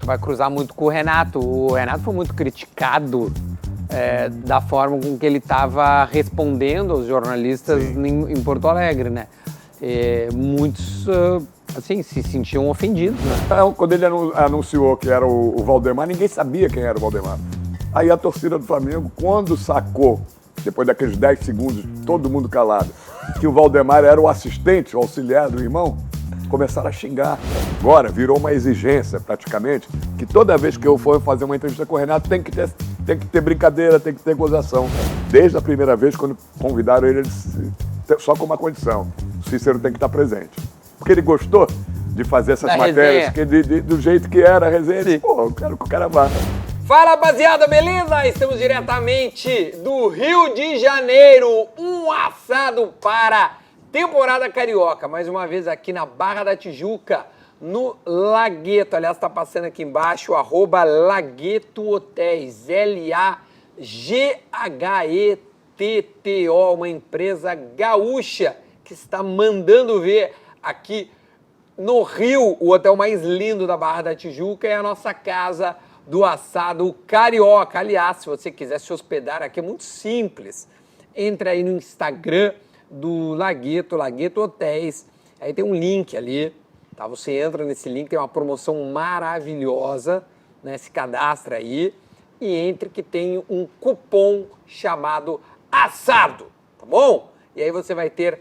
vai cruzar muito com o Renato. O Renato foi muito criticado da forma com que ele estava respondendo aos jornalistas em Porto Alegre, né? Muitos, assim, se sentiam ofendidos, né? Quando ele anunciou que era o Valdemar, ninguém sabia quem era o Valdemar. Aí a torcida do Flamengo, quando sacou, depois daqueles 10 segundos, todo mundo calado, que o Valdemar era o assistente, o auxiliar do irmão, começaram a xingar. Agora virou uma exigência, praticamente, que toda vez que eu for fazer uma entrevista com o Renato, tem que ter brincadeira, tem que ter gozação. Desde a primeira vez, quando convidaram ele só com uma condição: o Cícero tem que estar presente. Porque ele gostou de fazer essas matérias, do jeito que era a resenha. Pô, eu quero que o cara vá. Fala, rapaziada, beleza? Estamos diretamente do Rio de Janeiro, um assado para temporada carioca, mais uma vez aqui na Barra da Tijuca, no Lagueto. Aliás, tá passando aqui embaixo, @Lagueto Hotéis, LAGHETTO, uma empresa gaúcha que está mandando ver aqui no Rio, o hotel mais lindo da Barra da Tijuca, é a nossa casa do assado carioca. Aliás, se você quiser se hospedar aqui, é muito simples. Entre aí no Instagram do Lagueto Hotéis, aí tem um link ali, tá? Você entra nesse link, tem uma promoção maravilhosa, né? Se cadastra aí e entre que tem um cupom chamado assado, tá bom? E aí você vai ter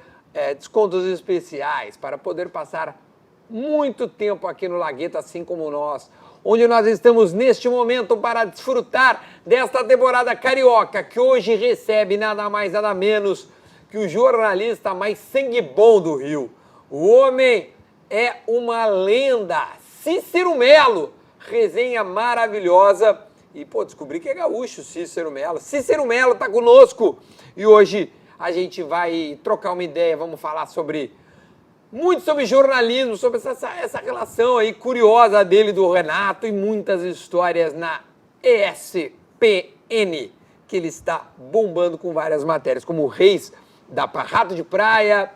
descontos especiais para poder passar muito tempo aqui no Lagueto, assim como nós, onde nós estamos neste momento para desfrutar desta temporada carioca, que hoje recebe nada mais, nada menos que o jornalista mais sangue bom do Rio. O homem é uma lenda, Cícero Melo, resenha maravilhosa. E, pô, descobri que é gaúcho, Cícero Melo. Cícero Melo tá conosco e hoje a gente vai trocar uma ideia, vamos falar muito sobre jornalismo, sobre essa relação aí curiosa dele, do Renato, e muitas histórias na ESPN, que ele está bombando com várias matérias, como Reis da Rato de Praia,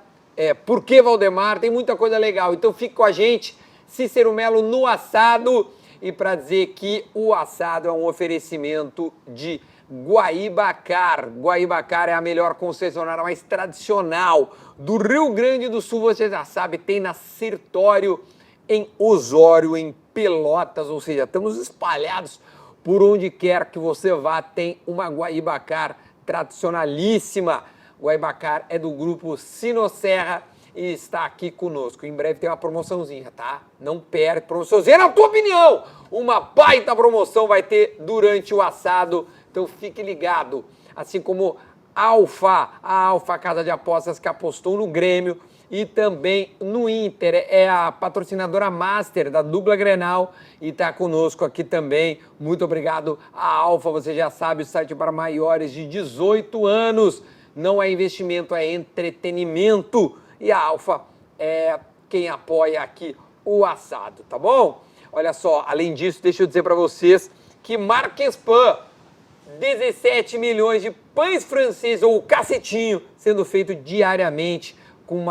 Por que Valdemar, tem muita coisa legal. Então fique com a gente, Cícero Melo no assado, e para dizer que o assado é um oferecimento de Guaibacar. Guaibacar é a melhor concessionária mais tradicional do Rio Grande do Sul, você já sabe, tem na Sertório, em Osório, em Pelotas, ou seja, estamos espalhados por onde quer que você vá, tem uma Guaibacar tradicionalíssima. Guaibacar é do grupo Sinosserra e está aqui conosco. Em breve tem uma promoçãozinha, tá? Não perde, promoçãozinha, na tua opinião, uma baita promoção vai ter durante o assado. Então fique ligado, assim como a Alfa Casa de Apostas, que apostou no Grêmio e também no Inter, é a patrocinadora master da dupla Grenal e está conosco aqui também. Muito obrigado a Alfa, você já sabe, o site para maiores de 18 anos, não é investimento, é entretenimento. E a Alfa é quem apoia aqui o assado, tá bom? Olha só, além disso, deixa eu dizer para vocês que Marquespan, 17 milhões de pães franceses, ou cacetinho, sendo feito diariamente com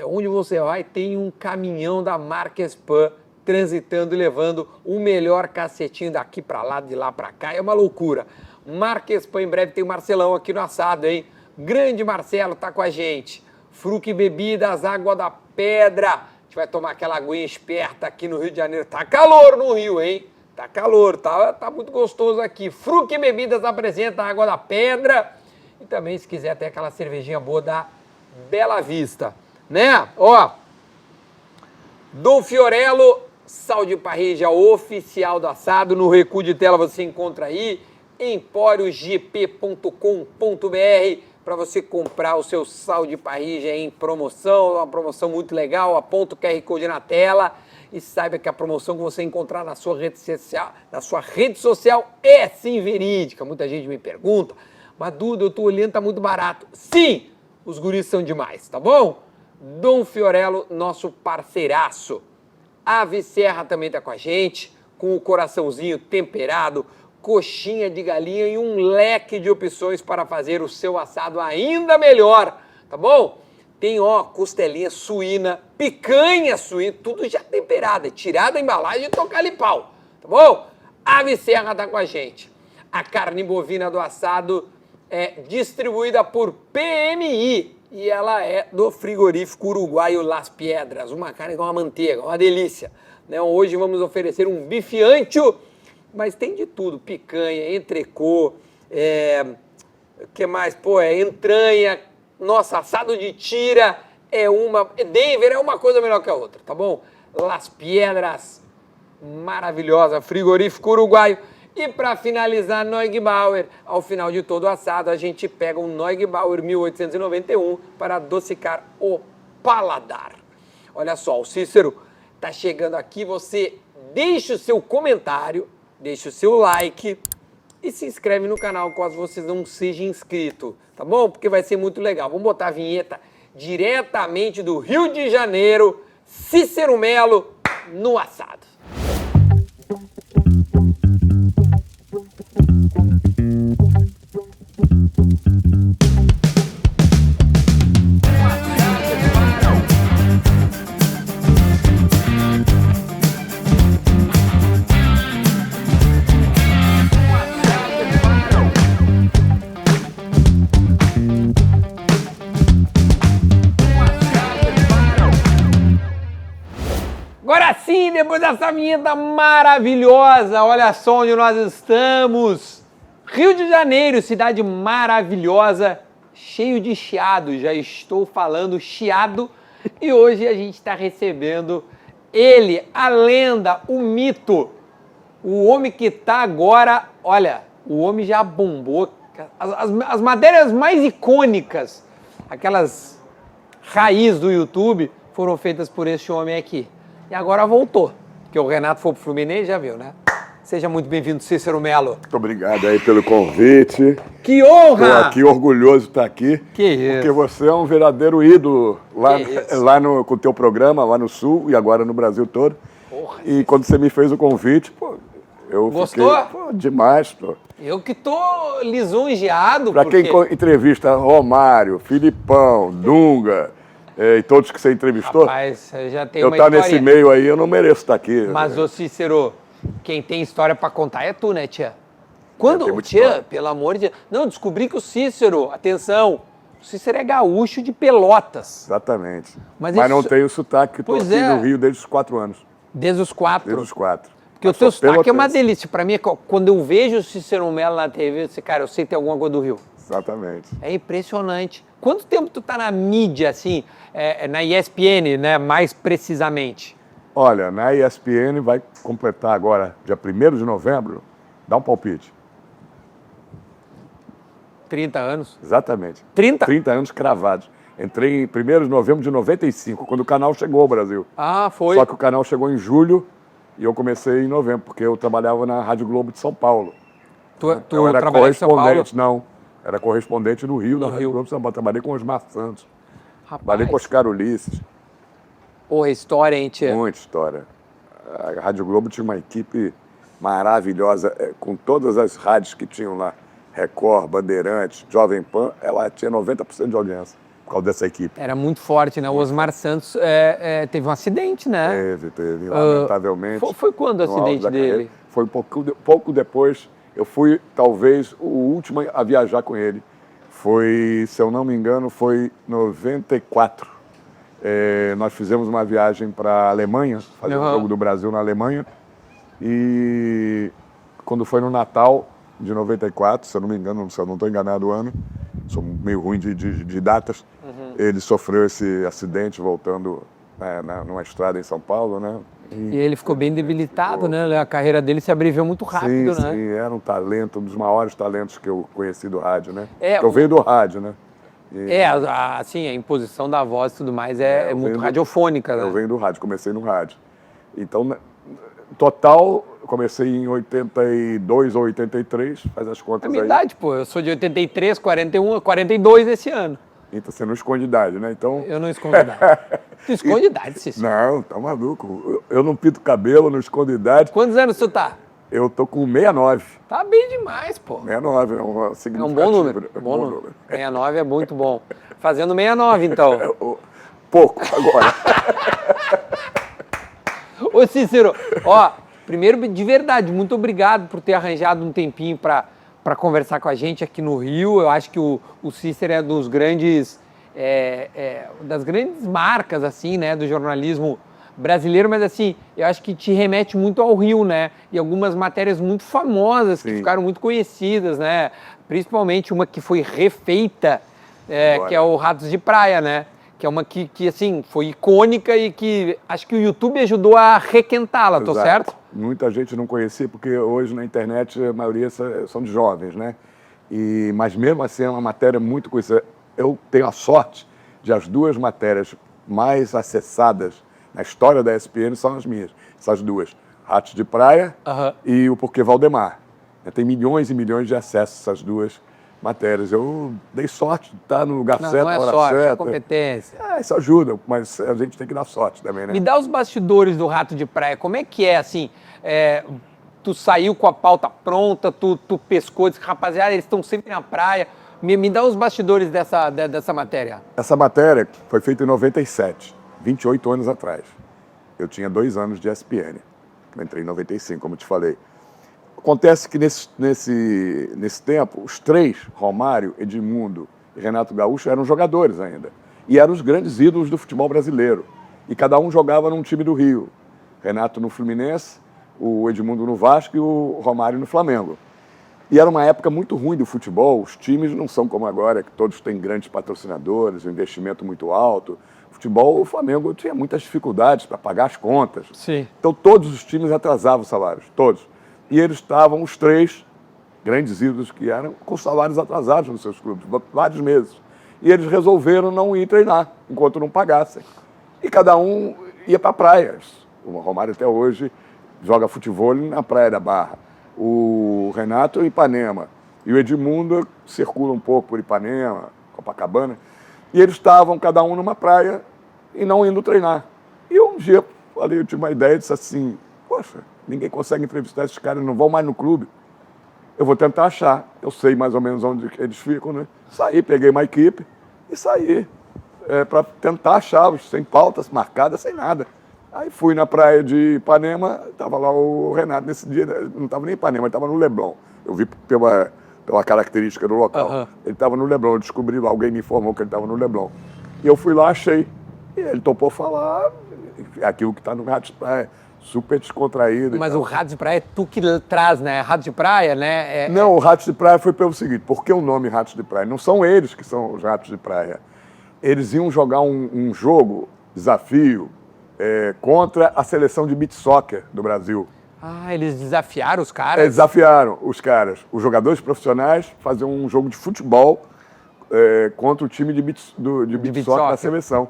onde você vai, tem um caminhão da Marquespan transitando e levando o melhor cacetinho daqui para lá, de lá para cá, é uma loucura. Marquespan, em breve tem o Marcelão aqui no assado, hein? Grande Marcelo tá com a gente. Fruc Bebidas, Água da Pedra, a gente vai tomar aquela aguinha esperta aqui no Rio de Janeiro, tá calor no Rio, hein? Tá calor, tá muito gostoso aqui. Fruc Bebidas apresenta a Água da Pedra. E também, se quiser, tem aquela cervejinha boa da Bela Vista, né? Ó, Dom Fiorello, sal de parrilla oficial do assado. No recuo de tela você encontra aí, emporiogp.com.br, para você comprar o seu sal de parrilla em promoção. Uma promoção muito legal, aponta o QR Code na tela. E saiba que a promoção que você encontrar na sua rede social é sim verídica. Muita gente me pergunta, mas Duda, eu tô olhando, tá muito barato. Sim, os guris são demais, tá bom? Dom Fiorello, nosso parceiraço. Ave Serra também tá com a gente, com o coraçãozinho temperado, coxinha de galinha e um leque de opções para fazer o seu assado ainda melhor, tá bom? Tem, ó, costelinha suína, picanha suína, tudo já temperado, tirado da embalagem e tocar ali pau, tá bom? Ave Serra tá com a gente. A carne bovina do assado é distribuída por PMI e ela é do frigorífico uruguaio Las Piedras, uma carne com uma manteiga, uma delícia. Né? Hoje vamos oferecer um bife ancho, mas tem de tudo, picanha, entrecô, o que mais? Pô, entranha, nossa, assado de tira é uma... Denver é uma coisa melhor que a outra, tá bom? Las Piedras, maravilhosa, frigorífico uruguaio. E para finalizar, Neugbauer. Ao final de todo o assado, a gente pega um Neugbauer 1891 para adocicar o paladar. Olha só, o Cícero tá chegando aqui, você deixa o seu comentário, deixa o seu like e se inscreve no canal caso você não seja inscrito, tá bom? Porque vai ser muito legal. Vamos botar a vinheta diretamente do Rio de Janeiro, Cícero Melo no assado. Agora sim, depois dessa vinheta maravilhosa, olha só onde nós estamos. Rio de Janeiro, cidade maravilhosa, cheio de chiado, já estou falando chiado. E hoje a gente está recebendo ele, a lenda, o mito, o homem que está agora, olha, o homem já bombou. As matérias mais icônicas, aquelas raízes do YouTube, foram feitas por este homem aqui. E agora voltou, porque o Renato foi pro Fluminense, já viu, né? Seja muito bem-vindo, Cícero Melo. Muito obrigado aí pelo convite. Que honra! Estou aqui orgulhoso de estar aqui. Que isso? Porque você é um verdadeiro ídolo com o teu programa, lá no Sul e agora no Brasil todo. Porra, e quando você me fez o convite, pô, eu gostou? Fiquei demais, pô. Eu que tô lisonjeado. Pra quem entrevista Romário, Filipão, Dunga... e todos que você entrevistou, rapaz, eu já tenho uma estar historinha. nesse meio aí, eu não mereço estar aqui. Mas, ô Cícero, quem tem história pra contar é tu, né, tia? Quando, tia, história. pelo amor de Deus... Não, descobri que o Cícero, atenção, o Cícero é gaúcho de Pelotas. Exatamente. Mas não tem o sotaque, que estou aqui no Rio desde os 4 anos. Desde os 4? Desde os 4. Porque o teu sotaque é uma delícia. Pra mim, quando eu vejo o Cícero Melo na TV, eu sei, cara, eu sei que tem alguma coisa do Rio. Exatamente. É impressionante. Quanto tempo tu tá na mídia, assim, na ESPN, né, mais precisamente? Olha, na ESPN vai completar agora, dia 1º de novembro, dá um palpite. 30 anos? Exatamente. 30? 30 anos cravados. Entrei em 1º de novembro de 95, quando o canal chegou ao Brasil. Ah, foi. Só que o canal chegou em julho e eu comecei em novembro, porque eu trabalhava na Rádio Globo de São Paulo. Tu eu era trabalhava em São Paulo? correspondente, não. Era correspondente no Rio, No na Rádio Rio. Globo de São Paulo. Trabalhei com Osmar Santos. Rapaz. Trabalhei com Oscar Ulisses. Porra, história, hein, tia? Muita história. A Rádio Globo tinha uma equipe maravilhosa, com todas as rádios que tinham lá. Record, Bandeirantes, Jovem Pan, ela tinha 90% de audiência por causa dessa equipe. Era muito forte, né? O Osmar Santos teve um acidente, né? Teve, lamentavelmente. Foi quando o acidente dele? Foi pouco depois. Eu fui, talvez, o último a viajar com ele. Foi, se eu não me engano, foi 94. Nós fizemos uma viagem para a Alemanha, fazer um jogo do Brasil na Alemanha. E quando foi no Natal de 94, se eu não me engano, se eu não estou enganado o ano, sou meio ruim de datas, ele sofreu esse acidente voltando numa estrada em São Paulo, né? E ele ficou bem debilitado, né? A carreira dele se abreviou muito rápido, né? Sim, era um talento, um dos maiores talentos que eu conheci do rádio, né? Porque eu venho do rádio, né? Assim, a imposição da voz e tudo mais é muito radiofônica, né? Eu venho do rádio, comecei no rádio. Então, total, eu comecei em 82 ou 83, faz as contas aí. É a minha idade, pô. Eu sou de 83, 41, 42 esse ano. Então você não esconde idade, né? Então... Eu não escondo idade. Tu esconde idade, Cícero? Não, tá maluco. Eu não pinto cabelo, não escondo idade. Quantos anos tu tá? Eu tô com 69. Tá bem demais, pô. 69 é um É um significativo. bom número. É um Bom número. 69 é muito bom. Fazendo 69, então. Pouco agora. Ô, Cícero, ó, primeiro, de verdade, muito obrigado por ter arranjado um tempinho para conversar com a gente aqui no Rio. Eu acho que o Cícero é dos grandes, das grandes marcas, assim, né, do jornalismo brasileiro, mas assim, eu acho que te remete muito ao Rio, né? E algumas matérias muito famosas, que ficaram muito conhecidas, né? Principalmente uma que foi refeita, que é o Ratos de Praia, né? Que é uma que assim, foi icônica e que acho que o YouTube ajudou a requentá-la, tô certo? Muita gente não conhecia, porque hoje na internet a maioria são de jovens, né? Mas mesmo assim é uma matéria muito conhecida. Eu tenho a sorte de as duas matérias mais acessadas na história da ESPN são as minhas, essas duas. Ratos de Praia e o Porquê Valdemar. Tem milhões e milhões de acessos essas duas matérias. Eu dei sorte de estar no lugar certo, não é na hora sorte, certa. É competência. Isso ajuda, mas a gente tem que dar sorte também, né? Me dá os bastidores do Rato de Praia. Como é que é, assim, tu saiu com a pauta pronta, tu pescou, disse, rapaziada, eles estão sempre na praia. Me dá os bastidores dessa matéria. Essa matéria foi feita em 97. 28 anos atrás. Eu tinha 2 anos de ESPN. Eu entrei em 95, como eu te falei. Acontece que nesse tempo, os três, Romário, Edmundo e Renato Gaúcho, eram jogadores ainda. E eram os grandes ídolos do futebol brasileiro. E cada um jogava num time do Rio. Renato no Fluminense, o Edmundo no Vasco e o Romário no Flamengo. E era uma época muito ruim do futebol. Os times não são como agora, que todos têm grandes patrocinadores, um investimento muito alto. Futebol, o Flamengo tinha muitas dificuldades para pagar as contas. Sim. Então todos os times atrasavam os salários, todos. E eles estavam, os três grandes ídolos que eram, com salários atrasados nos seus clubes, vários meses. E eles resolveram não ir treinar enquanto não pagassem. E cada um ia para praias. O Romário até hoje joga futebol na Praia da Barra. O Renato em Ipanema. E o Edmundo circula um pouco por Ipanema, Copacabana. E eles estavam, cada um numa praia, e não indo treinar. E um dia, eu tive uma ideia, disse assim, poxa, ninguém consegue entrevistar esses caras, não vão mais no clube. Eu vou tentar achar. Eu sei mais ou menos onde eles ficam, né? Saí, peguei uma equipe e saí para tentar achá-los, sem pautas marcadas, sem nada. Aí fui na praia de Ipanema, estava lá o Renato nesse dia, não estava nem em Ipanema, ele estava no Leblon. Eu vi pela característica do local. Ele estava no Leblon, eu descobri lá, alguém me informou que ele estava no Leblon. E eu fui lá, achei. E ele topou falar aquilo que está no Ratos de Praia, super descontraído. Mas o Ratos de Praia é tu que traz, né? Ratos de Praia, né? Não, o Ratos de Praia foi pelo seguinte, por que o nome Ratos de Praia? Não são eles que são os Ratos de Praia. Eles iam jogar um jogo, desafio, contra a seleção de beach soccer do Brasil. Ah, eles desafiaram os caras? Desafiaram os caras. Os jogadores profissionais faziam um jogo de futebol contra o time de beach soccer da seleção.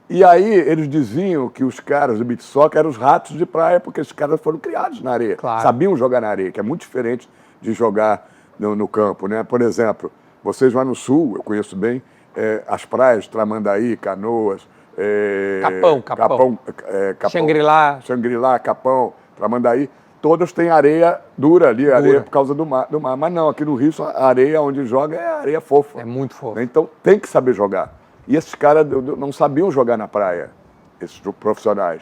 E aí eles diziam que os caras do beach soccer eram os ratos de praia, porque esses caras foram criados na areia. Claro. Sabiam jogar na areia, que é muito diferente de jogar no campo, né? Por exemplo, vocês lá no sul, eu conheço bem, as praias, Tramandaí, Canoas... Capão. Xangri-Lá, Capão, Tramandaí, todas têm areia dura ali, areia por causa do mar. Mas não, aqui no Rio a areia onde joga é areia fofa. É muito fofa. Então tem que saber jogar. E esses caras não sabiam jogar na praia, esses profissionais.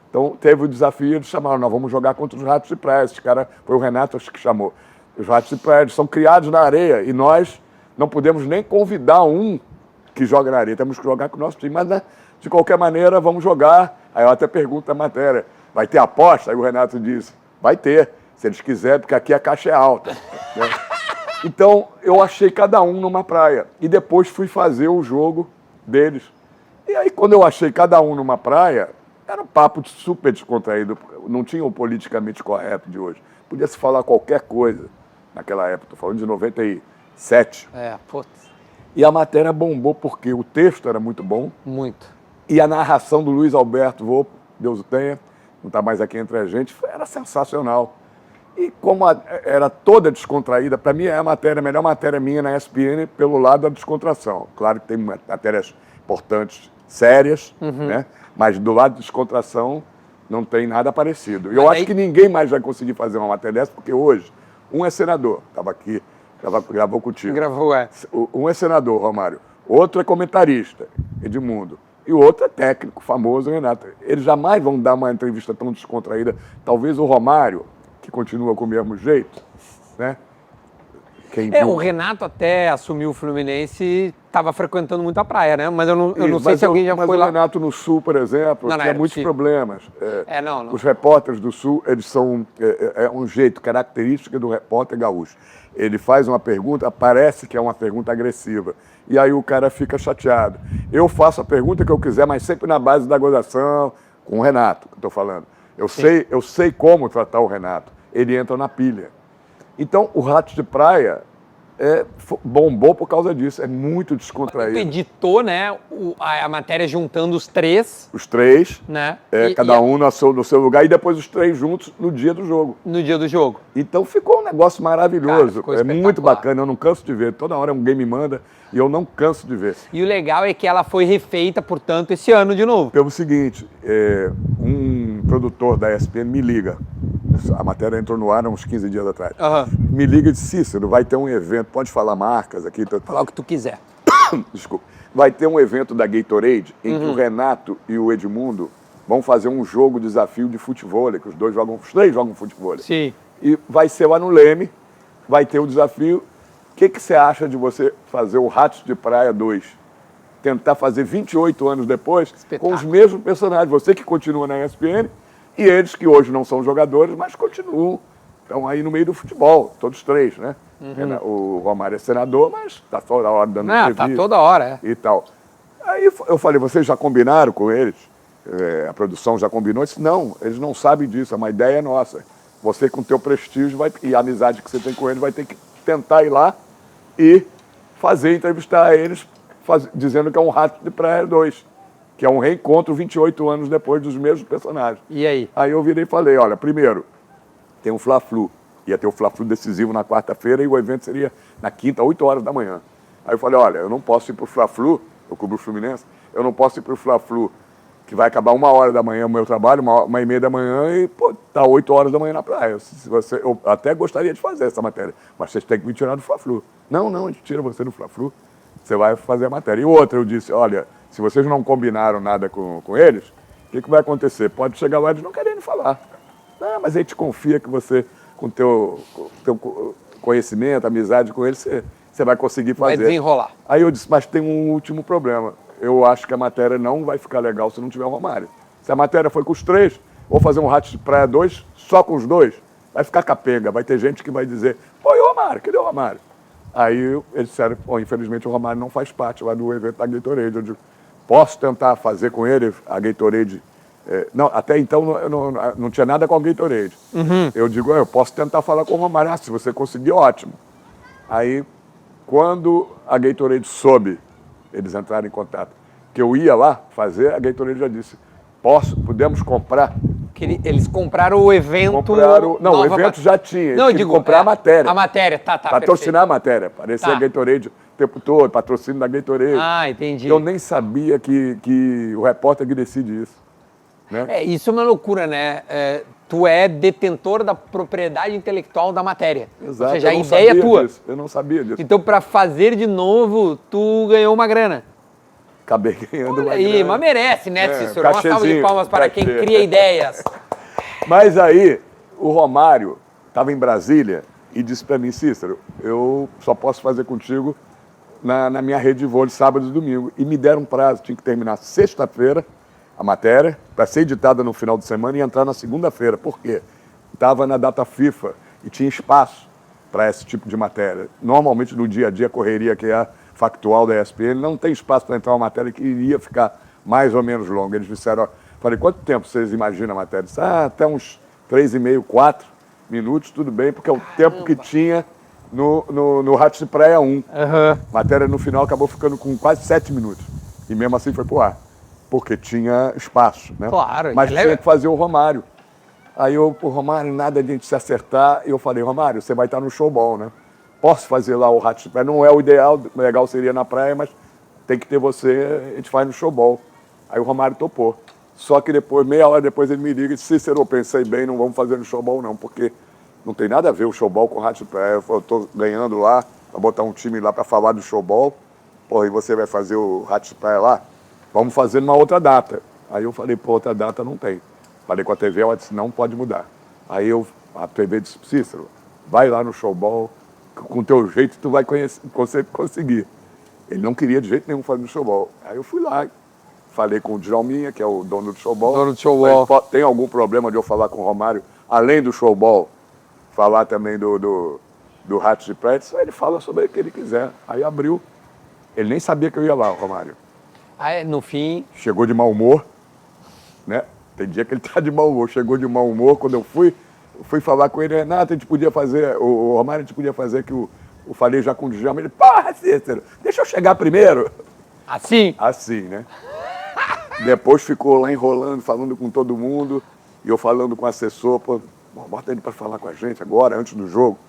Então teve o desafio, eles chamaram, nós vamos jogar contra os Ratos de Praia. Esses caras, foi o Renato acho que chamou. Os Ratos de Praia, eles são criados na areia e nós não podemos nem convidar um que joga na areia, temos que jogar com o nosso time. Mas, né, de qualquer maneira, vamos jogar. Aí eu até pergunto a matéria, vai ter aposta? Aí o Renato disse, vai ter, se eles quiserem, porque aqui a caixa é alta. Né? Então, eu achei cada um numa praia. E depois fui fazer o jogo deles. E aí, quando eu achei cada um numa praia, era um papo super descontraído. Não tinha o politicamente correto de hoje. Podia se falar qualquer coisa naquela época. Estou falando de 97. Putz. E a matéria bombou porque o texto era muito bom. Muito. E a narração do Luiz Alberto Volpi, Deus o tenha, não está mais aqui entre a gente, era sensacional. E como era toda descontraída, para mim é a melhor matéria minha na ESPN pelo lado da descontração. Claro que tem matérias importantes, sérias, né? Mas do lado da descontração Não tem nada parecido. Mas Eu acho aí- que ninguém mais vai conseguir fazer uma matéria dessa, porque hoje, um é senador, estava aqui, gravou contigo. Gravou, é. Um é senador, Romário. Outro é comentarista, Edmundo. E o outro é técnico, famoso, Renato. Eles jamais vão dar uma entrevista tão descontraída. Talvez o Romário, que continua com o mesmo jeito, né? Quem É, viu- o Renato até assumiu o Fluminense, estava frequentando muito a praia, né? Mas eu não sei Mas se alguém já mas foi o lá. Renato no Sul, por exemplo, Não, não, tinha era muitos possível. problemas. Não. Os repórteres do Sul, eles são... É um jeito, característica do repórter gaúcho. Ele faz uma pergunta, parece que é uma pergunta agressiva. E aí o cara fica chateado. Eu faço a pergunta que eu quiser, mas sempre na base da gozação, com o Renato, que eu estou falando. Eu sei como tratar o Renato. Ele entra na pilha. Então, o Ratos de Praia bombou por causa disso. É muito Tu descontraído. editou, né, a matéria juntando os três, Os três, né? cada um no seu lugar, e depois os três juntos no dia do jogo. No dia do jogo. Então ficou um negócio maravilhoso. Cara, ficou É muito espetacular. bacana, eu não canso de ver. Toda hora alguém me manda e eu não canso de ver. E o legal é que ela foi refeita, portanto, esse ano de novo. Pelo seguinte, um produtor da ESPN me liga. A matéria entrou no ar há uns 15 dias atrás. Aham. Me liga e diz, Cícero, vai ter um evento, pode falar marcas aqui. Falar o que tu quiser. Desculpa. Vai ter um evento da Gatorade em que o Renato e o Edmundo vão fazer um jogo desafio de futebol, que os três jogam futebol. Sim. E vai ser lá no Leme, vai ter o desafio. O que você acha de você fazer o Ratos de Praia 2? Tentar fazer 28 anos depois com os mesmos personagens. Você que continua na ESPN e eles que hoje não são jogadores, mas continuam. Estão aí no meio do futebol, todos três, né? O Romário é senador, mas está toda hora dando Não, entrevista tá toda hora, é. e tal. Aí eu falei, vocês já combinaram com eles? A produção já combinou? Eu disse, não, eles não sabem disso, é uma ideia nossa. Você com o teu prestígio e a amizade que você tem com eles vai ter que tentar ir lá e entrevistar eles, dizendo que é um Rato de Praia 2, que é um reencontro 28 anos depois dos mesmos personagens. E aí? Aí eu virei e falei, olha, primeiro, tem o Fla-Flu. Ia ter o Fla-Flu decisivo na quarta-feira e o evento seria na quinta, 8 horas da manhã. Aí eu falei, olha, eu não posso ir pro Fla-Flu, eu cubro o Fluminense, eu não posso ir pro Fla-Flu, que vai acabar 1 hora da manhã o meu trabalho, 1h30 da manhã e, pô, tá 8 horas da manhã na praia. Eu até gostaria de fazer essa matéria, mas vocês têm que me tirar do Fla-Flu. Não, a gente tira você do Fla-Flu, você vai fazer a matéria. E outra, eu disse, olha, se vocês não combinaram nada com eles, o que vai acontecer? Pode chegar lá e eles não querem falar. Não, mas a gente confia que você, com teu conhecimento, amizade com eles, você vai conseguir fazer. Vai desenrolar. Aí eu disse, mas tem um último problema. Eu acho que a matéria não vai ficar legal se não tiver o Romário. Se a matéria foi com os três, vou fazer um Ratos de Praia 2 só com os dois, vai ficar capenga. Vai ter gente que vai dizer, pô, e o Romário? Cadê o Romário? Aí eles disseram, pô, infelizmente o Romário não faz parte lá do evento da Gatorade. Eu digo, posso tentar fazer com ele a Gatorade? Não, até então eu não tinha nada com a Gatorade. Eu digo, eu posso tentar falar com o Romário. Ah, se você conseguir, ótimo. Aí, quando a Gatorade soube, eles entraram em contato, que eu ia lá fazer, a Gatorade já disse, podemos comprar? Eles compraram o evento... Não, o evento já tinha, eles Não, eu tinham que digo, comprar a matéria. A matéria, tá. Patrocinar a matéria, parecia Tá. a Gatorade o tempo todo, patrocínio da Gatorade. Ah, entendi. Eu nem sabia que o repórter que decide isso. Né? Isso é uma loucura, né? Tu é detentor da propriedade intelectual da matéria. Exato, Ou seja, a eu não ideia é sabia tua. disso, eu não sabia disso. Então, para fazer de novo, tu ganhou uma grana. Acabei ganhando uma Aí, grana. mas merece, né, Cícero? Uma salva de cachezinho, palmas para quem cachê. cria ideias. Mas aí, o Romário estava em Brasília e disse para mim, Cícero, eu só posso fazer contigo na minha rede de vôlei sábado e domingo. E me deram um prazo, tinha que terminar sexta-feira a matéria, para ser editada no final de semana e entrar na segunda-feira. Por quê? Estava na data FIFA e tinha espaço para esse tipo de matéria. Normalmente, no dia a dia, a correria que é a factual da ESPN, não tem espaço para entrar uma matéria que iria ficar mais ou menos longa. Eles disseram, ó, falei, quanto tempo vocês imaginam a matéria? Disse, até uns 3,5, 4 minutos, tudo bem, porque é o tempo que tinha no Ratos de Praia 1. A matéria no final acabou ficando com quase 7 minutos. E mesmo assim foi pro ar. Porque tinha espaço, né? Claro. Mas tinha que fazer o Romário. Aí o Romário, nada de a gente se acertar. E eu falei, Romário, você vai estar no showball, né? Posso fazer lá o Ratos de Praia? Não é o ideal, o legal seria na praia, mas tem que ter você, a gente faz no showball. Aí o Romário topou. Só que depois, meia hora depois, ele me liga e disse, Cícero, eu pensei bem, não vamos fazer no showball não, porque não tem nada a ver o showball com o Ratos de Praia. Eu tô ganhando lá, pra botar um time lá para falar do showball. Pô, e você vai fazer o Ratos de Praia lá? Vamos fazer numa outra data. Aí eu falei, pô, outra data não tem. Falei com a TV, ela disse, não pode mudar. Aí a TV disse, Cícero, vai lá no showball, com o teu jeito tu vai conseguir. Ele não queria de jeito nenhum fazer no showball. Aí eu fui lá, falei com o Djalminha, que é o dono do showball. Dono do showball. Falei, tem algum problema de eu falar com o Romário, além do showball, falar também do Ratos de Praia? Ele fala sobre o que ele quiser. Aí abriu. Ele nem sabia que eu ia lá, o Romário. Aí, no fim... Chegou de mau humor, né? Tem dia que ele tá de mau humor. Chegou de mau humor. Quando eu fui falar com ele, Renato, a gente podia fazer, o Romário, a gente podia fazer que eu falei já com o Djalma. Ele, porra, Cícero, deixa eu chegar primeiro. Assim? Assim, né? Depois ficou lá enrolando, falando com todo mundo. E eu falando com o assessor, pô, bota ele para falar com a gente agora, antes do jogo.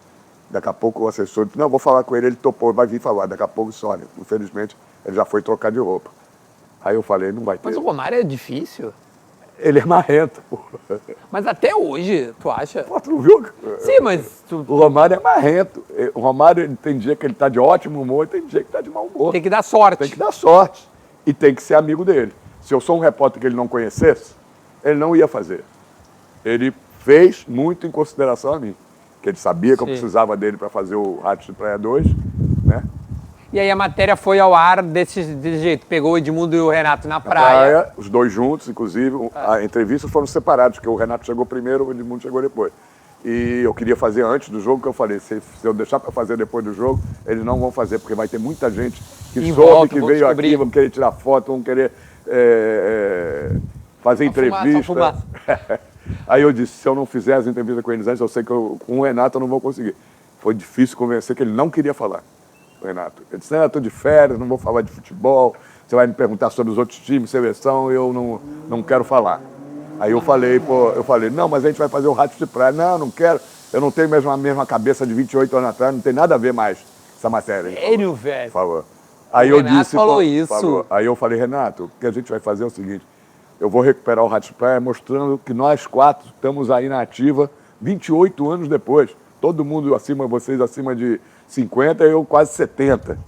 Daqui a pouco o assessor disse, não, vou falar com ele topou, vai vir falar. Daqui a pouco, só, olha, infelizmente, ele já foi trocar de roupa. Aí eu falei, não vai ter. Mas o Romário é difícil. Ele é marrento, pô. Mas até hoje, tu acha? Pô, tu não viu? Sim, mas... O Romário é marrento. O Romário, ele tem dia que ele tá de ótimo humor e tem dia que tá de mau humor. Tem que dar sorte. Tem que dar sorte. E tem que ser amigo dele. Se eu sou um repórter que ele não conhecesse, ele não ia fazer. Ele fez muito em consideração a mim. Que ele sabia que eu precisava dele para fazer o Ratos de Praia 2, né? E aí a matéria foi ao ar desse jeito. Pegou o Edmundo e o Renato na praia. Os dois juntos, inclusive. A entrevista foram separados, porque o Renato chegou primeiro, o Edmundo chegou depois. E eu queria fazer antes do jogo, que eu falei, se eu deixar para fazer depois do jogo, eles não vão fazer, porque vai ter muita gente que soube, que veio aqui, vão querer tirar foto, vão querer fazer entrevista. Aí eu disse, se eu não fizer as entrevistas com eles antes, eu sei que com o Renato eu não vou conseguir. Foi difícil convencer que ele não queria falar, o Renato. Ele disse, eu estou de férias, não vou falar de futebol, você vai me perguntar sobre os outros times, seleção, eu não quero falar. Aí eu falei, não, mas a gente vai fazer o Ratos de Praia. Não quero, eu não tenho mesmo a mesma cabeça de 28 anos atrás, não tem nada a ver mais essa matéria. Sério, velho? Por favor. Aí eu disse, falou isso. Aí eu falei, Renato, o que a gente vai fazer é o seguinte, eu vou recuperar o Ratos de Praia mostrando que nós quatro estamos aí na ativa 28 anos depois. Todo mundo vocês acima de 50 e eu quase 70.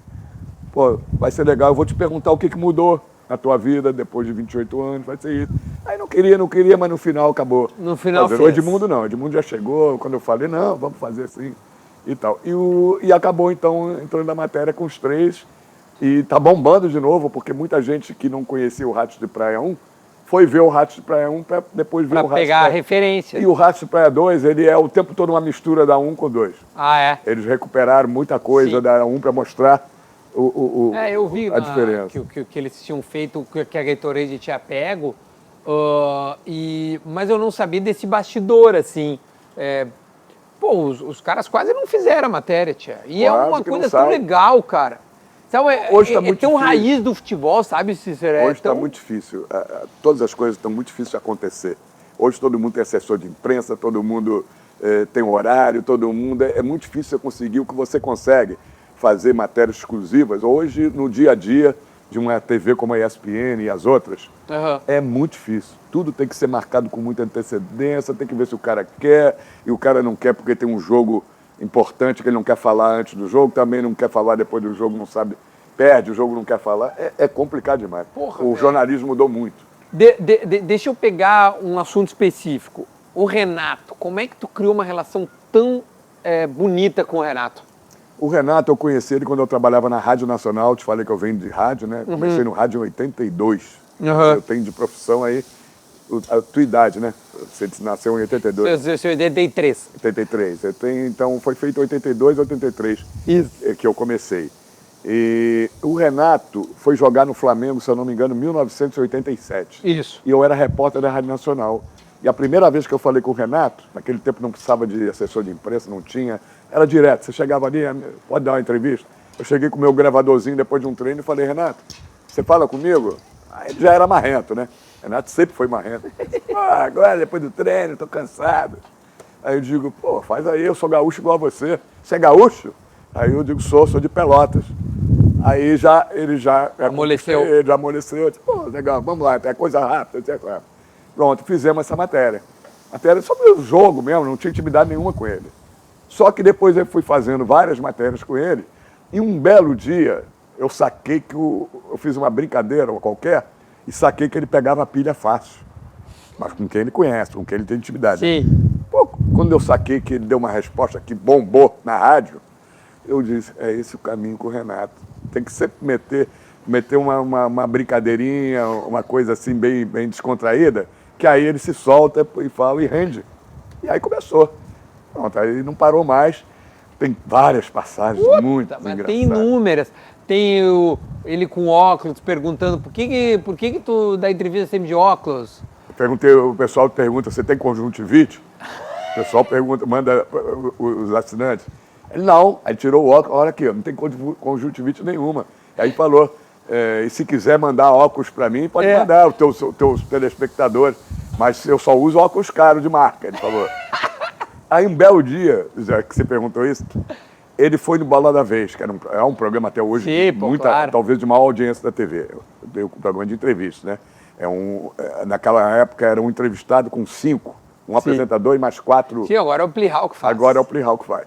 Pô, vai ser legal, eu vou te perguntar o que mudou na tua vida depois de 28 anos, vai ser isso. Aí não queria, mas no final acabou. No final fez. O Edmundo não, o Edmundo já chegou, quando eu falei, não, vamos fazer assim e tal. E acabou então entrando na matéria com os três e tá bombando de novo, porque muita gente que não conhecia o Ratos de Praia 1 foi ver o Ratos de Praia 1 para depois ver o Ratos de Praia. Pra pegar a referência. E o Ratos de Praia 2, ele é o tempo todo uma mistura da 1 com 2. Ah, é? Eles recuperaram muita coisa da 1 para mostrar eu vi a diferença. Que eles tinham feito, que a Gatorade tinha pego, mas eu não sabia desse bastidor, assim. Os caras quase não fizeram a matéria, tia. E Quase é uma que coisa não tão sabe. legal, cara. Então, Hoje tá muito tão difícil. raiz do futebol, sabe, Cícero? Hoje está muito difícil. Todas as coisas estão muito difíceis de acontecer. Hoje todo mundo tem assessor de imprensa, todo mundo tem um horário, todo mundo... É muito difícil você conseguir o que você consegue fazer matérias exclusivas. Hoje, no dia a dia de uma TV como a ESPN e as outras, é muito difícil. Tudo tem que ser marcado com muita antecedência, tem que ver se o cara quer, e o cara não quer porque tem um jogo importante que ele não quer falar antes do jogo, também não quer falar depois do jogo, não sabe, perde, o jogo não quer falar. É complicado demais. O jornalismo mudou muito. Deixa eu pegar um assunto específico. O Renato, como é que tu criou uma relação tão bonita com o Renato? O Renato, eu conheci ele quando eu trabalhava na Rádio Nacional, te falei que eu venho de rádio, né? Comecei no rádio em 82. Eu tenho de profissão aí a tua idade, né? Você nasceu em 82. Eu sou 83. 83. Então, foi feito em 82, 83 que eu comecei. E o Renato foi jogar no Flamengo, se eu não me engano, em 1987. Isso. E eu era repórter da Rádio Nacional. E a primeira vez que eu falei com o Renato, naquele tempo não precisava de assessor de imprensa, não tinha, era direto. Você chegava ali, pode dar uma entrevista? Eu cheguei com o meu gravadorzinho depois de um treino e falei, Renato, você fala comigo? Aí ele já era marrento, né? Renato sempre foi marrento. Agora, depois do treino, tô cansado. Aí eu digo, faz aí, eu sou gaúcho igual a você. Você é gaúcho? Aí eu digo, sou de Pelotas. Aí ele já... Amoleceu. Ele já amoleceu. Eu disse, pô, legal, vamos lá, é coisa rápida, etc. Pronto, fizemos essa matéria. Matéria sobre o jogo mesmo, não tinha intimidade nenhuma com ele. Só que depois eu fui fazendo várias matérias com ele, e um belo dia eu saquei que eu fiz uma brincadeira qualquer, e saquei que ele pegava a pilha fácil. Mas com quem ele conhece, com quem ele tem intimidade. Sim. Pô, quando eu saquei que ele deu uma resposta que bombou na rádio, eu disse, é esse o caminho com o Renato. Tem que sempre meter uma brincadeirinha, uma coisa assim bem descontraída, que aí ele se solta e fala e rende. E aí começou. Pronto, aí não parou mais. Tem várias passagens muito engraçadas. Tem inúmeras. Tem ele com óculos perguntando por que tu dá entrevista sempre de óculos? O pessoal pergunta, você tem conjuntivite? O pessoal pergunta, manda os assinantes. Ele não, aí tirou o óculos, olha aqui, não tem conjuntivite nenhuma. Aí falou, e se quiser mandar óculos para mim, pode mandar, os teus telespectadores, mas eu só uso óculos caros de marca, ele falou. Aí um belo dia, já que você perguntou isso, ele foi no Bola da Vez, que é um programa até hoje, Sim, claro. Talvez de maior audiência da TV. Eu tenho um programa de entrevistas, né? Naquela época era um entrevistado com 5, um apresentador e mais 4. Sim, agora é o Plihal que faz. Agora é o Plihal que faz.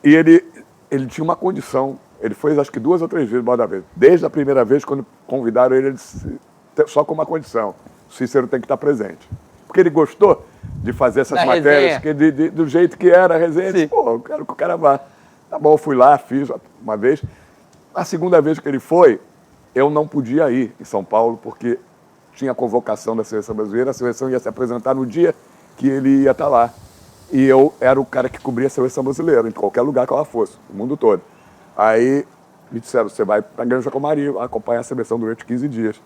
E ele tinha uma condição, ele foi acho que 2 ou 3 vezes no Bola da Vez. Desde a primeira vez, quando convidaram ele disse, só com uma condição, o Cícero tem que estar presente. Porque ele gostou de fazer essas matérias, do jeito que era a resenha. Ele disse, pô, eu quero que o cara vá. Tá bom, eu fui lá, fiz uma vez. A segunda vez que ele foi, eu não podia ir em São Paulo, porque tinha a convocação da seleção brasileira, a seleção ia se apresentar no dia que ele ia estar lá. E eu era o cara que cobria a seleção brasileira, em qualquer lugar que ela fosse, no mundo todo. Aí me disseram, você vai para Granja Comari acompanhar a seleção durante 15 dias.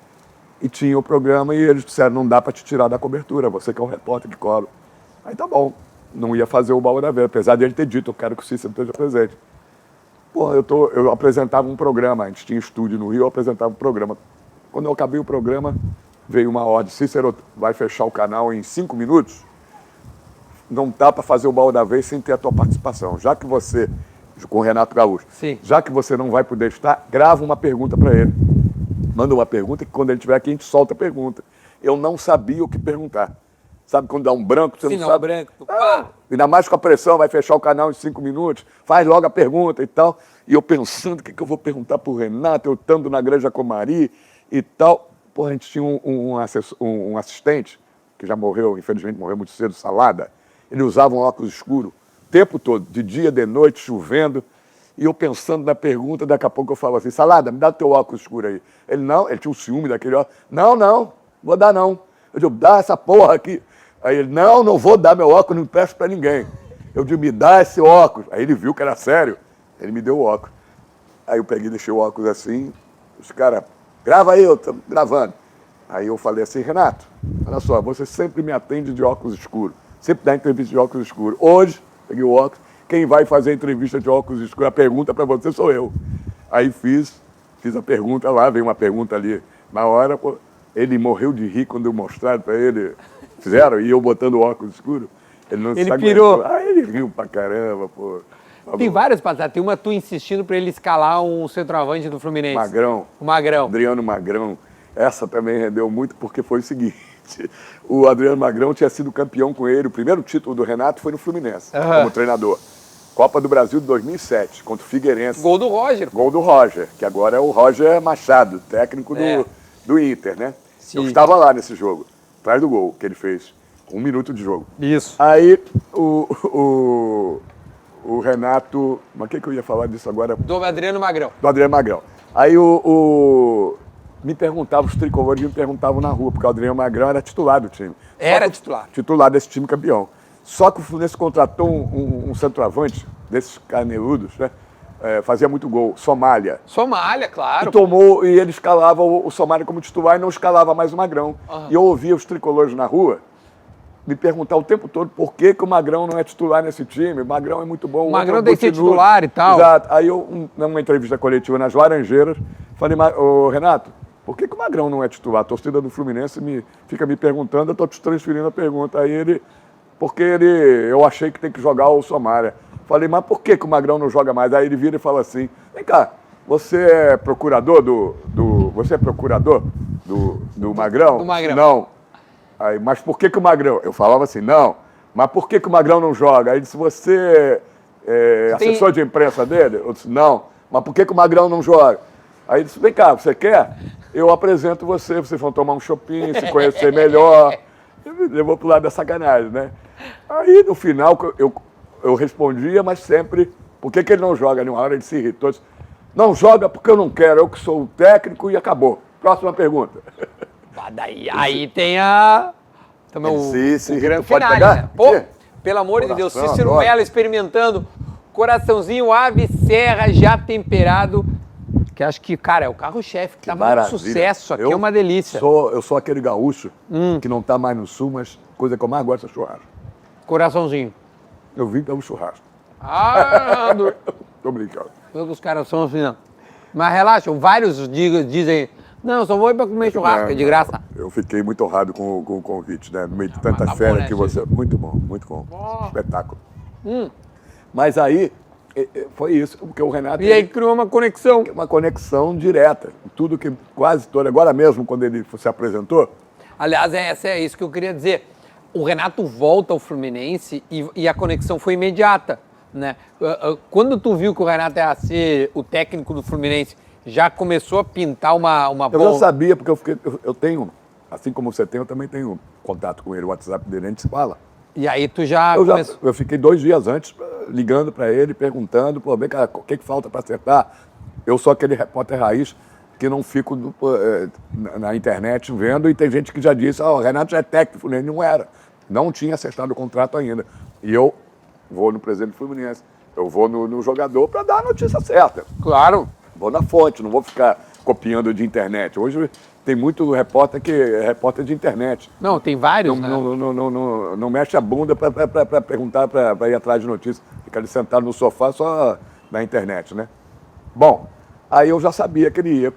E tinha o programa e eles disseram, não dá para te tirar da cobertura, você que é um repórter que cobre. Aí tá bom, não ia fazer o Bola da Vez, apesar de ele ter dito, eu quero que o Cícero esteja presente. Pô, eu apresentava um programa, a gente tinha estúdio no Rio, eu apresentava um programa. Quando eu acabei o programa, veio uma ordem, Cícero vai fechar o canal em 5 minutos, não dá para fazer o Bola da Vez sem ter a tua participação. Já que você, com o Renato Gaúcho, já que você não vai poder estar, grava uma pergunta para ele. Manda uma pergunta que quando ele estiver aqui a gente solta a pergunta. Eu não sabia o que perguntar. Sabe quando dá um branco, você não sabe? Branco. Ainda mais com a pressão, vai fechar o canal em 5 minutos, faz logo a pergunta e tal. E eu pensando, o que eu vou perguntar pro Renato, eu estando na Granja Comari e tal. Pô, a gente tinha um assistente, que já morreu, infelizmente morreu muito cedo, Salada. Ele usava um óculos escuro o tempo todo, de dia, de noite, chovendo. E eu pensando na pergunta, daqui a pouco eu falo assim, Salada, me dá o teu óculos escuro aí. Ele, não, ele tinha um ciúme daquele óculos. Não, vou dar não. Eu digo, dá essa porra aqui. Aí ele, não vou dar meu óculos, não empresto pra ninguém. Eu digo, me dá esse óculos. Aí ele viu que era sério, ele me deu o óculos. Aí eu peguei e deixei o óculos assim, os caras, grava aí, eu tô gravando. Aí eu falei assim, Renato, olha só, você sempre me atende de óculos escuros, sempre dá entrevista de óculos escuros. Hoje, peguei o óculos, quem vai fazer a entrevista de óculos escuros, a pergunta para você sou eu. Aí fiz a pergunta lá, veio uma pergunta ali na hora, pô, ele morreu de rir quando eu mostraram para ele, fizeram, e eu botando o óculos escuro. Ele não Ele pirou. Ah, ele riu pra caramba, pô. Tem várias passadas. Tem uma tu insistindo para ele escalar um centroavante do Fluminense. Magrão. O Magrão. Adriano Magrão. Essa também rendeu muito porque foi o seguinte. O Adriano Magrão tinha sido campeão com ele. O primeiro título do Renato foi no Fluminense, como treinador. Copa do Brasil de 2007, contra o Figueirense. Gol do Roger. Gol do Roger, que agora é o Roger Machado, técnico do Inter, né? Sim. Eu estava lá nesse jogo, atrás do gol que ele fez. 1 minuto de jogo. Isso. Aí o Renato... Mas o que eu ia falar disso agora? Do Adriano Magrão. Do Adriano Magrão. Aí me perguntavam, os tricolores me perguntavam na rua, porque o Adriano Magrão era titular do time. Era titular. Titular desse time campeão. Só que o Fluminense contratou um centroavante, desses caneludos, né? Fazia muito gol, Somália. Somália, claro. E ele escalava o Somália como titular e não escalava mais o Magrão. E eu ouvia os tricolores na rua me perguntar o tempo todo por que o Magrão não é titular nesse time. O Magrão é muito bom. O Magrão tem que ser titular e tal. Exato. Aí eu, numa entrevista coletiva nas Laranjeiras, falei, ô Renato, por que o Magrão não é titular? A torcida do Fluminense fica me perguntando, eu estou te transferindo a pergunta. Aí ele, eu achei que tem que jogar o Somália. Falei, mas por que o Magrão não joga mais? Aí ele vira e fala assim, vem cá, você é procurador você é procurador do Magrão? Do Magrão. Não. Aí, mas por que o Magrão? Eu falava assim, não. Mas por que o Magrão não joga? Aí ele disse, você é assessor de imprensa dele? Eu disse, não. Mas por que o Magrão não joga? Aí ele disse, vem cá, você quer? Eu apresento vocês vão tomar um shopping, se conhecer melhor. Ele levou pro lado da sacanagem, né? Aí, no final, eu respondia, mas sempre, por que ele não joga? Numa hora ele se irritou, disse, não joga porque eu não quero, eu que sou o técnico e acabou. Próxima pergunta. Aí tem também o grande finale, né? Pô, pelo amor de Deus, Cícero Melo experimentando coraçãozinho ave serra já temperado, que acho que, cara, é o carro-chefe, que tá muito sucesso, aqui é uma delícia. Eu sou aquele gaúcho que não tá mais no sul, mas coisa que eu mais gosto é churrasco. Coraçãozinho. Eu vim pelo churrasco. Tô brincando. Os caras são assim, não. Mas relaxa, vários dizem, não, eu só vou ir pra comer churrasco, é de graça. Eu fiquei muito honrado com o convite, né? No meio de tanta férias, né, que você... Muito bom, muito bom. Espetáculo. Mas aí, foi isso, porque o Renato... E aí criou uma conexão. Uma conexão direta. Tudo que quase todo... Agora mesmo, quando ele se apresentou... Aliás, é isso que eu queria dizer. O Renato volta ao Fluminense e a conexão foi imediata, né? Quando tu viu que o Renato ia ser o técnico do Fluminense, já começou a pintar uma Eu já sabia, porque eu tenho, assim como você tem, eu também tenho contato com ele, o WhatsApp dele, a gente se fala. E aí tu já Eu fiquei 2 dias antes ligando para ele, perguntando, pô, vem cá, o que falta para acertar? Eu sou aquele repórter raiz que não fico na internet vendo, e tem gente que já disse, o Renato já é técnico, nem não era. Não tinha acertado o contrato ainda. E eu vou no presidente do Fluminense, eu vou no jogador para dar a notícia certa. Claro. Vou na fonte, não vou ficar copiando de internet. Hoje tem muito repórter que é repórter de internet. Não, tem vários, não mexe a bunda para perguntar, para ir atrás de notícias. Fica ali sentado no sofá só na internet, né? Bom, aí eu já sabia que ele ia.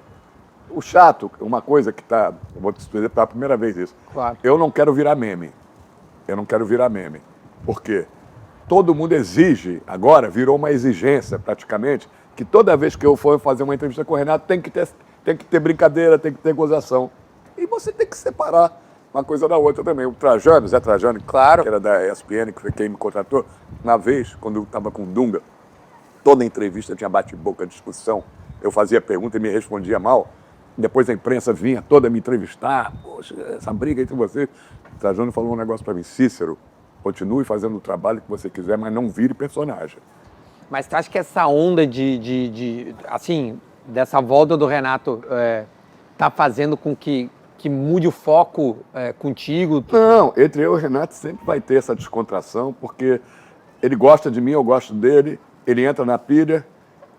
O chato, uma coisa que tá... Eu vou te dizer pela primeira vez isso. Claro. Eu não quero virar meme. Por quê? Todo mundo exige, agora virou uma exigência praticamente, que toda vez que eu for fazer uma entrevista com o Renato tem que ter brincadeira, tem que ter gozação. E você tem que separar uma coisa da outra também. O Trajano, Zé Trajano, claro, que era da ESPN, que foi quem me contratou, uma vez, quando eu estava com o Dunga, toda entrevista tinha bate-boca, discussão, eu fazia pergunta e me respondia mal. Depois a imprensa vinha toda me entrevistar. Poxa, essa briga entre vocês. O Trajano falou um negócio para mim, Cícero, continue fazendo o trabalho que você quiser, mas não vire personagem. Mas tu acha que essa onda assim, dessa volta do Renato tá fazendo com que mude o foco contigo? Não, entre eu e o Renato sempre vai ter essa descontração, porque ele gosta de mim, eu gosto dele, ele entra na pilha,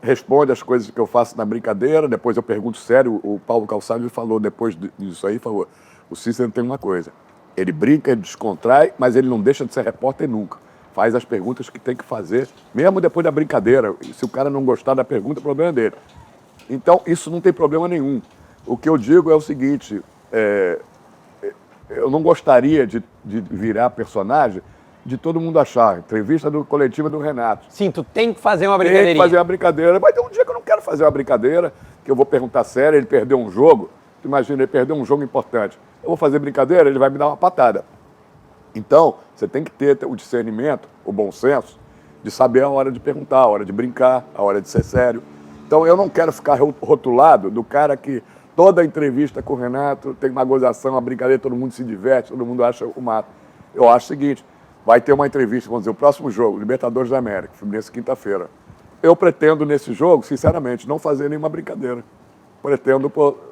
responde as coisas que eu faço na brincadeira, depois eu pergunto sério, o Paulo Calçado falou depois disso aí, falou, o Cícero tem uma coisa, ele brinca, ele descontrai, mas ele não deixa de ser repórter nunca. Faz as perguntas que tem que fazer, mesmo depois da brincadeira. E se o cara não gostar da pergunta, o problema é dele. Então, isso não tem problema nenhum. O que eu digo é o seguinte, eu não gostaria de virar personagem de todo mundo achar. Entrevista coletiva do Renato. Sim, tu tem que fazer uma brincadeirinha. Tem que fazer uma brincadeira. Mas tem um dia que eu não quero fazer uma brincadeira, que eu vou perguntar sério, ele perdeu um jogo. Tu imagina, ele perdeu um jogo importante. Eu vou fazer brincadeira, ele vai me dar uma patada. Então, você tem que ter o discernimento, o bom senso, de saber a hora de perguntar, a hora de brincar, a hora de ser sério. Então, eu não quero ficar rotulado do cara que toda entrevista com o Renato tem uma gozação, uma brincadeira, todo mundo se diverte, todo mundo acha o mato. Eu acho o seguinte, vai ter uma entrevista, vamos dizer, o próximo jogo, Libertadores da América, Fluminense quinta-feira. Eu pretendo, nesse jogo, sinceramente, não fazer nenhuma brincadeira. Pretendo,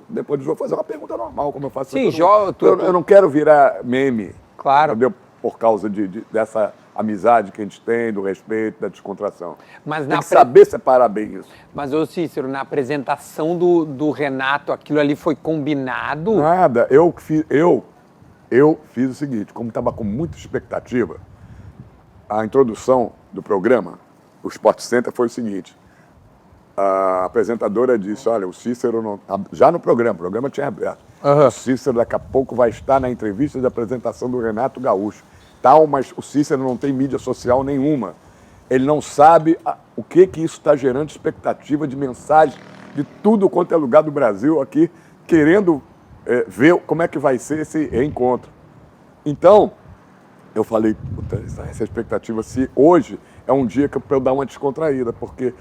depois do jogo, fazer uma pergunta normal, como eu faço. Sim, eu não quero virar meme. Claro. Entendeu? Por causa dessa amizade que a gente tem, do respeito, da descontração. Mas tem que saber separar bem isso. Mas, ô Cícero, na apresentação do Renato, aquilo ali foi combinado? Nada. Eu fiz o seguinte, como estava com muita expectativa, a introdução do programa, o Sport Center, foi o seguinte. A apresentadora disse, olha, o Cícero, não... já no programa, o programa tinha aberto. O Cícero daqui a pouco vai estar na entrevista de apresentação do Renato Gaúcho. Mas o Cícero não tem mídia social nenhuma. Ele não sabe o que isso está gerando expectativa de mensagem de tudo quanto é lugar do Brasil aqui, querendo ver como é que vai ser esse reencontro. Então, eu falei, puta, essa expectativa, se hoje é um dia que eu dar uma descontraída, porque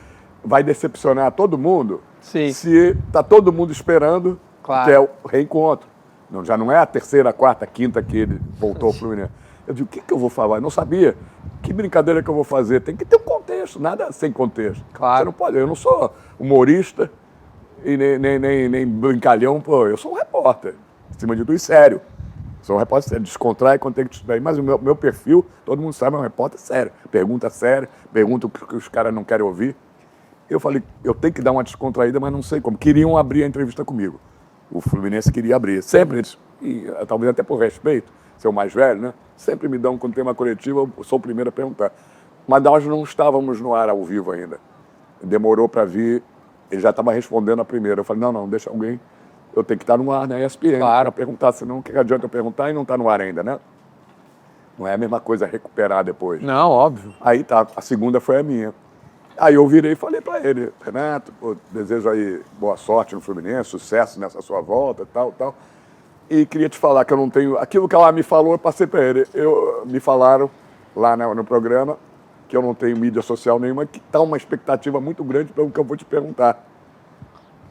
vai decepcionar todo mundo. Sim. Se está todo mundo esperando, Claro. que é o reencontro. Não, já não é a terceira, quarta, quinta que ele voltou ao Fluminense. Eu digo, o que eu vou falar? Eu não sabia. Que brincadeira que eu vou fazer? Tem que ter um contexto, nada sem contexto. Claro. Você não pode, eu não sou humorista e nem brincalhão, pô, eu sou um repórter, acima de tudo, e sério. Sou um repórter sério, descontrai quando tem que estudar. Mas o meu perfil, todo mundo sabe, é um repórter sério. Pergunta sério, pergunta o que os caras não querem ouvir. Eu falei, eu tenho que dar uma descontraída, mas não sei como. Queriam abrir a entrevista comigo. O Fluminense queria abrir. Sempre eles, e talvez até por respeito, ser o mais velho, né? Sempre me dão, quando tem uma coletiva, eu sou o primeiro a perguntar. Mas nós não estávamos no ar ao vivo ainda. Demorou para vir, ele já estava respondendo a primeira. Eu falei, não, deixa alguém, eu tenho que estar no ar na ESPN. Claro. Para perguntar, senão o que adianta eu perguntar e não estar no ar ainda, né? Não é a mesma coisa recuperar depois. Não, óbvio. Aí tá, a segunda foi a minha. Aí eu virei e falei para ele, Renato, pô, desejo aí boa sorte no Fluminense, sucesso nessa sua volta, tal. E queria te falar que eu não tenho... Aquilo que ela me falou, eu passei para ele. Me falaram lá no programa que eu não tenho mídia social nenhuma, que está uma expectativa muito grande pelo que eu vou te perguntar.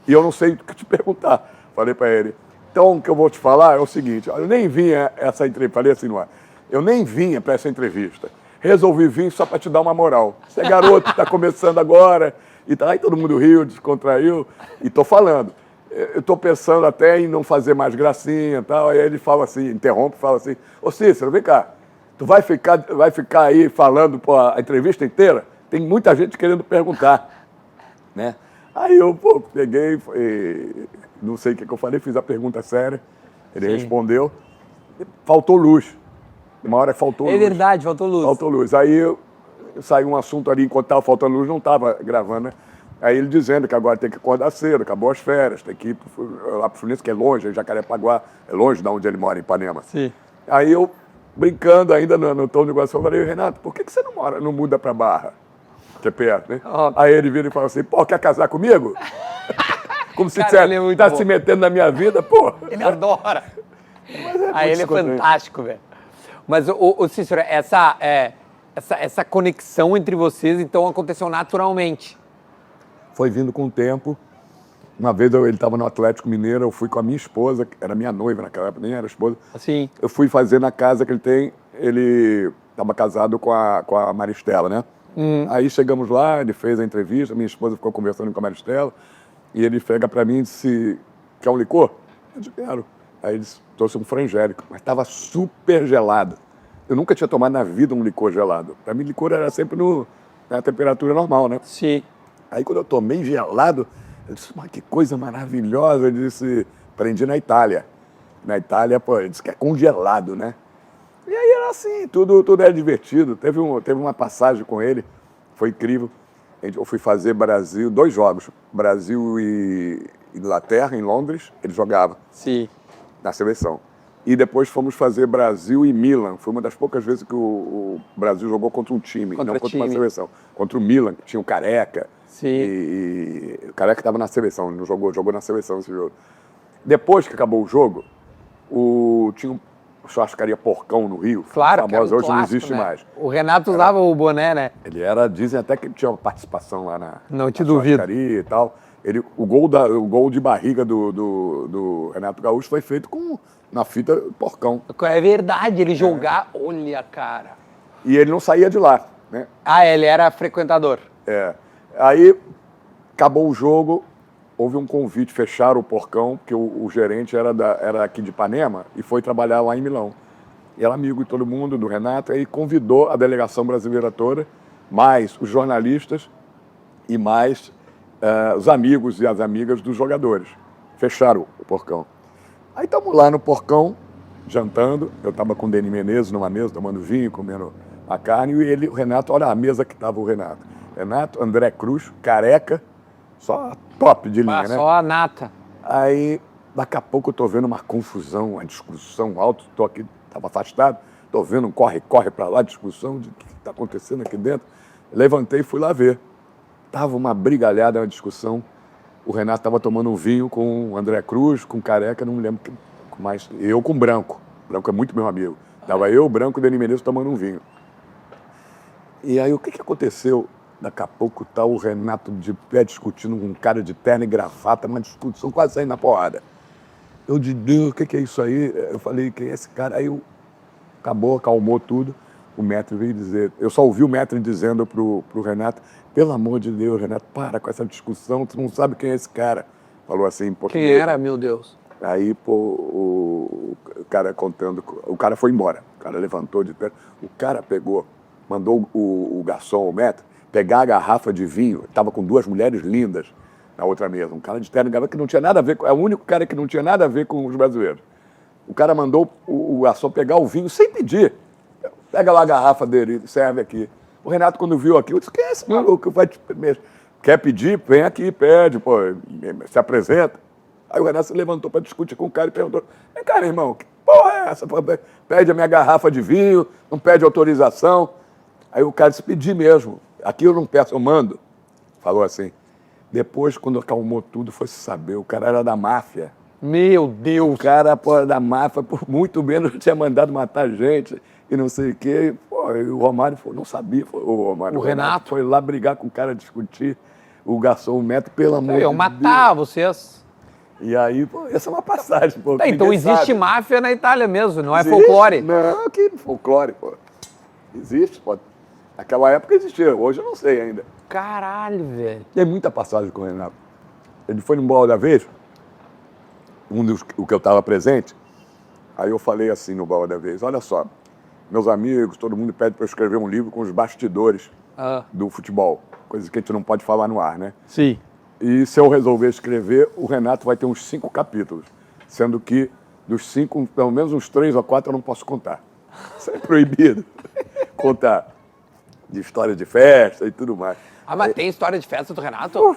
E eu não sei o que te perguntar. Falei para ele. Então, o que eu vou te falar é o seguinte, eu nem vinha essa entrevista, falei assim no ar, eu nem vinha para essa entrevista. Resolvi vir só para te dar uma moral. Você é garoto, está começando agora, e tá aí todo mundo riu, descontraiu, e estou falando. Eu estou pensando até em não fazer mais gracinha e tal, aí ele fala assim, interrompe, fala assim, ô Cícero, vem cá, tu vai ficar aí falando pô, a entrevista inteira? Tem muita gente querendo perguntar, né? Aí eu peguei, não sei o que eu falei, fiz a pergunta séria, ele respondeu, faltou luz. Uma hora faltou luz. É verdade, faltou luz. Faltou luz. Aí saiu um assunto ali, enquanto estava faltando luz, não estava gravando, né? Aí ele dizendo que agora tem que acordar cedo, acabou as férias, tem que ir lá para o Fluminense, que é longe, Jacarepaguá, é longe de onde ele mora, em Ipanema. Sim. Aí eu, brincando ainda no tom de negócio, eu falei, Renato, por que você não muda para Barra? Que é perto, né? Aí ele vira e fala assim, pô, quer casar comigo? Como se Cara, ele é muito tá bom. se metendo na minha vida, pô. Ele adora. Aí ele é descontraído. fantástico, velho. Mas, o Cícero, essa conexão entre vocês, então, aconteceu naturalmente. Foi vindo com o tempo. Uma vez ele estava no Atlético Mineiro, eu fui com a minha esposa, que era minha noiva naquela época, nem era esposa. Assim. Eu fui fazer na casa que ele tem, ele estava casado com a Maristela, né? Aí chegamos lá, ele fez a entrevista, minha esposa ficou conversando com a Maristela, e ele pega para mim e disse, quer um licor? Eu disse, quero. Aí ele trouxe um frangélico, mas estava super gelado. Eu nunca tinha tomado na vida um licor gelado. Para mim, licor era sempre na temperatura normal, né? Sim. Aí quando eu tomei gelado, eu disse, mas que coisa maravilhosa. Ele disse, aprendi na Itália. Na Itália, pô, ele disse que é congelado, né? E aí era assim, tudo era divertido. Teve uma passagem com ele, foi incrível. Eu fui fazer Brasil, 2 jogos, Brasil e Inglaterra, em Londres, ele jogava. Sim. Na seleção. E depois fomos fazer Brasil e Milan. Foi uma das poucas vezes que o Brasil jogou contra um time, não contra uma seleção. Contra o Milan, que tinha o Careca. Sim. E o Careca estava na seleção, não jogou na seleção esse jogo. Depois que acabou o jogo, tinha uma churrascaria Porcão no Rio. Claro, famosa, hoje clássico, não existe né? mais. O Renato usava o boné, né? Ele dizem até que ele tinha uma participação lá Não te na duvido. churrascaria e tal. O gol de barriga do Renato Gaúcho foi feito na fita Porcão. É verdade, ele jogava... Olha, cara. E ele não saía de lá, né? Ah, ele era frequentador. Aí, acabou o jogo, houve um convite, fecharam o Porcão, porque o gerente era aqui de Ipanema e foi trabalhar lá em Milão. E era amigo de todo mundo, do Renato, aí convidou a delegação brasileira toda, mais os jornalistas e mais... os amigos e as amigas dos jogadores. Fecharam o Porcão. Aí estamos lá no Porcão, jantando. Eu estava com o Denis Menezes numa mesa, tomando vinho, comendo a carne. E o Renato, olha a mesa que estava o Renato. Renato, André Cruz, Careca, só top de linha, né? Só a nata. Aí, daqui a pouco eu estou vendo uma confusão, uma discussão alta. Estou aqui, estava afastado. Estou vendo um corre para lá, discussão de o que está acontecendo aqui dentro. Levantei e fui lá ver. Tava uma brigalhada, uma discussão. o Renato estava tomando um vinho com o André Cruz, com o Careca, não me lembro mais. Eu com o Branco. O Branco é muito meu amigo. Tava eu, o Branco e o Denis Menezes tomando um vinho. E aí, o que aconteceu? Daqui a pouco tá o Renato de pé discutindo com um cara de terno e gravata, uma discussão quase saindo na porrada. Eu de Deus, o que é isso aí? Eu falei, quem é esse cara? Aí acalmou tudo. O Metri veio dizer, eu só ouvi o Metri dizendo pro Renato, pelo amor de Deus, Renato, para com essa discussão, tu não sabe quem é esse cara. Falou assim em português. Quem era, meu Deus? Aí, pô, o cara contando, o cara foi embora, o cara levantou de pé, o cara pegou, mandou o garçom, o Metri, pegar a garrafa de vinho, estava com duas mulheres lindas na outra mesa, um cara de terno e gravata que não tinha nada a ver, é o único cara que não tinha nada a ver com os brasileiros. O cara mandou o garçom pegar o vinho sem pedir. Pega lá a garrafa dele, serve aqui. O Renato, quando viu aquilo, disse, quem é esse maluco? Quer pedir? Vem aqui, pede, pô, se apresenta. Aí o Renato se levantou para discutir com o cara e perguntou, vem cá, irmão, que porra é essa? Pede a minha garrafa de vinho, não pede autorização. Aí o cara disse, pedi mesmo. Aqui eu não peço, eu mando. Falou assim. Depois, quando acalmou tudo, foi se saber, o cara era da máfia. Meu Deus! O cara, pô, da máfia, por muito menos tinha mandado matar gente e não sei o quê. Pô, e o Romário não sabia. O Renato foi lá brigar com o cara, discutir. O garçom, o Metro, pelo amor de Deus. Eu matar vocês. E aí, pô, essa é uma passagem, pô. Então existe máfia na Itália mesmo, não existe? É folclore? Não, que folclore, pô. Existe, pô. Naquela época existia, hoje eu não sei ainda. Caralho, velho. Tem muita passagem com o Renato. Ele foi no Bola da Vez, o que eu estava presente, aí eu falei assim no Bola da Vez, olha só, meus amigos, todo mundo pede para eu escrever um livro com os bastidores do futebol, coisa que a gente não pode falar no ar, né? Sim. E se eu resolver escrever, o Renato vai ter uns 5 capítulos, sendo que dos 5, pelo menos uns 3 ou 4 eu não posso contar. Isso é proibido, contar de história de festa e tudo mais. Ah, mas tem história de festa do Renato?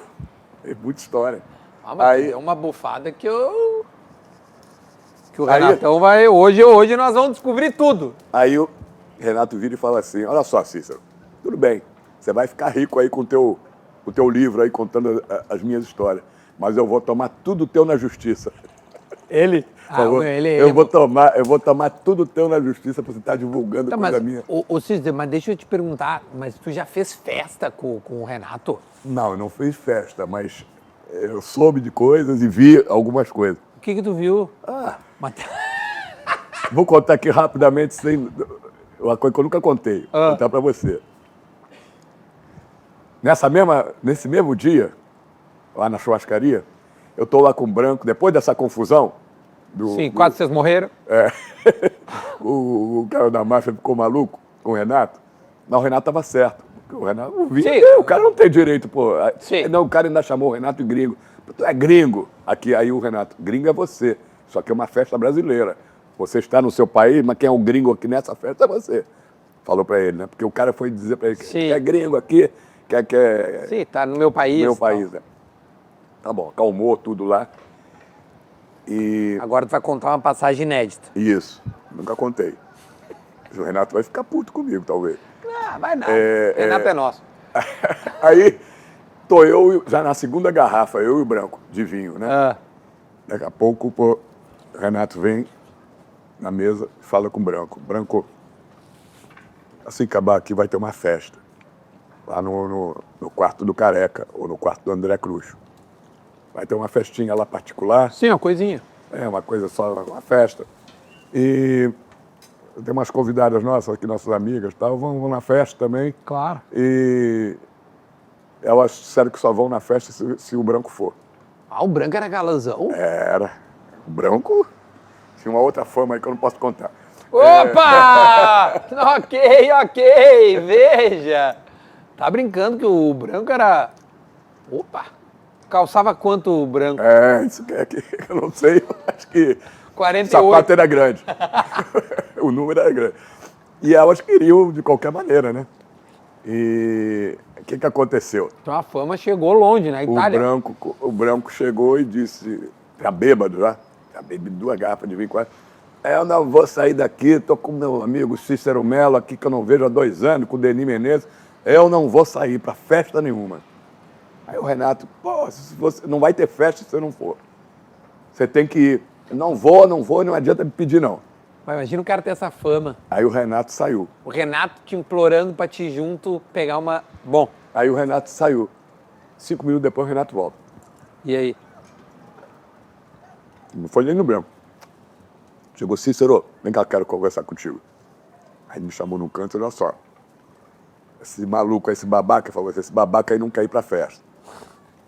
Tem muita história. Ah, mas aí, é uma bufada que o Renatão vai... Hoje nós vamos descobrir tudo. Aí o Renato vira e fala assim, olha só, Cícero, tudo bem, você vai ficar rico aí com o teu livro aí contando as minhas histórias, mas eu vou tomar tudo teu na justiça. Ele? Falou, eu vou tomar tudo teu na justiça pra você estar divulgando coisa minha. Ô Cícero, mas deixa eu te perguntar, mas tu já fez festa com o Renato? Não, eu não fiz festa, mas eu soube de coisas e vi algumas coisas. O que tu viu? Mas... Vou contar aqui rapidamente, uma coisa que eu nunca contei. Vou contar pra você. Nesse mesmo dia, lá na churrascaria, eu tô lá com o Branco, depois dessa confusão. Sim, quase vocês morreram. É. O cara da máfia ficou maluco com o Renato. Mas o Renato estava certo. O Renato, o cara não tem direito, pô. Sim. Não, o cara ainda chamou o Renato de gringo. Tu é gringo. Aqui, aí o Renato, gringo é você. Só que é uma festa brasileira. Você está no seu país, mas quem é o gringo aqui nessa festa é você. Falou pra ele, né? Porque o cara foi dizer pra ele que é gringo aqui, Sim, tá no meu país. No meu país, né? Tá bom, acalmou tudo lá. E... Agora tu vai contar uma passagem inédita. Isso, nunca contei. O Renato vai ficar puto comigo, talvez. Não, vai não. Renato é nosso. Aí, tô eu já na segunda garrafa, eu e o Branco, de vinho, né? Daqui a pouco, pô, o Renato vem na mesa e fala com o Branco. Branco, assim que acabar aqui vai ter uma festa. Lá no quarto do Careca, ou no quarto do André Cruz. Vai ter uma festinha lá particular. Sim, uma coisinha. É, uma coisa só, uma festa. E tem umas convidadas nossas aqui, nossas amigas, tal, vão na festa também. Claro. E elas disseram que só vão na festa se o Branco for. Ah, o Branco era galãzão? Era. O Branco tinha uma outra fama aí que eu não posso contar. Opa! Ok, veja. Tá brincando que o Branco era... Opa! Calçava quanto o Branco? Isso que eu não sei, acho que 48. O sapato era grande. O número era grande. E elas queriam de qualquer maneira, né? E o que aconteceu? Então a fama chegou longe, na Itália. O Branco chegou e disse, tá bêbado já, tá bebido 2 garrafas de vinho quase. Eu não vou sair daqui, tô com meu amigo Cícero Mello aqui, que eu não vejo há 2 anos, com o Denis Menezes. Eu não vou sair pra festa nenhuma. Aí o Renato, pô, se você, não vai ter festa se você não for. Você tem que ir. Não vou, não adianta me pedir, não. Mas imagina o cara ter essa fama. Aí o Renato saiu. O Renato te implorando pra te ir junto pegar uma... Bom, Aí o Renato saiu. 5 minutos depois o Renato volta. e aí? Não foi nem no branco. Chegou, Cícero, vem cá, quero conversar contigo. Aí ele me chamou num canto, olha só. Esse maluco, esse babaca, falou assim, esse babaca aí não quer ir pra festa.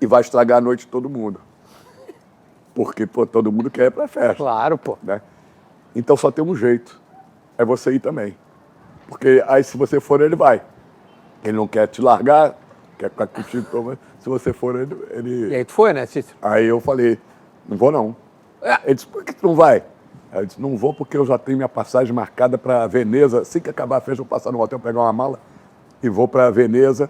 E vai estragar a noite de todo mundo. Porque, pô, todo mundo quer ir pra festa. Claro, pô. Né? Então só tem um jeito. É você ir também. Porque aí se você for, ele vai. Ele não quer te largar, quer ficar contigo. Mas se você for, ele... E aí tu foi, né, Cícero? Aí eu falei, não vou não. Ele disse, por que tu não vai? Aí eu disse, não vou porque eu já tenho minha passagem marcada para Veneza. Assim que acabar a festa, eu vou passar no hotel, pegar uma mala e vou para Veneza,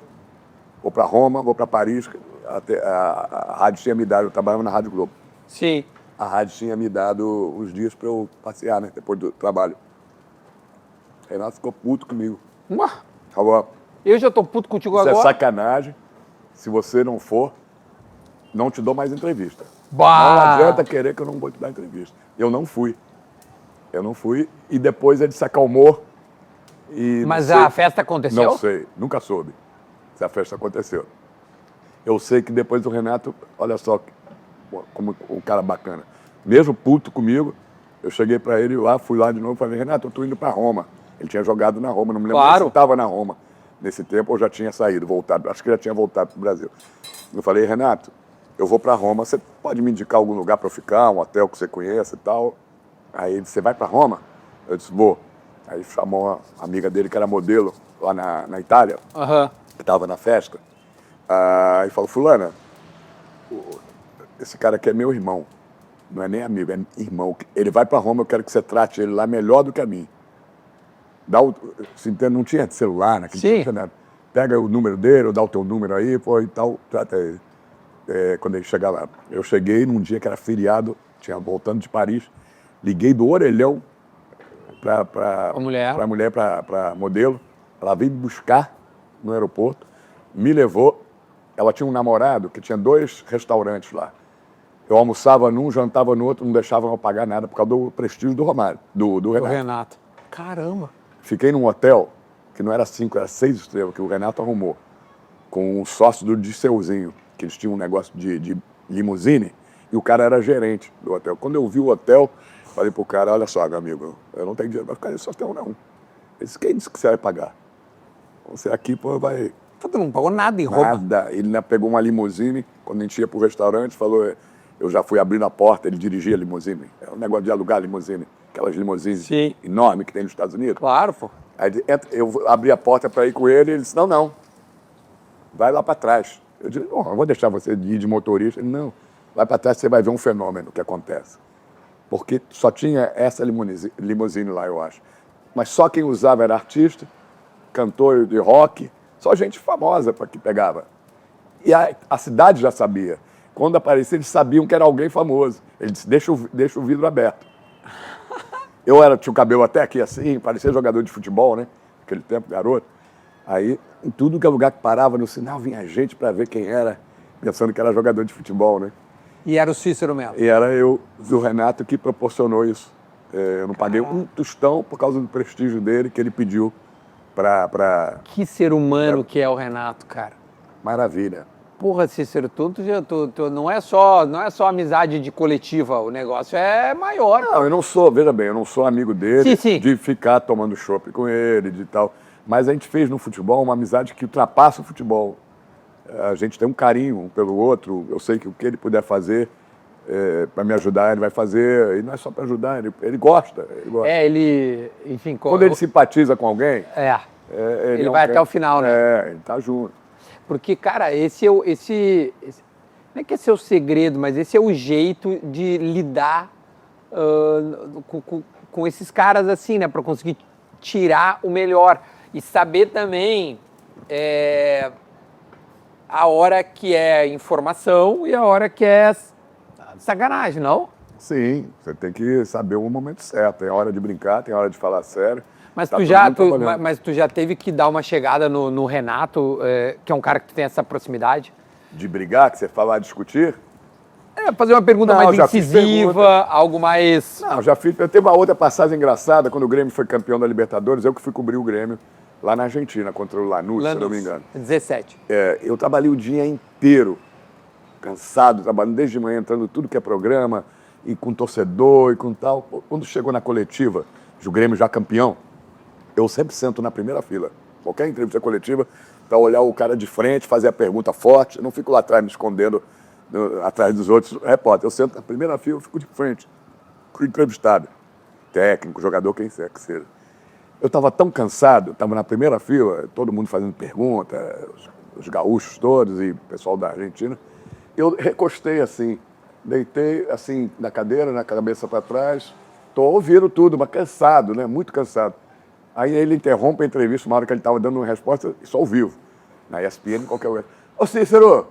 vou para Roma, vou para Paris. A rádio tinha me dado, eu trabalhava na Rádio Globo. Sim. A rádio tinha me dado uns dias para eu passear, né, depois do trabalho. Renato ficou puto comigo. Falou, Eu já tô puto contigo isso agora. é sacanagem. Se você não for, não te dou mais entrevista. Bah! Não adianta querer que eu não vou te dar entrevista. Eu não fui. E depois ele se acalmou. E Mas não sei- a festa aconteceu? Não sei, nunca soube se a festa aconteceu. Eu sei que depois o Renato, olha só como um cara bacana. Mesmo puto comigo, eu cheguei para ele lá, fui lá de novo e falei, Renato, eu tô indo para Roma. Ele tinha jogado na Roma, não me lembro Claro. se estava na Roma. Nesse tempo eu já tinha saído, voltado, acho que já tinha voltado para o Brasil. Eu falei, Renato, eu vou para Roma, você pode me indicar algum lugar para eu ficar, um hotel que você conheça e tal? Aí ele disse, você vai para Roma? Eu disse, vou. Aí chamou a amiga dele, que era modelo, lá na Itália, Aham. que estava na festa. Aí falou, fulana, esse cara aqui é meu irmão. Não é nem amigo, é irmão. Ele vai para Roma, eu quero que você trate ele lá melhor do que a mim. Não tinha celular naquele Sim. tempo, né? Pega o número dele, ou dá o teu número aí, pô, e tal, trata ele. Quando ele chegar lá. Eu cheguei num dia que era feriado, tinha voltando de Paris, liguei do orelhão para mulher. para modelo. Ela veio me buscar no aeroporto, me levou. Ela tinha um namorado que tinha 2 restaurantes lá. Eu almoçava num, jantava no outro, não deixavam eu pagar nada por causa do prestígio do Romário, do O Renato. Renato. Caramba. Fiquei num hotel que não era 5, era 6 estrelas, que o Renato arrumou, com um sócio do Disseuzinho, que eles tinham um negócio de limusine, e o cara era gerente do hotel. Quando eu vi o hotel, falei pro cara, olha só, meu amigo, eu não tenho dinheiro para ficar nesse hotel, não. Ele disse, quem disse que você vai pagar? Você aqui, pô, vai... Tu não pagou nada em Roma. Nada. Ele ainda pegou uma limusine, quando a gente ia pro restaurante, falou, eu já fui abrindo a porta, ele dirigia a limusine. É um negócio de alugar limusine, aquelas limusines Sim. enormes que tem nos Estados Unidos. Claro, pô. Aí eu abri a porta para ir com ele, ele disse, não, vai lá para trás. Eu disse, não, eu vou deixar você ir de motorista. Ele, não, vai para trás, você vai ver um fenômeno que acontece. Porque só tinha essa limusine lá, eu acho. Mas só quem usava era artista, cantor de rock, só gente famosa para que pegava. E a cidade já sabia. Quando aparecia, eles sabiam que era alguém famoso. Ele disse, deixa o vidro aberto. Tinha o cabelo até aqui assim, parecia jogador de futebol, né? Naquele tempo, garoto. Aí, em tudo que é lugar que parava, no sinal, vinha gente para ver quem era, pensando que era jogador de futebol, né? E era o Cícero Melo. E era eu, do Renato, que proporcionou isso. Eu não paguei um tostão por causa do prestígio dele, que ele pediu para... Que ser humano que é o Renato, cara. Maravilha. Porra, Cícero, não é só amizade de coletiva, o negócio é maior. Não, eu não sou, veja bem, eu não sou amigo dele, Sim. de ficar tomando chopp com ele, de tal. Mas a gente fez no futebol uma amizade que ultrapassa o futebol. A gente tem um carinho um pelo outro, eu sei que o que ele puder fazer para me ajudar, ele vai fazer, e não é só para ajudar, ele gosta. Enfim... Quando ele simpatiza com alguém... ele vai até o final, né? Ele tá junto. Porque, cara, não é que esse é o segredo, mas esse é o jeito de lidar com esses caras assim, né? Para conseguir tirar o melhor. E saber também a hora que é informação e a hora que é sacanagem, não? Sim, você tem que saber o momento certo. Tem a hora de brincar, tem a hora de falar sério. Mas, Tá tu já teve que dar uma chegada no Renato, que é um cara que tem essa proximidade? De brigar, que você fala discutir? Fazer uma pergunta Não, mais já fiz incisiva, pergunta. algo mais... Não, já fiz. Teve uma outra passagem engraçada, quando o Grêmio foi campeão da Libertadores, eu que fui cobrir o Grêmio lá na Argentina, contra o Lanús, se não me engano. 17. Eu trabalhei o dia inteiro, cansado, trabalhando desde de manhã, entrando tudo que é programa, e com torcedor e com tal. Quando chegou na coletiva, o Grêmio já campeão, eu sempre sento na primeira fila. Qualquer entrevista coletiva, para olhar o cara de frente, fazer a pergunta forte. Eu não fico lá atrás me escondendo atrás dos outros repórteres. Eu sento na primeira fila, eu fico de frente, com o entrevistado. Técnico, jogador, quem quer que seja. Eu estava tão cansado, estava na primeira fila, todo mundo fazendo pergunta, os gaúchos todos e o pessoal da Argentina. Eu recostei assim, deitei assim na cadeira, na cabeça para trás, estou ouvindo tudo, mas cansado, né? Muito cansado. Aí ele interrompe a entrevista, uma hora que ele estava dando uma resposta, isso ao vivo, na ESPN, em qualquer lugar. Ô Cícero,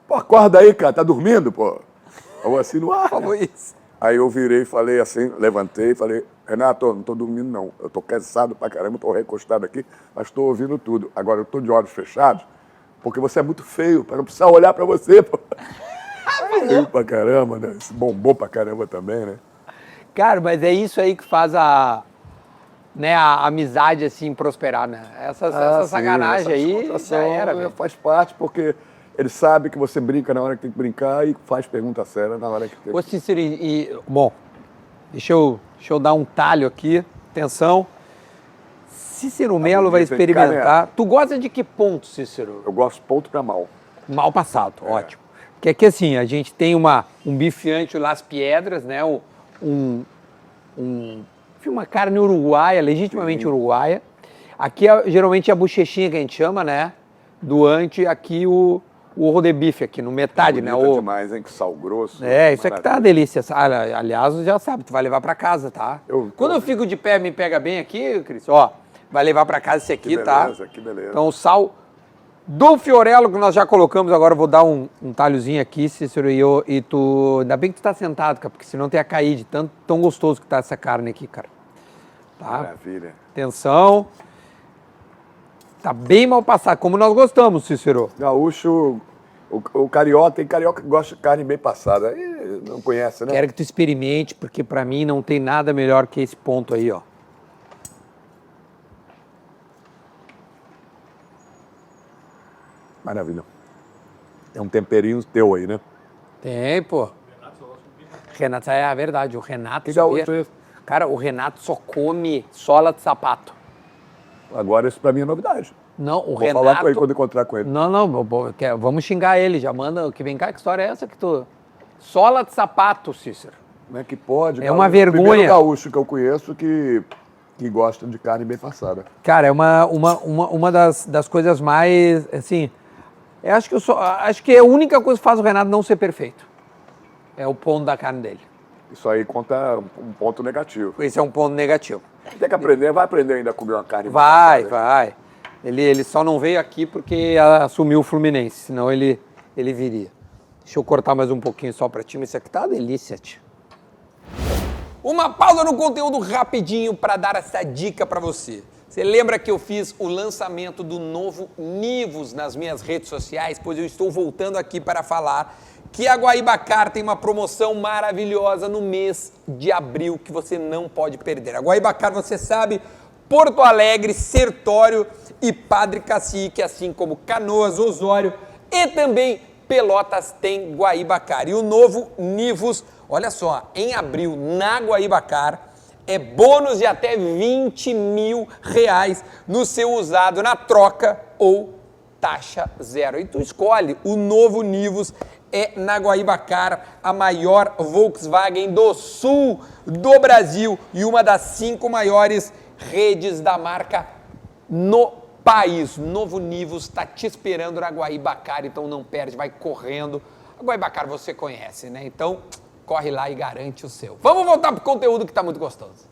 pô, acorda aí, cara, tá dormindo, pô? Eu assim no ar. Falou isso. Aí eu virei e falei assim, levantei e falei, Renato, não tô dormindo não, eu tô cansado pra caramba, tô recostado aqui, mas tô ouvindo tudo. Agora eu tô de olhos fechados, porque você é muito feio, para não precisar olhar pra você, pô. Feio pra caramba, né? Se bombou pra caramba também, né? Cara, mas é isso aí que faz a amizade, assim, prosperar, né? Essa sacanagem aí já era, velho. Faz parte, porque ele sabe que você brinca na hora que tem que brincar e faz pergunta séria na hora que tem que... Ô, Cícero, bom, deixa eu dar um talho aqui, atenção. Cícero Melo vai experimentar. Tu gosta de que ponto, Cícero? Eu gosto ponto pra mal. Mal passado, ótimo. Porque aqui, assim, a gente tem um bife ancho Las Piedras, né? Uma carne uruguaia, legitimamente uruguaia. Aqui, geralmente, é a bochechinha que a gente chama, né? Do ante, aqui o rodebife aqui, no metade, né? Demais, hein? Que sal grosso. Isso aqui tá uma delícia. Aliás, já sabe, tu vai levar pra casa, tá? Quando eu fico de pé, me pega bem aqui, Cris, ó, vai levar pra casa esse aqui, tá? Que beleza. Então, o sal do Fiorello, que nós já colocamos, agora eu vou dar um talhozinho aqui, Cícero, e tu... Ainda bem que tu tá sentado, cara, porque senão tu ia cair de tão gostoso que tá essa carne aqui, cara. Tá? Maravilha. Atenção. Tá bem mal passado, como nós gostamos, Cícero. Gaúcho, o carioca, tem carioca que gosta de carne bem passada. Aí não conhece, né? Quero que tu experimente, porque pra mim não tem nada melhor que esse ponto aí, ó. Maravilha. É um temperinho teu aí, né? Tem, pô. Renato, é a verdade, o Renato... Cara, o Renato só come sola de sapato. Agora isso pra mim é novidade. Não, o Vou Renato... falar com ele quando encontrar com ele. Não, vamos xingar ele, já manda, que vem cá, que história é essa que tu... Sola de sapato, Cícero. Como é que pode? É uma vergonha. O primeiro gaúcho que eu conheço que gosta de carne bem passada. Cara, é uma das coisas mais, assim... Eu acho que a única coisa que faz o Renato não ser perfeito é o ponto da carne dele. Isso aí conta um ponto negativo. Esse é um ponto negativo. Tem que aprender, vai aprender ainda a comer uma carne. Vai. Ele só não veio aqui porque assumiu o Fluminense, senão ele viria. Deixa eu cortar mais um pouquinho só pra ti, mas isso aqui tá uma delícia, tio. Uma pausa no conteúdo rapidinho para dar essa dica para você. Você lembra que eu fiz o lançamento do novo Nivus nas minhas redes sociais? Pois eu estou voltando aqui para falar que a Guaibacar tem uma promoção maravilhosa no mês de abril que você não pode perder. A Guaibacar, você sabe, Porto Alegre, Sertório e Padre Cacique, assim como Canoas, Osório e também Pelotas tem Guaibacar. E o novo Nivus, olha só, em abril na Guaibacar, é bônus de até R$20 mil no seu usado na troca ou taxa zero. E tu escolhe, o novo Nivus é na Guaibacar, a maior Volkswagen do sul do Brasil e uma das 5 maiores redes da marca no país. Novo Nivus está te esperando na Guaibacar, então não perde, vai correndo. A Guaibacar você conhece, né? Então corre lá e garante o seu. Vamos voltar pro conteúdo que tá muito gostoso.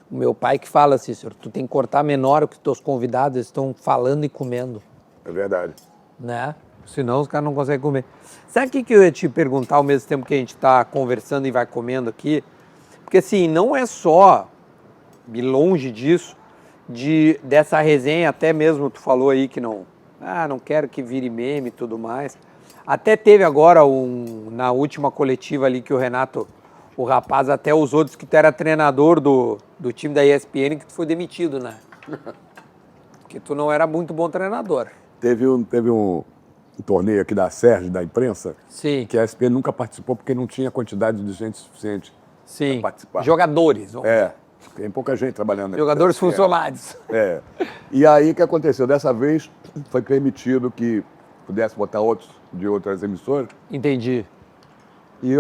O meu pai que fala, Cícero, tu tem que cortar menor o que os teus convidados estão falando e comendo. É verdade. Né? Senão os caras não conseguem comer. Sabe o que eu ia te perguntar ao mesmo tempo que a gente tá conversando e vai comendo aqui? Porque assim, não é só, e longe disso, dessa resenha, até mesmo tu falou aí que não, não quero que vire meme e tudo mais. Até teve agora, na última coletiva ali, que o Renato, o rapaz até usou, disse que tu era treinador do time da ESPN, que tu foi demitido, né? Porque tu não era muito bom treinador. Teve um torneio aqui da Sérgio, da imprensa, Sim. que a ESPN nunca participou porque não tinha quantidade de gente suficiente Sim. para participar. Jogadores. Tem pouca gente trabalhando. Jogadores funcionários. E aí o que aconteceu? Dessa vez foi permitido que pudesse botar outros de outras emissoras. Entendi. E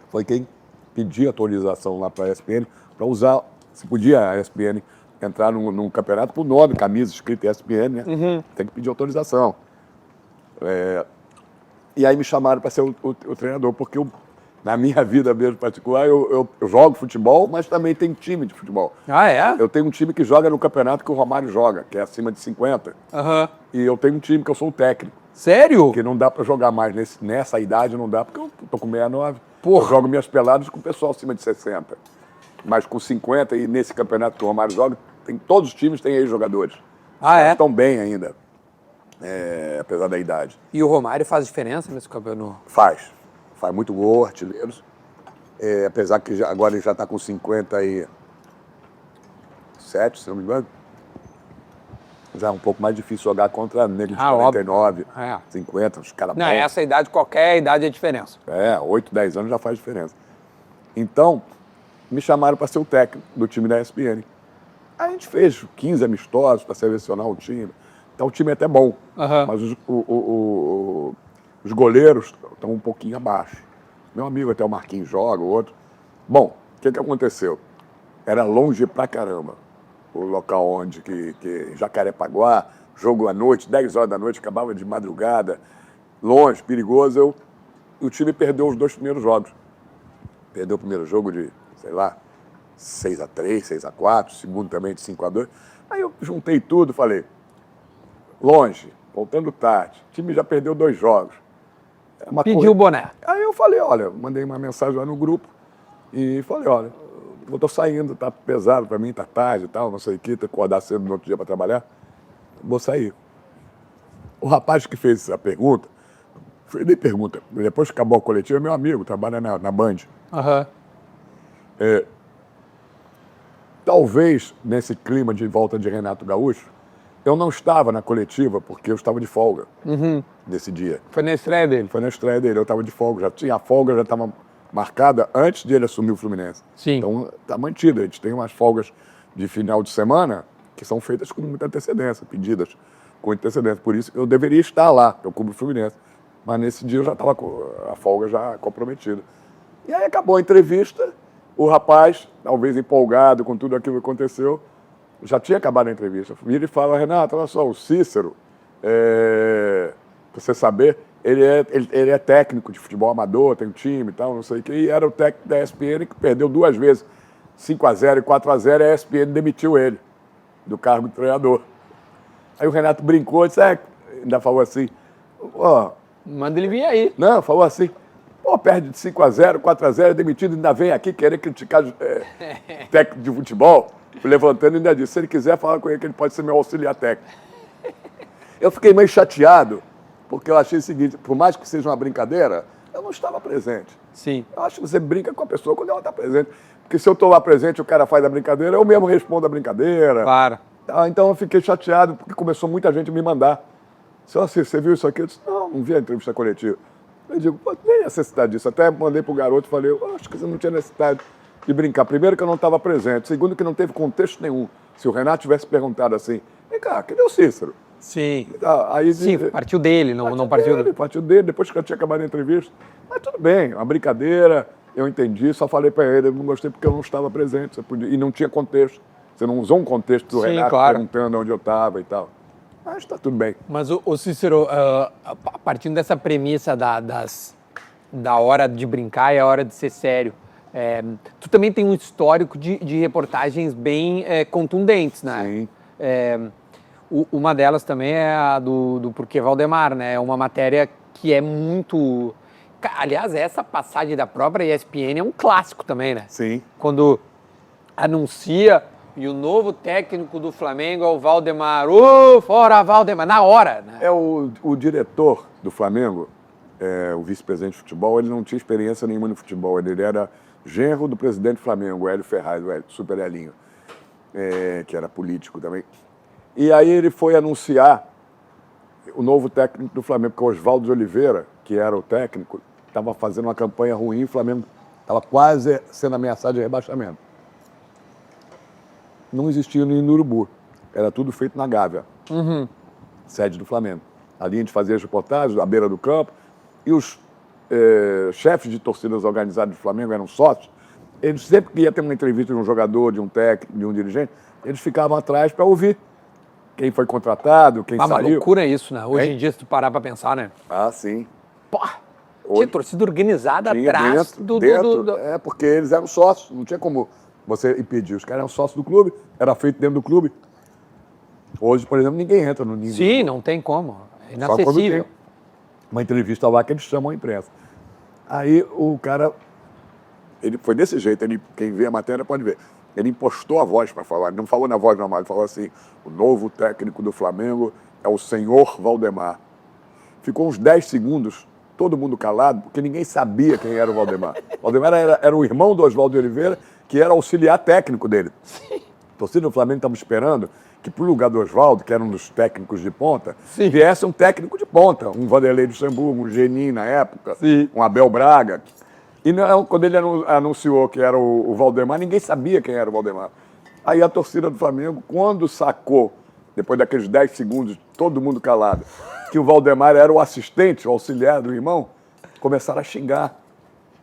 foi quem pediu autorização lá para a ESPN para usar, se podia a ESPN entrar num campeonato por nome, camisa escrita ESPN, né? Uhum. Tem que pedir autorização. E aí me chamaram para ser o treinador, porque na minha vida mesmo particular, eu jogo futebol, mas também tenho time de futebol. Ah, é? Eu tenho um time que joga no campeonato que o Romário joga, que é acima de 50. Aham. E eu tenho um time que eu sou o técnico. Sério? Que não dá para jogar mais nessa idade, não dá, porque eu tô com 69. Porra. Eu jogo minhas peladas com o pessoal acima de 60. Mas com 50 e nesse campeonato que o Romário joga, todos os times têm ex-jogadores. Estão bem ainda, apesar da idade. E o Romário faz diferença nesse campeonato? Faz muito gol, artilheiros. Apesar que agora ele já está com 57, se não me engano. Já é um pouco mais difícil jogar contra negros de 49, 50, os caras bons. Não, essa idade, qualquer idade é diferença. 8, 10 anos já faz diferença. Então, me chamaram para ser o técnico do time da ESPN. Aí a gente fez 15 amistosos para selecionar o time. Então o time é até bom, mas os goleiros estão um pouquinho abaixo. Meu amigo até o Marquinhos joga, o outro. Bom, o que aconteceu? Era longe pra caramba o local onde que Jacarepaguá, jogo à noite, 10 horas da noite, acabava de madrugada, longe, perigoso. O time perdeu os 2 primeiros jogos. Perdeu o primeiro jogo de, 6-3, 6-4, o segundo também de 5-2. Aí eu juntei tudo, falei, longe, voltando tarde, o time já perdeu 2 jogos. Pediu o boné. Aí eu falei, mandei uma mensagem lá no grupo e falei, eu tô saindo, tá pesado pra mim, tá tarde e tal, não sei o que, tem que acordar cedo no outro dia pra trabalhar, vou sair. O rapaz que fez essa pergunta, depois que acabou a coletiva, é meu amigo, trabalha na Band. Talvez, nesse clima de volta de Renato Gaúcho, eu não estava na coletiva porque eu estava de folga nesse dia. Foi na estreia dele? Foi na estreia dele, eu estava de folga, já tinha a folga, já estava marcada antes de ele assumir o Fluminense. Sim. Então está mantida, a gente tem umas folgas de final de semana que são feitas com muita antecedência, pedidas com antecedência. Por isso eu deveria estar lá, eu cubro o Fluminense. Mas nesse dia eu já estava com a folga já comprometida. E aí acabou a entrevista, o rapaz, talvez empolgado com tudo aquilo que aconteceu, já tinha acabado a entrevista. Vira e fala, Renato, olha só, o Cícero, pra você saber, ele é técnico de futebol amador, tem um time e tal, não sei o quê, e era o técnico da ESPN que perdeu 2 vezes, 5-0 e 4-0, e a ESPN demitiu ele do cargo de treinador. Aí o Renato brincou, disse, ainda falou assim, manda ele vir aí. Não, falou assim, perde de 5-0, 4-0, é demitido, ainda vem aqui querer criticar técnico de futebol, levantando e ainda disse, se ele quiser falar com ele que ele pode ser meu auxiliar técnico. Eu fiquei meio chateado, porque eu achei o seguinte, por mais que seja uma brincadeira, eu não estava presente. Sim. Eu acho que você brinca com a pessoa quando ela está presente. Porque se eu estou lá presente e o cara faz a brincadeira, eu mesmo respondo a brincadeira. Claro. Então eu fiquei chateado, porque começou muita gente a me mandar. Você viu isso aqui? Eu disse, não vi a entrevista coletiva. Eu digo, nem necessidade disso. Até mandei pro garoto e falei, acho que você não tinha necessidade de brincar. Primeiro que eu não estava presente. Segundo que não teve contexto nenhum. Se o Renato tivesse perguntado assim, vem cá, cadê o Cícero? Sim. Aí, sim, partiu dele, não partiu dele. Partiu dele, depois que eu tinha acabado a entrevista. Mas tudo bem, uma brincadeira, eu entendi, só falei para ele, eu não gostei porque eu não estava presente. E não tinha contexto. Você não usou um contexto do Renato perguntando onde eu estava e tal. Mas está tudo bem. Mas, o Cícero, partindo dessa premissa da hora de brincar e a hora de ser sério, tu também tem um histórico de reportagens bem contundentes, né? Sim. Uma delas também é a do Porquê Valdemar, né? É uma matéria que é muito... Aliás, essa passagem da própria ESPN é um clássico também, né? Sim. Quando anuncia E o novo técnico do Flamengo é o Valdemar. Fora Valdemar, na hora, né? O diretor do Flamengo, o vice-presidente de futebol, ele não tinha experiência nenhuma no futebol. Ele era genro do presidente do Flamengo, o Hélio Ferraz, o Super Helinho, que era político também. E aí ele foi anunciar o novo técnico do Flamengo, porque o Oswaldo de Oliveira, que era o técnico, estava fazendo uma campanha ruim, o Flamengo estava quase sendo ameaçado de rebaixamento. Não existia no Urubu, era tudo feito na Gávea, sede do Flamengo. Ali a gente fazia as reportagens, à beira do campo, e os chefes de torcidas organizadas do Flamengo eram sócios, eles sempre que ia ter uma entrevista de um jogador, de um técnico, de um dirigente, eles ficavam atrás para ouvir quem foi contratado, quem saiu. Uma loucura isso, né? Hoje em dia, se tu parar pra pensar, né? Ah, sim. Pô, tinha torcida organizada atrás dentro. Porque eles eram sócios, não tinha como você impedir. Os caras eram sócios do clube, era feito dentro do clube. Hoje, por exemplo, ninguém entra no nível. Sim, não tem como. É Só quando inacessível. tem uma entrevista lá que eles chamam a imprensa. Aí o cara, ele foi desse jeito, quem vê a matéria pode ver. Ele impostou a voz para falar, não falou na voz normal, ele falou assim: o novo técnico do Flamengo é o senhor Valdemar. Ficou uns 10 segundos, todo mundo calado, porque ninguém sabia quem era o Valdemar. O Valdemar era o irmão do Oswaldo de Oliveira, que era auxiliar técnico dele. Sim. A torcida do Flamengo estava esperando que, pro lugar do Oswaldo, que era um dos técnicos de ponta, viesse um técnico de ponta, um Vanderlei Luxemburgo, um Genin na época, um Abel Braga. E não, quando ele anunciou que era o Valdemar, ninguém sabia quem era o Valdemar. Aí a torcida do Flamengo, quando sacou, depois daqueles 10 segundos, todo mundo calado, que o Valdemar era o assistente, o auxiliar do irmão, começaram a xingar.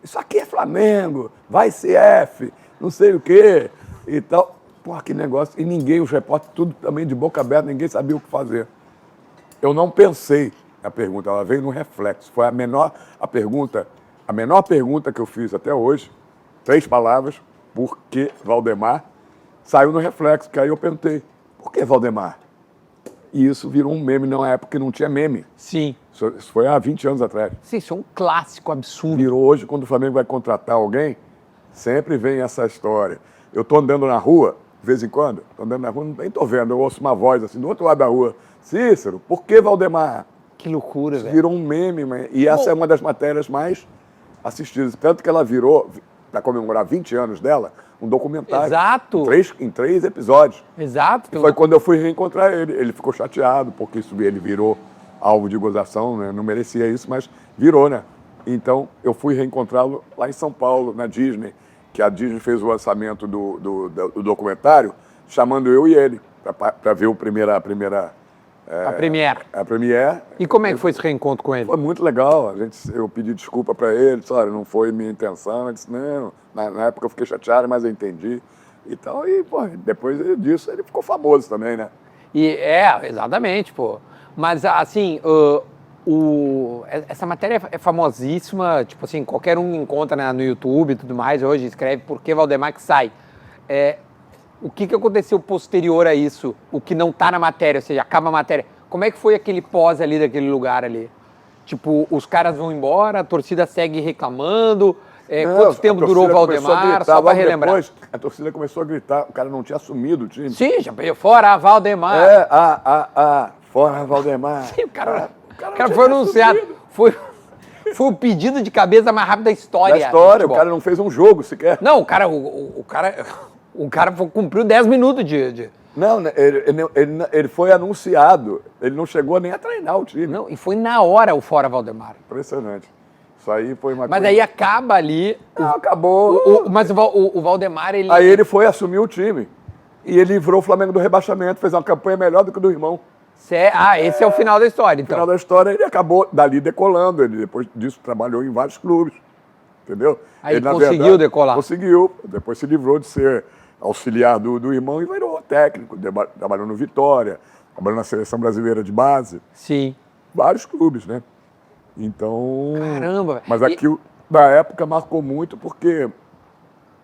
Isso aqui é Flamengo, vai CF, não sei o quê e tal. Pô, que negócio. E ninguém, os repórteres, tudo também de boca aberta, ninguém sabia o que fazer. Eu não pensei na pergunta, ela veio no reflexo. Foi a menor pergunta que eu fiz até hoje, 3 palavras, por que Valdemar, saiu no reflexo, que aí eu perguntei, por que Valdemar? E isso virou um meme na época que não tinha meme. Sim. Isso foi há 20 anos atrás. Sim, isso é um clássico absurdo. Virou hoje, quando o Flamengo vai contratar alguém, sempre vem essa história. Eu estou andando na rua, de vez em quando, nem estou vendo, eu ouço uma voz assim, do outro lado da rua, Cícero, por que Valdemar? Que loucura, velho. Virou um meme, e essa é uma das matérias mais assistidas. Tanto que ela virou, para comemorar 20 anos dela, um documentário. Exato. Em 3 episódios. Exato. Foi quando eu fui reencontrar ele. Ele ficou chateado, porque ele virou alvo de gozação, né? Não merecia isso, mas virou, né? Então, eu fui reencontrá-lo lá em São Paulo, na Disney, que a Disney fez o lançamento do documentário, chamando eu e ele, para ver a Premiere. A Premiere. E como é que foi esse reencontro com ele? Foi muito legal. Eu pedi desculpa para ele, disse, olha, não foi minha intenção. Ele disse, não, na época eu fiquei chateado, mas eu entendi. E tal, e pô, depois disso ele ficou famoso também, né? Exatamente, pô. Mas, assim, essa matéria é famosíssima, tipo assim, qualquer um encontra, né, no YouTube e tudo mais, hoje escreve por que Valdemar que sai. O que aconteceu posterior a isso? O que não tá na matéria, ou seja, acaba a matéria. Como é que foi aquele pós ali daquele lugar ali? Tipo, os caras vão embora, a torcida segue reclamando. Quanto tempo durou o Valdemar? Só para relembrar. Depois, a torcida começou a gritar, o cara não tinha assumido o time. Sim, já veio fora Valdemar. Fora Valdemar. Sim, o cara foi anunciado. Foi o pedido de cabeça mais rápido da história. O cara não fez um jogo sequer. Não, o cara cumpriu 10 minutos de... Não, ele foi anunciado. Ele não chegou nem a treinar o time. Não, e foi na hora o fora Valdemar. Impressionante. Isso aí foi uma Mas coisa... aí acaba ali... acabou. Mas o Valdemar, ele... Aí ele foi assumir o time. E ele livrou o Flamengo do rebaixamento, fez uma campanha melhor do que o do irmão. Esse é o final da história, então. No final da história, ele acabou dali decolando. Ele, depois disso, trabalhou em vários clubes. Entendeu? Aí ele, conseguiu decolar. Conseguiu. Depois se livrou de ser auxiliar do irmão e virou técnico. Trabalhou no Vitória, trabalhou na Seleção Brasileira de Base. Sim. Vários clubes, né? Então... Caramba! Mas aquilo, na época, marcou muito por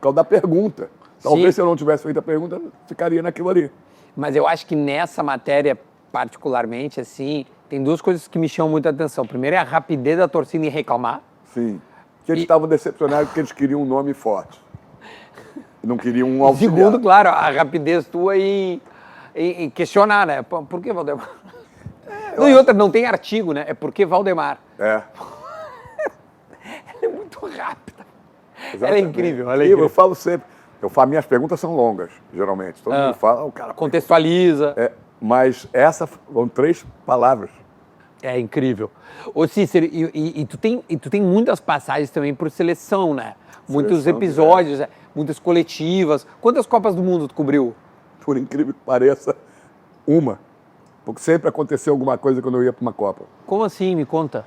causa da pergunta. Talvez se eu não tivesse feito a pergunta, ficaria naquilo ali. Mas eu acho que nessa matéria, particularmente, assim, tem 2 coisas que me chamam muita atenção. Primeiro é a rapidez da torcida em reclamar. Sim. Que eles estavam decepcionados porque eles queriam um nome forte. Não queria um auxiliar. Segundo, claro, a rapidez tua em questionar, né? Por que Valdemar? Não, e outra, não tem artigo, né? É porque Valdemar. É. Ela é muito rápida. Exatamente. Ela é incrível, ela é E incrível. eu falo sempre, minhas perguntas são longas, geralmente. Todo mundo fala, o cara... Contextualiza. Mas essa foram 3 palavras. É incrível. Ô Cícero, e tu tem muitas passagens também por seleção, né? Muitos episódios, muitas coletivas. Quantas Copas do Mundo tu cobriu? Por incrível que pareça, uma. Porque sempre aconteceu alguma coisa quando eu ia para uma Copa. Como assim? Me conta.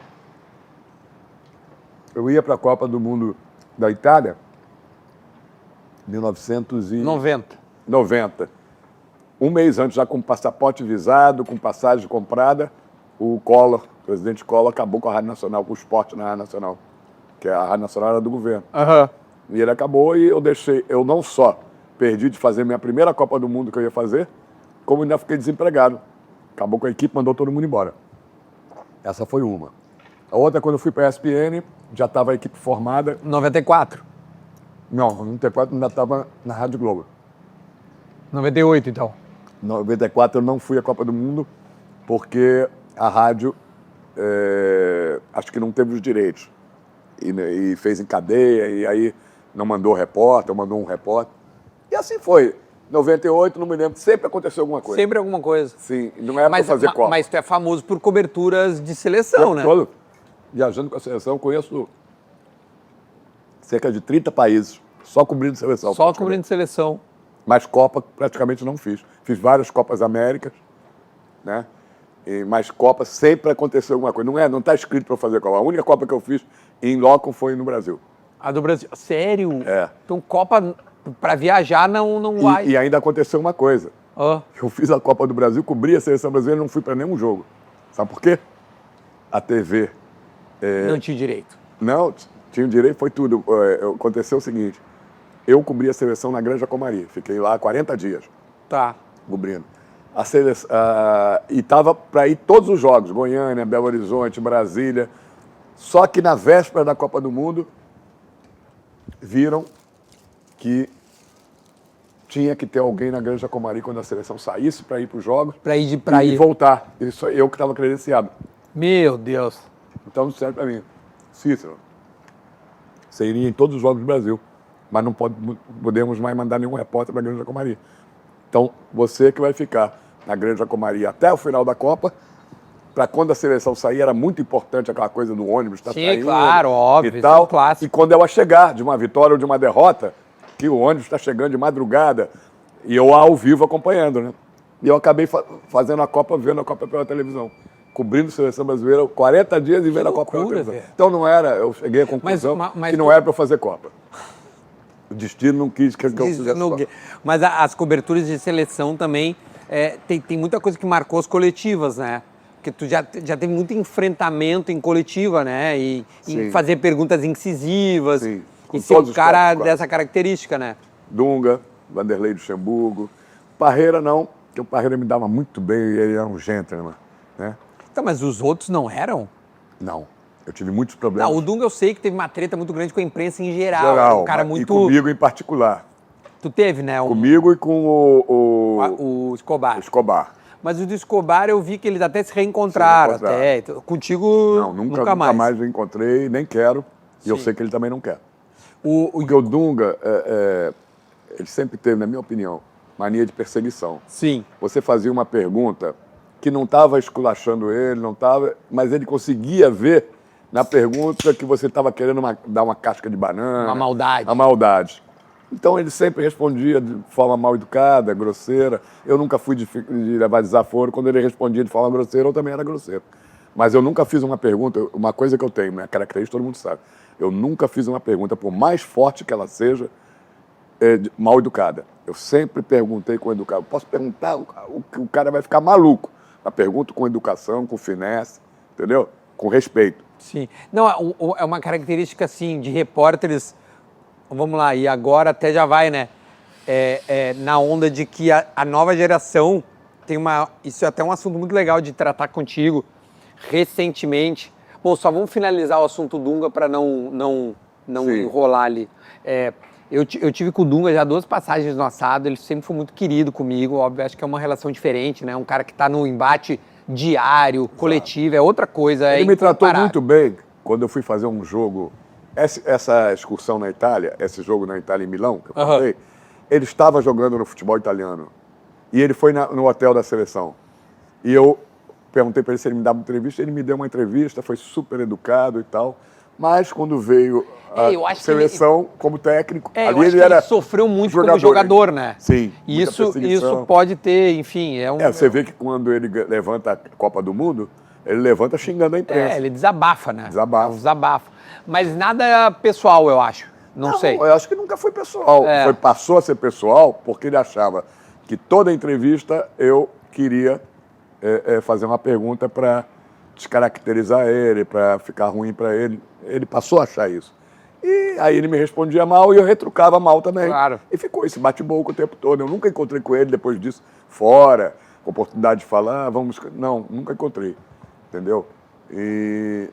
Eu ia para a Copa do Mundo da Itália, 1990. 90. Um mês antes, já com passaporte visado, com passagem comprada, o Collor, o presidente Collor, acabou com a Rádio Nacional, com o esporte na Rádio Nacional. Que a Rádio Nacional era do governo. E ele acabou e eu não só perdi de fazer minha primeira Copa do Mundo que eu ia fazer, como ainda fiquei desempregado. Acabou com a equipe, mandou todo mundo embora. Essa foi uma. A outra, quando eu fui para a ESPN, já estava a equipe formada. 94. Não, 94 ainda estava na Rádio Globo. 98, então. 94 eu não fui à Copa do Mundo, porque a rádio, acho que não teve os direitos. E fez em cadeia, e aí não mandou repórter, mandou um repórter. E assim foi. 98, não me lembro, sempre aconteceu alguma coisa. Sempre alguma coisa. Sim, não era para fazer Copa. Mas tu é famoso por coberturas de seleção, né? Todo, viajando com a seleção, conheço cerca de 30 países, só cobrindo seleção. Só cobrindo seleção. Mas Copa praticamente não fiz. Fiz várias Copas Américas, né? Mas Copa sempre aconteceu alguma coisa. Não está escrito para eu fazer Copa. A única Copa que eu fiz em loco foi no Brasil. A do Brasil? Sério? É. Então Copa, para viajar, não vai. E ainda aconteceu uma coisa. Oh. Eu fiz a Copa do Brasil, cobri a seleção brasileira e não fui para nenhum jogo. Sabe por quê? A TV... Não tinha direito. Não, tinha direito, foi tudo. Aconteceu o seguinte, eu cobri a seleção na Granja Comari, fiquei lá 40 dias. Tá. Cobrindo. A seleção, e estava para ir todos os jogos, Goiânia, Belo Horizonte, Brasília. Só que na véspera da Copa do Mundo, viram que tinha que ter alguém na Granja Comari quando a seleção saísse para ir para os jogos. Para ir e voltar. Isso eu que estava credenciado. Meu Deus. Então disseram para mim, Cícero, você iria em todos os jogos do Brasil, mas não podemos mais mandar nenhum repórter para a Granja Comari. Então, você que vai ficar na Granja Comari até o final da Copa, para quando a seleção sair, era muito importante aquela coisa do ônibus estar saindo. Claro, óbvio, e tal. isso é um clássico. E quando ela chegar de uma vitória ou de uma derrota, que o ônibus está chegando de madrugada, e eu ao vivo acompanhando, né? E eu acabei fazendo a Copa, vendo a Copa pela televisão. Cobrindo a seleção brasileira 40 dias e vendo a Copa pela televisão. Velho. Então não era, eu cheguei à conclusão que não era para eu fazer Copa. O destino não quis que eu fizesse Copa. Mas as coberturas de seleção também, tem muita coisa que marcou as coletivas, né? Porque tu já teve muito enfrentamento em coletiva, né? E fazer perguntas incisivas. Sim. E ser um cara dessa característica, né? Dunga, Vanderlei Luxemburgo. Parreira não, porque o Parreira me dava muito bem e ele era um gentleman, né? Então, mas os outros não eram? Não. Eu tive muitos problemas. Não, o Dunga eu sei que teve uma treta muito grande com a imprensa em geral. Um cara muito... E comigo em particular. Tu teve, né? Comigo e com o Escobar. O Escobar. Mas o do Escobar eu vi que eles até se reencontraram. Até. Contigo, não, nunca mais eu encontrei, nem quero. E eu sei que ele também não quer. Porque o Dunga, ele sempre teve, na minha opinião, mania de perseguição. Sim. Você fazia uma pergunta que não estava esculachando ele, não estava, mas ele conseguia ver na pergunta que você estava querendo dar uma casca de banana. Uma maldade. Uma maldade. Então ele sempre respondia de forma mal educada, grosseira. Eu nunca fui de levar desaforo. Quando ele respondia de forma grosseira, eu também era grosseiro. Mas eu nunca fiz uma pergunta, uma coisa que eu tenho, minha característica todo mundo sabe. Eu nunca fiz uma pergunta, por mais forte que ela seja, mal educada. Eu sempre perguntei com educação. Posso perguntar, o cara vai ficar maluco. Eu pergunto com educação, com finesse, entendeu? Com respeito. Sim. Não, é uma característica, assim, de repórteres... Vamos lá, e agora até já vai, né? Na onda de que a nova geração tem uma... Isso é até um assunto muito legal de tratar contigo recentemente. Bom, só vamos finalizar o assunto Dunga para não enrolar ali. Eu tive com o Dunga já 2 passagens no assado, ele sempre foi muito querido comigo, óbvio, acho que é uma relação diferente, né? Um cara que tá no embate diário, coletivo, é outra coisa. Ele me tratou muito bem quando eu fui fazer um jogo, essa excursão na Itália, esse jogo na Itália em Milão, que eu contei, ele estava jogando no futebol italiano e ele foi no hotel da seleção. E eu perguntei para ele se ele me dava uma entrevista, ele me deu uma entrevista, foi super educado e tal, mas quando veio a seleção como técnico, ali ele sofreu muito como jogador, né? Sim. Isso pode ter, enfim... Você vê que quando ele levanta a Copa do Mundo, ele levanta xingando a imprensa. Ele desabafa, né? Desabafa. Mas nada pessoal, eu acho. Não sei. Eu acho que nunca foi pessoal. Passou a ser pessoal porque ele achava que toda entrevista eu queria fazer uma pergunta para descaracterizar ele, para ficar ruim para ele. Ele passou a achar isso. E aí ele me respondia mal e eu retrucava mal também. Claro. E ficou esse bate-boca o tempo todo. Eu nunca encontrei com ele depois disso, fora, com oportunidade de falar, Não, nunca encontrei. Entendeu? E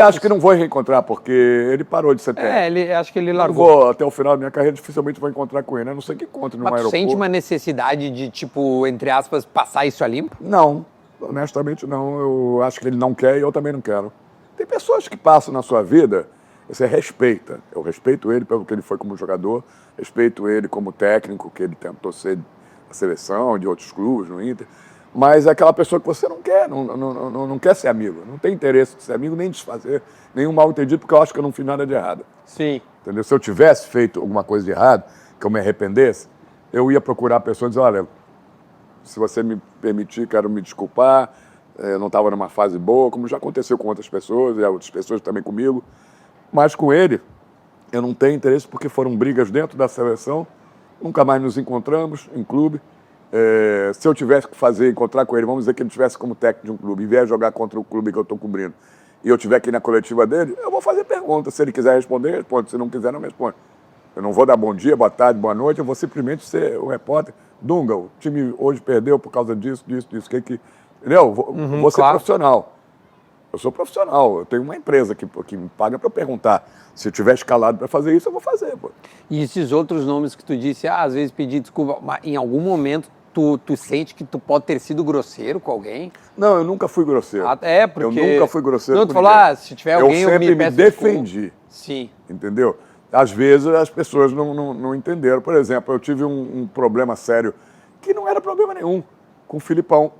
acho que não vou reencontrar, porque ele parou de ser técnico. Acho que ele largou. Até o final da minha carreira, dificilmente vou encontrar com ele. A não sei que encontre no aeroporto. Mas tu sente uma necessidade de, tipo, entre aspas, passar isso a limpo? Não, honestamente não. Eu acho que ele não quer e eu também não quero. Tem pessoas que passam na sua vida, você respeita. Eu respeito ele pelo que ele foi como jogador, respeito ele como técnico, que ele tentou ser da seleção, de outros clubes, no Inter. Mas é aquela pessoa que você não quer, não quer ser amigo. Não tem interesse de ser amigo, nem de fazer nenhum mal entendido, porque eu acho que eu não fiz nada de errado. Sim. Entendeu? Se eu tivesse feito alguma coisa de errado, que eu me arrependesse, eu ia procurar a pessoa e dizer, olha, se você me permitir, quero me desculpar, eu não estava numa fase boa, como já aconteceu com outras pessoas, e outras pessoas também comigo. Mas com ele, eu não tenho interesse porque foram brigas dentro da seleção, nunca mais nos encontramos em clube. Se eu tivesse que encontrar com ele, vamos dizer que ele estivesse como técnico de um clube e vier jogar contra o clube que eu estou cobrindo, e eu estiver aqui na coletiva dele, eu vou fazer pergunta. Se ele quiser responder, responde. Se não quiser, não responde. Eu não vou dar bom dia, boa tarde, boa noite, eu vou simplesmente ser o repórter. Dunga, o time hoje perdeu por causa disso. Entendeu? Vou ser profissional. Eu sou profissional, eu tenho uma empresa que me paga para eu perguntar. Se eu tiver escalado para fazer isso, eu vou fazer. Pô. E esses outros nomes que tu disse, às vezes pedir desculpa, mas em algum momento tu sente que tu pode ter sido grosseiro com alguém? Não, eu nunca fui grosseiro. Porque... Eu nunca fui grosseiro com ninguém. Não, tu falou, se tiver alguém, eu sempre me defendi. Desculpa. Sim. Entendeu? Às vezes as pessoas não entenderam. Por exemplo, eu tive um problema sério, que não era problema nenhum, com o Filipão.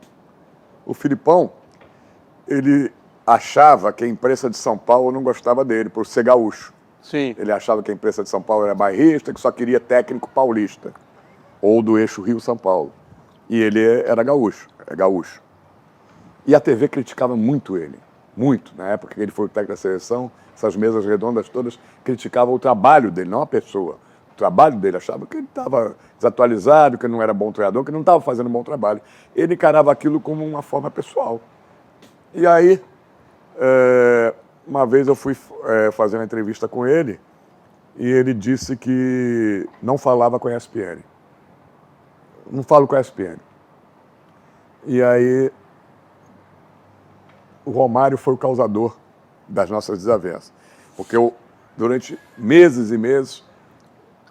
O Filipão, ele achava que a imprensa de São Paulo não gostava dele, por ser gaúcho. Sim. Ele achava que a imprensa de São Paulo era bairrista, que só queria técnico paulista, ou do eixo Rio-São Paulo. E ele é gaúcho. E a TV criticava muito ele, muito. Na época que ele foi o técnico da seleção, essas mesas redondas todas criticavam o trabalho dele, não a pessoa. O trabalho dele, achava que ele estava desatualizado, que ele não era bom treinador, que ele não estava fazendo um bom trabalho. Ele encarava aquilo como uma forma pessoal. E aí, uma vez eu fui fazer uma entrevista com ele e ele disse que não falava com a ESPN. Não falo com a ESPN. E aí, o Romário foi o causador das nossas desavenças. Porque durante meses e meses,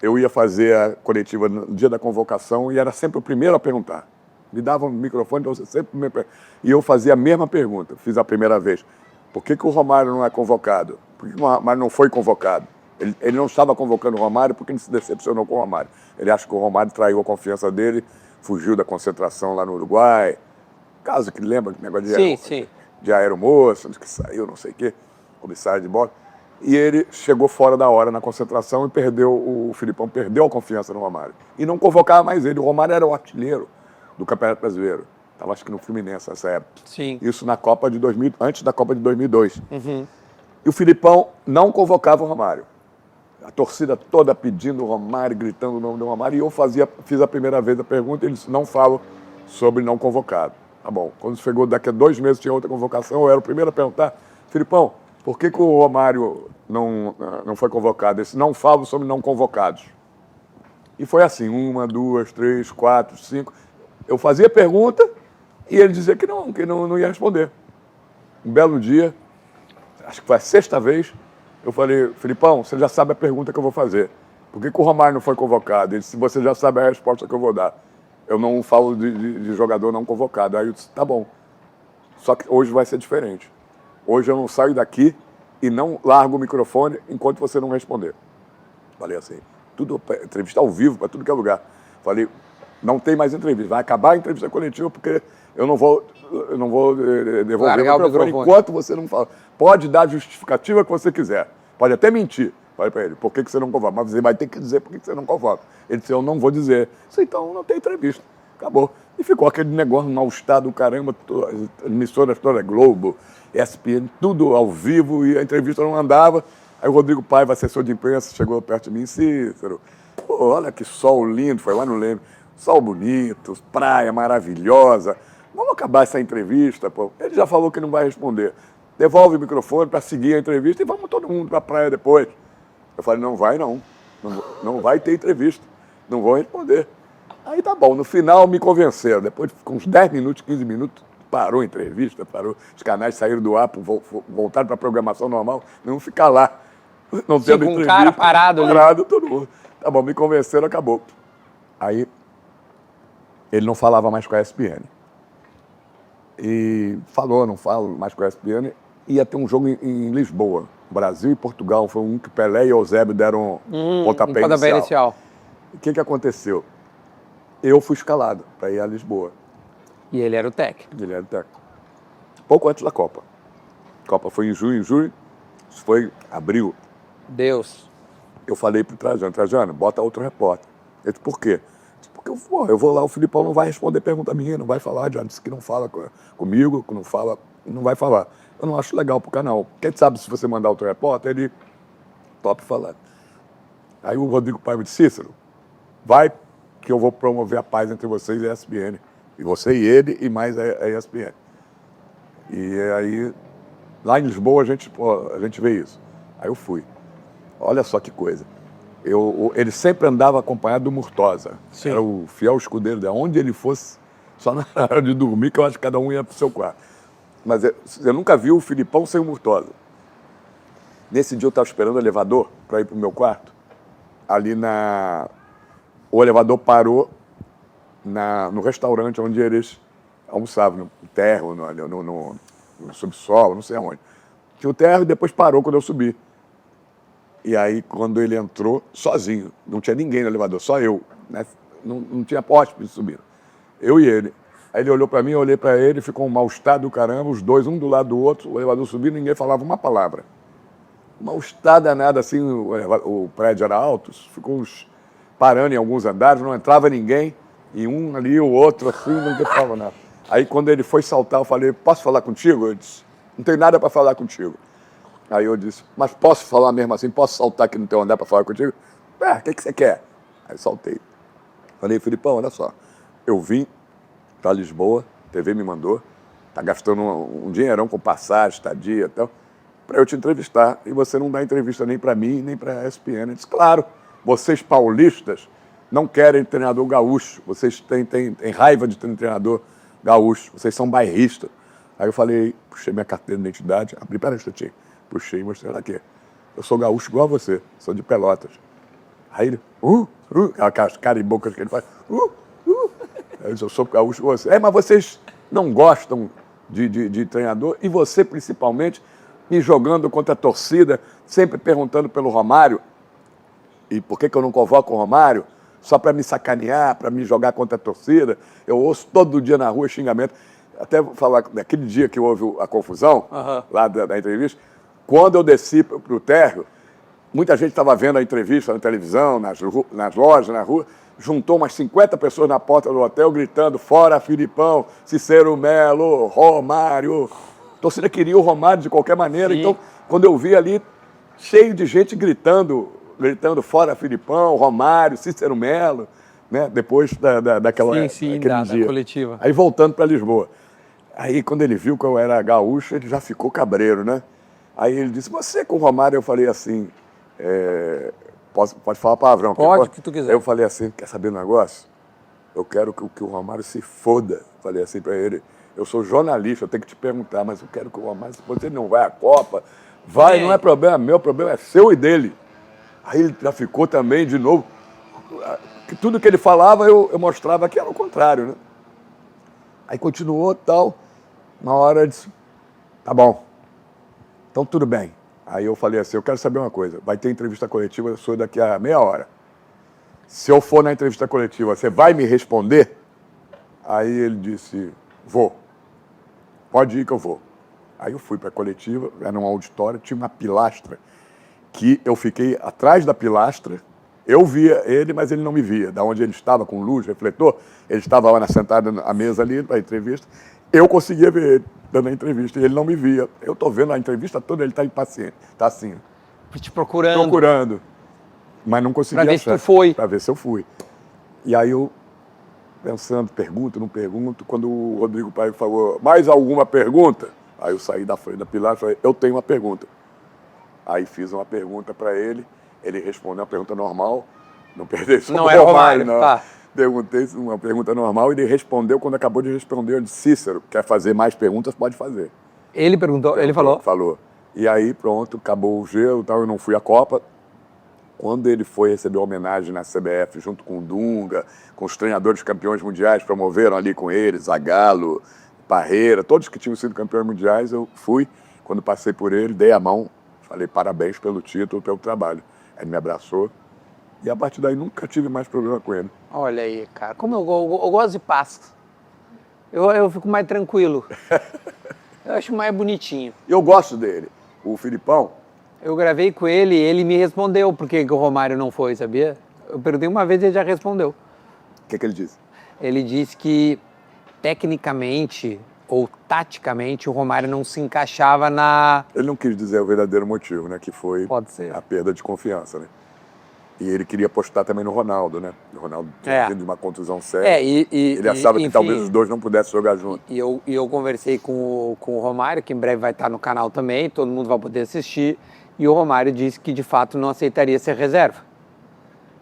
eu ia fazer a coletiva no dia da convocação e era sempre o primeiro a perguntar. Me dava um microfone, então você sempre me perguntava. E eu fazia a mesma pergunta, fiz a primeira vez. Por que o Romário não é convocado? Por que o Romário não foi convocado? Ele não estava convocando o Romário porque ele se decepcionou com o Romário. Ele acha que o Romário traiu a confiança dele, fugiu da concentração lá no Uruguai. Caso que lembra, que negócio de aeromoça, que saiu, não sei o quê, comissário de bola. E ele chegou fora da hora na concentração e o Filipão perdeu a confiança no Romário. E não convocava mais ele. O Romário era o artilheiro do Campeonato Brasileiro. Estava, acho que, no Fluminense nessa época. Sim. Isso na Copa de 2000, antes da Copa de 2002. Uhum. E o Filipão não convocava o Romário. A torcida toda pedindo o Romário, gritando o nome do Romário. E eu fiz a primeira vez a pergunta e ele disse, não falo sobre não convocado. Tá bom. Quando chegou daqui a 2 meses, tinha outra convocação, eu era o primeiro a perguntar, Filipão, por que o Romário não foi convocado? Ele disse, não falo sobre não convocados. E foi assim, 1, 2, 3, 4, 5. Eu fazia pergunta e ele dizia que não ia responder. Um belo dia, acho que foi a 6ª vez, eu falei, Filipão, você já sabe a pergunta que eu vou fazer. por que o Romário não foi convocado? Ele disse, você já sabe a resposta que eu vou dar. Eu não falo de jogador não convocado. Aí eu disse, tá bom. Só que hoje vai ser diferente. Hoje eu não saio daqui e não largo o microfone enquanto você não responder. Falei assim, tudo, entrevista ao vivo para tudo que é lugar. Falei, não tem mais entrevista, vai acabar a entrevista coletiva porque eu não vou devolver o microfone enquanto você não fala. Pode dar a justificativa que você quiser, pode até mentir. Falei para ele, por que você não convoca? Mas você vai ter que dizer por que você não convoca. Ele disse, eu não vou dizer. Disse, então não tem entrevista. Acabou. E ficou aquele negócio, mal-estar do caramba, as emissoras todas, Globo, ESPN, tudo ao vivo, e a entrevista não andava. Aí o Rodrigo Paiva, assessor de imprensa, chegou perto de mim, Cícero, pô, olha que sol lindo, foi lá no Leme, sol bonito, praia maravilhosa, vamos acabar essa entrevista, pô. Ele já falou que não vai responder. Devolve o microfone para seguir a entrevista e vamos todo mundo para a praia depois. Eu falei, não vai não, não vai ter entrevista, não vou responder. Aí tá bom, no final me convenceram, depois de uns 10 minutos, 15 minutos, parou a entrevista, parou, os canais saíram do ar, voltaram para a programação normal, não ficar lá, não tendo entrevista. Um cara parado ali. Parado, todo mundo. Tá bom, me convenceram, acabou. Aí ele não falava mais com a ESPN. E falou, não falo mais com a ESPN, ia ter um jogo em Lisboa, Brasil e Portugal, foi um que Pelé e Eusébio deram pontapé inicial. O que aconteceu? Eu fui escalado para ir a Lisboa. E ele era o técnico. Ele era o técnico. Pouco antes da Copa. A Copa foi em julho, isso foi abril. Deus. Eu falei para o Trajano, bota outro repórter. Ele disse, por quê? Disse, porque eu vou lá, o Filipão não vai responder pergunta minha, não vai falar, já disse que não fala comigo, que não vai falar. Eu não acho legal pro canal. Quem sabe se você mandar outro repórter, ele top falar. Aí o Rodrigo Paiva disse, Cícero, vai que eu vou promover a paz entre vocês e a ESPN. E você e ele e mais a ESPN. E aí, lá em Lisboa, a gente vê isso. Aí eu fui. Olha só que coisa. Ele sempre andava acompanhado do Murtosa. Sim. Era o fiel escudeiro dele. Onde ele fosse, só na hora de dormir, que eu acho que cada um ia pro seu quarto. Mas eu nunca vi o Filipão sem o Murtosa. Nesse dia eu estava esperando o elevador para ir pro meu quarto. O elevador parou no restaurante onde eles almoçavam, no terro, no subsolo, não sei aonde. Tinha o terro e depois parou quando eu subi. E aí, quando ele entrou, sozinho, não tinha ninguém no elevador, só eu. Né? Não tinha hóspede subindo. Eu e ele. Aí ele olhou para mim, eu olhei para ele, ficou um mal-estar do caramba, os dois, um do lado do outro, o elevador subindo, ninguém falava uma palavra. Mal-estar danado assim, o prédio era alto, ficou parando em alguns andares, não entrava ninguém, e um ali, o outro assim, não falava nada. Aí quando ele foi saltar, eu falei, posso falar contigo? Ele disse, não tem nada para falar contigo. Aí eu disse, mas posso falar mesmo assim, posso saltar aqui no teu andar para falar contigo? O que você quer? Aí saltei. Falei, Filipão, olha só, eu vim para Lisboa, a TV me mandou, tá gastando um dinheirão com passagem, estadia e tal, para eu te entrevistar, e você não dá entrevista nem para mim, nem para a ESPN. Ele disse, claro, vocês paulistas não querem treinador gaúcho, vocês têm raiva de ter um treinador gaúcho, vocês são bairristas. Aí eu falei, puxei minha carteira de identidade, abri, pera um instantinho, puxei e mostrei ela aqui. Eu sou gaúcho igual a você, sou de Pelotas. Aí ele, aquelas carimbocas que ele faz, Aí eu sou gaúcho igual a você. Mas vocês não gostam de treinador, e você principalmente, me jogando contra a torcida, sempre perguntando pelo Romário, e por que eu não convoco o Romário? Só para me sacanear, para me jogar contra a torcida. Eu ouço todo dia na rua xingamento. Até vou falar daquele dia que houve a confusão, lá da entrevista, quando eu desci para o térreo, muita gente estava vendo a entrevista na televisão, nas lojas, na rua, juntou umas 50 pessoas na porta do hotel gritando, fora Filipão, Cícero Melo, Romário. A torcida queria o Romário de qualquer maneira. Sim. Então, quando eu vi ali, cheio de gente gritando fora Filipão, Romário, Cícero Melo, né? Depois daquele dia. Coletiva. Aí voltando para Lisboa. Aí quando ele viu que eu era gaúcho, ele já ficou cabreiro, né? Aí ele disse, você com o Romário? Eu falei assim, pode falar palavrão. Pode, o que tu quiser. Aí eu falei assim, quer saber um negócio? Eu quero que o Romário se foda. Falei assim para ele, eu sou jornalista, eu tenho que te perguntar, mas eu quero que o Romário, se você não vai à Copa, vai, não é problema meu, o problema é seu e dele. Aí ele já ficou também de novo. Tudo que ele falava, eu mostrava que era o contrário, né? Aí continuou tal. Uma hora eu disse, tá bom, então tudo bem. Aí eu falei assim, eu quero saber uma coisa, vai ter entrevista coletiva sua daqui a meia hora. Se eu for na entrevista coletiva, você vai me responder? Aí ele disse, vou. Pode ir que eu vou. Aí eu fui para a coletiva, era um auditório, tinha uma pilastra, que eu fiquei atrás da pilastra, eu via ele, mas ele não me via. Da onde ele estava, com luz, refletor, ele estava lá sentado na mesa ali, para a entrevista, eu conseguia ver ele dando a entrevista, e ele não me via. Eu estou vendo a entrevista toda, ele está impaciente, está assim. Te procurando. Procurando. Mas não conseguia achar. Para ver se tu foi. Para ver se eu fui. E aí eu, pensando, pergunto, não pergunto, quando o Rodrigo Pai falou, mais alguma pergunta? Aí eu saí da frente da pilar e falei, eu tenho uma pergunta. Aí fiz uma pergunta para ele respondeu uma pergunta normal, não perdeu isso. Não era Romário, não. Tá. Perguntei uma pergunta normal e ele respondeu, quando acabou de responder, eu disse, Cícero, quer fazer mais perguntas? Pode fazer. Ele perguntou, ele falou? Falou. E aí, pronto, acabou o gelo, tal, eu não fui à Copa. Quando ele foi receber a homenagem na CBF, junto com o Dunga, com os treinadores campeões mundiais, promoveram ali com ele, Zagallo, Parreira, todos que tinham sido campeões mundiais, eu fui. Quando passei por ele, dei a mão, falei parabéns pelo título, pelo trabalho. Ele me abraçou e a partir daí nunca tive mais problema com ele. Olha aí, cara, como eu gosto de paz. Eu fico mais tranquilo. Eu acho mais bonitinho. Eu gosto dele. O Filipão. Eu gravei com ele e ele me respondeu por que o Romário não foi, sabia? Eu perguntei uma vez e ele já respondeu. O que ele disse? Ele disse que tecnicamente ou taticamente o Romário não se encaixava na... Ele não quis dizer o verdadeiro motivo, né? Que foi Pode ser. A perda de confiança, né? E ele queria apostar também no Ronaldo, né? O Ronaldo tinha tido uma contusão séria. Ele achava que talvez os dois não pudessem jogar junto. E eu conversei com o Romário, que em breve vai estar no canal também, todo mundo vai poder assistir. E o Romário disse que de fato não aceitaria ser reserva.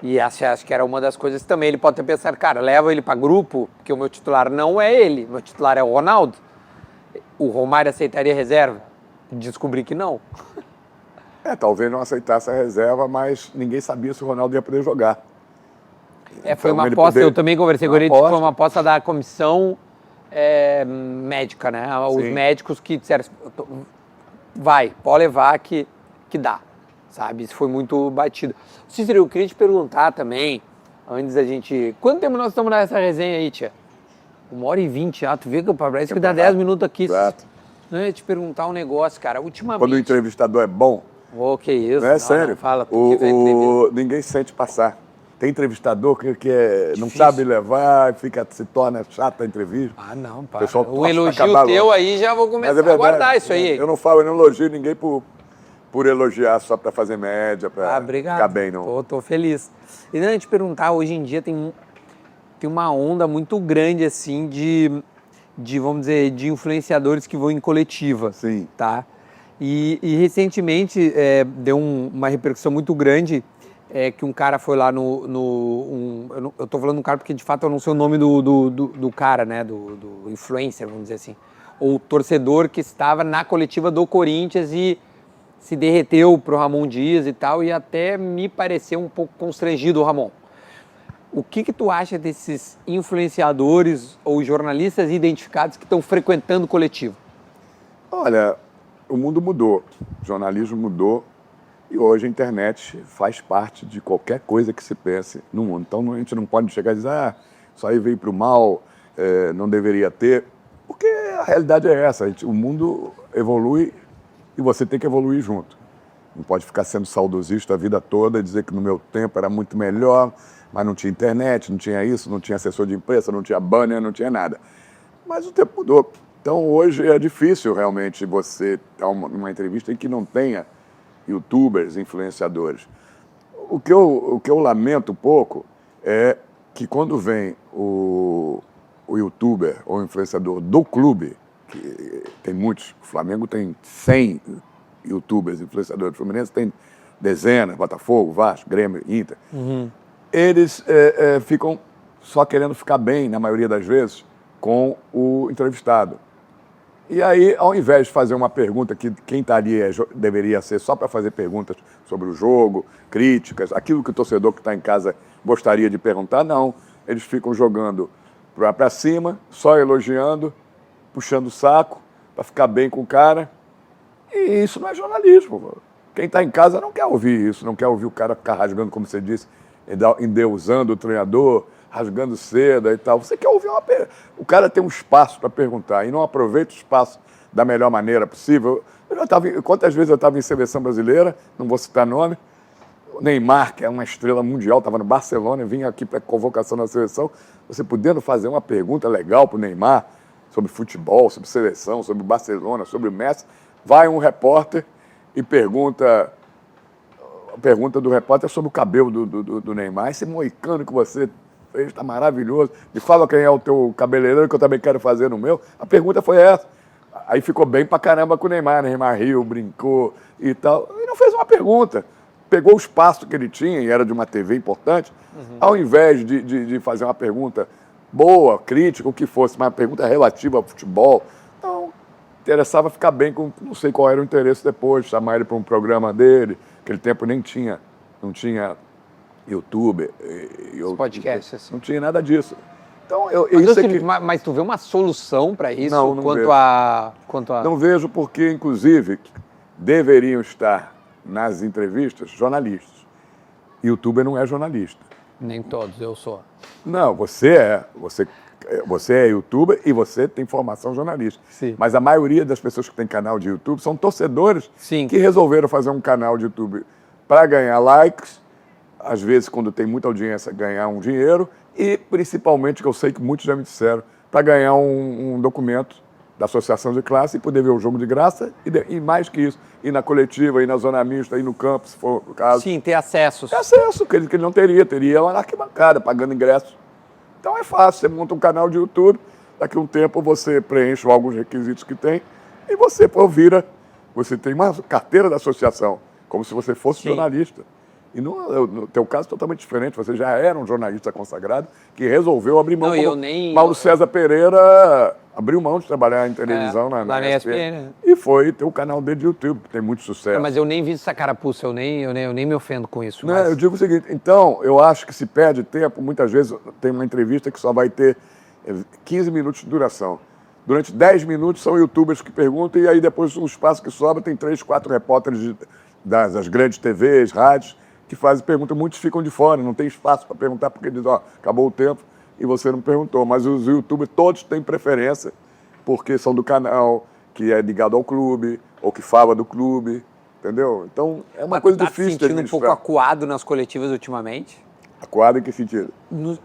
E acho que era uma das coisas que também ele pode ter pensado, cara, leva ele para grupo, porque o meu titular não é ele, meu titular é o Ronaldo. O Romário aceitaria reserva? Descobri que não. Talvez não aceitasse a reserva, mas ninguém sabia se o Ronaldo ia poder jogar. Foi uma aposta, eu também conversei com ele, foi uma aposta da comissão médica, né? Os médicos que disseram, vai, pode levar que dá, sabe? Isso foi muito batido. Cícero, eu queria te perguntar também, antes da gente... Quanto tempo nós estamos nessa resenha aí, tia? 1h20, tu vê que parece que dá 10 minutos aqui. Exato. Eu ia te perguntar um negócio, cara, ultimamente... Quando o entrevistador é bom... que isso? Não é sério. Não, fala, ninguém sente passar. Tem entrevistador que não sabe levar, se torna chata a entrevista. Não, pá. O elogio teu aí, já vou começar a guardar isso aí. Eu não elogio ninguém por elogiar, só para fazer média, para ficar bem. Não. Tô feliz. E não, te perguntar, hoje em dia tem uma onda muito grande, assim, de, vamos dizer, de influenciadores que vão em coletiva. Sim. Tá? E recentemente deu uma repercussão muito grande que um cara foi lá eu tô falando do cara porque de fato eu não sei o nome do cara, né, do influencer, vamos dizer assim, ou torcedor que estava na coletiva do Corinthians e se derreteu pro Ramon Dias e tal, e até me pareceu um pouco constrangido o Ramon. O que tu acha desses influenciadores ou jornalistas identificados que estão frequentando o coletivo? Olha, o mundo mudou, o jornalismo mudou e hoje a internet faz parte de qualquer coisa que se pense no mundo. Então a gente não pode chegar e dizer, isso aí veio para o mal, não deveria ter, porque a realidade é essa, o mundo evolui e você tem que evoluir junto. Não pode ficar sendo saudosista a vida toda e dizer que no meu tempo era muito melhor, mas não tinha internet, não tinha isso, não tinha assessor de imprensa, não tinha banner, não tinha nada. Mas o tempo mudou. Então, hoje é difícil realmente você dar uma entrevista em que não tenha youtubers, influenciadores. O que eu lamento um pouco é que quando vem o youtuber ou influenciador do clube, que tem muitos, o Flamengo tem 100 youtubers, influenciadores, o Fluminense tem dezenas, Botafogo, Vasco, Grêmio, Inter. Eles ficam só querendo ficar bem, na maioria das vezes, com o entrevistado. E aí, ao invés de fazer uma pergunta que quem está ali deveria ser só para fazer perguntas sobre o jogo, críticas, aquilo que o torcedor que está em casa gostaria de perguntar, não. Eles ficam jogando para cima, só elogiando, puxando o saco, para ficar bem com o cara. E isso não é jornalismo. Quem está em casa não quer ouvir isso, não quer ouvir o cara ficar rasgando, como você disse, endeusando o treinador, rasgando seda e tal. Você quer ouvir uma pergunta. O cara tem um espaço para perguntar e não aproveita o espaço da melhor maneira possível. Quantas vezes eu estava em seleção brasileira, não vou citar nome, o Neymar, que é uma estrela mundial, estava no Barcelona, vinha aqui para convocação na seleção, você podendo fazer uma pergunta legal para o Neymar sobre futebol, sobre seleção, sobre Barcelona, sobre o Messi, vai um repórter e pergunta... A pergunta do repórter é sobre o cabelo do Neymar. Esse moicano que você fez está maravilhoso. Me fala quem é o teu cabeleireiro, que eu também quero fazer no meu. A pergunta foi essa. Aí ficou bem pra caramba com o Neymar. Neymar riu, brincou e tal. E não fez uma pergunta. Pegou o espaço que ele tinha, e era de uma TV importante, ao invés de fazer uma pergunta boa, crítica, o que fosse, mas uma pergunta relativa ao futebol. Então, interessava ficar bem com... Não sei qual era o interesse depois, chamar ele para um programa dele. Naquele tempo nem tinha, não tinha YouTube. Podcast, assim. Não tinha nada disso. Então, mas tu vê uma solução para isso? Não quanto vejo. Quanto a... Não vejo porque, inclusive, deveriam estar nas entrevistas jornalistas. YouTuber não é jornalista. Nem todos, eu sou. Não, você é. Você é youtuber e você tem formação jornalista. Sim. Mas a maioria das pessoas que tem canal de YouTube são torcedores Sim. que resolveram fazer um canal de YouTube para ganhar likes, às vezes, quando tem muita audiência, ganhar um dinheiro e, principalmente, que eu sei que muitos já me disseram, para ganhar um documento da associação de classe e poder ver o jogo de graça e mais que isso, ir na coletiva, ir na zona mista, ir no campo, se for o caso. Sim, ter acesso. Ter acesso, que ele não teria lá na arquibancada, pagando ingresso. Então é fácil, você monta um canal de YouTube, daqui a um tempo você preenche alguns requisitos que tem e você você tem uma carteira da associação, como se você fosse jornalista. E no teu caso, totalmente diferente, você já era um jornalista consagrado que resolveu abrir mão. Mauro César Pereira abriu mão de trabalhar em televisão na ESPN. E foi ter o canal dele de YouTube, que tem muito sucesso. Mas eu nem vi essa carapuça, eu nem me ofendo com isso. Não, mas... eu digo o seguinte, então, eu acho que se perde tempo, muitas vezes tem uma entrevista que só vai ter 15 minutos de duração. Durante 10 minutos são youtubers que perguntam e aí depois o espaço que sobra tem 3, 4 repórteres das grandes TVs, rádios, que fazem pergunta, muitos ficam de fora, não tem espaço para perguntar porque dizem, acabou o tempo e você não perguntou. Mas os youtubers todos têm preferência porque são do canal que é ligado ao clube ou que fala do clube, entendeu? Então é uma coisa difícil de administrar. Tá se sentindo um pouco acuado nas coletivas ultimamente? Acuado em que sentido?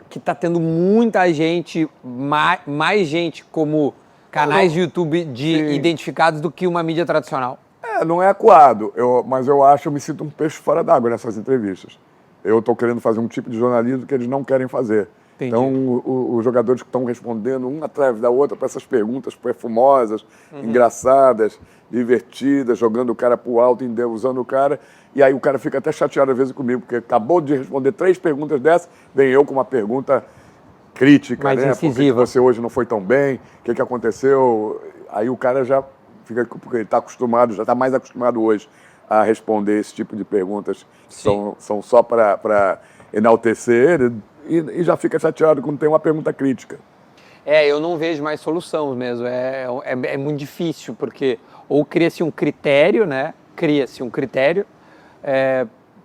Que tá tendo muita gente, mais gente como canais de YouTube identificados do que uma mídia tradicional. Não é acuado, mas eu me sinto um peixe fora d'água nessas entrevistas. Eu estou querendo fazer um tipo de jornalismo que eles não querem fazer. Entendi. Então, os jogadores que estão respondendo um atrás da outra para essas perguntas perfumosas, engraçadas, divertidas, jogando o cara pro alto, usando o cara, e aí o cara fica até chateado às vezes comigo, porque acabou de responder 3 perguntas dessas, vem eu com uma pergunta crítica, mais incisiva. Por que você hoje não foi tão bem, o que aconteceu? Aí o cara já fica, porque ele está acostumado, já está mais acostumado hoje a responder esse tipo de perguntas que são só para enaltecer ele e já fica chateado quando tem uma pergunta crítica. Eu não vejo mais solução mesmo, é muito difícil, porque ou cria-se um critério, né? Cria-se um critério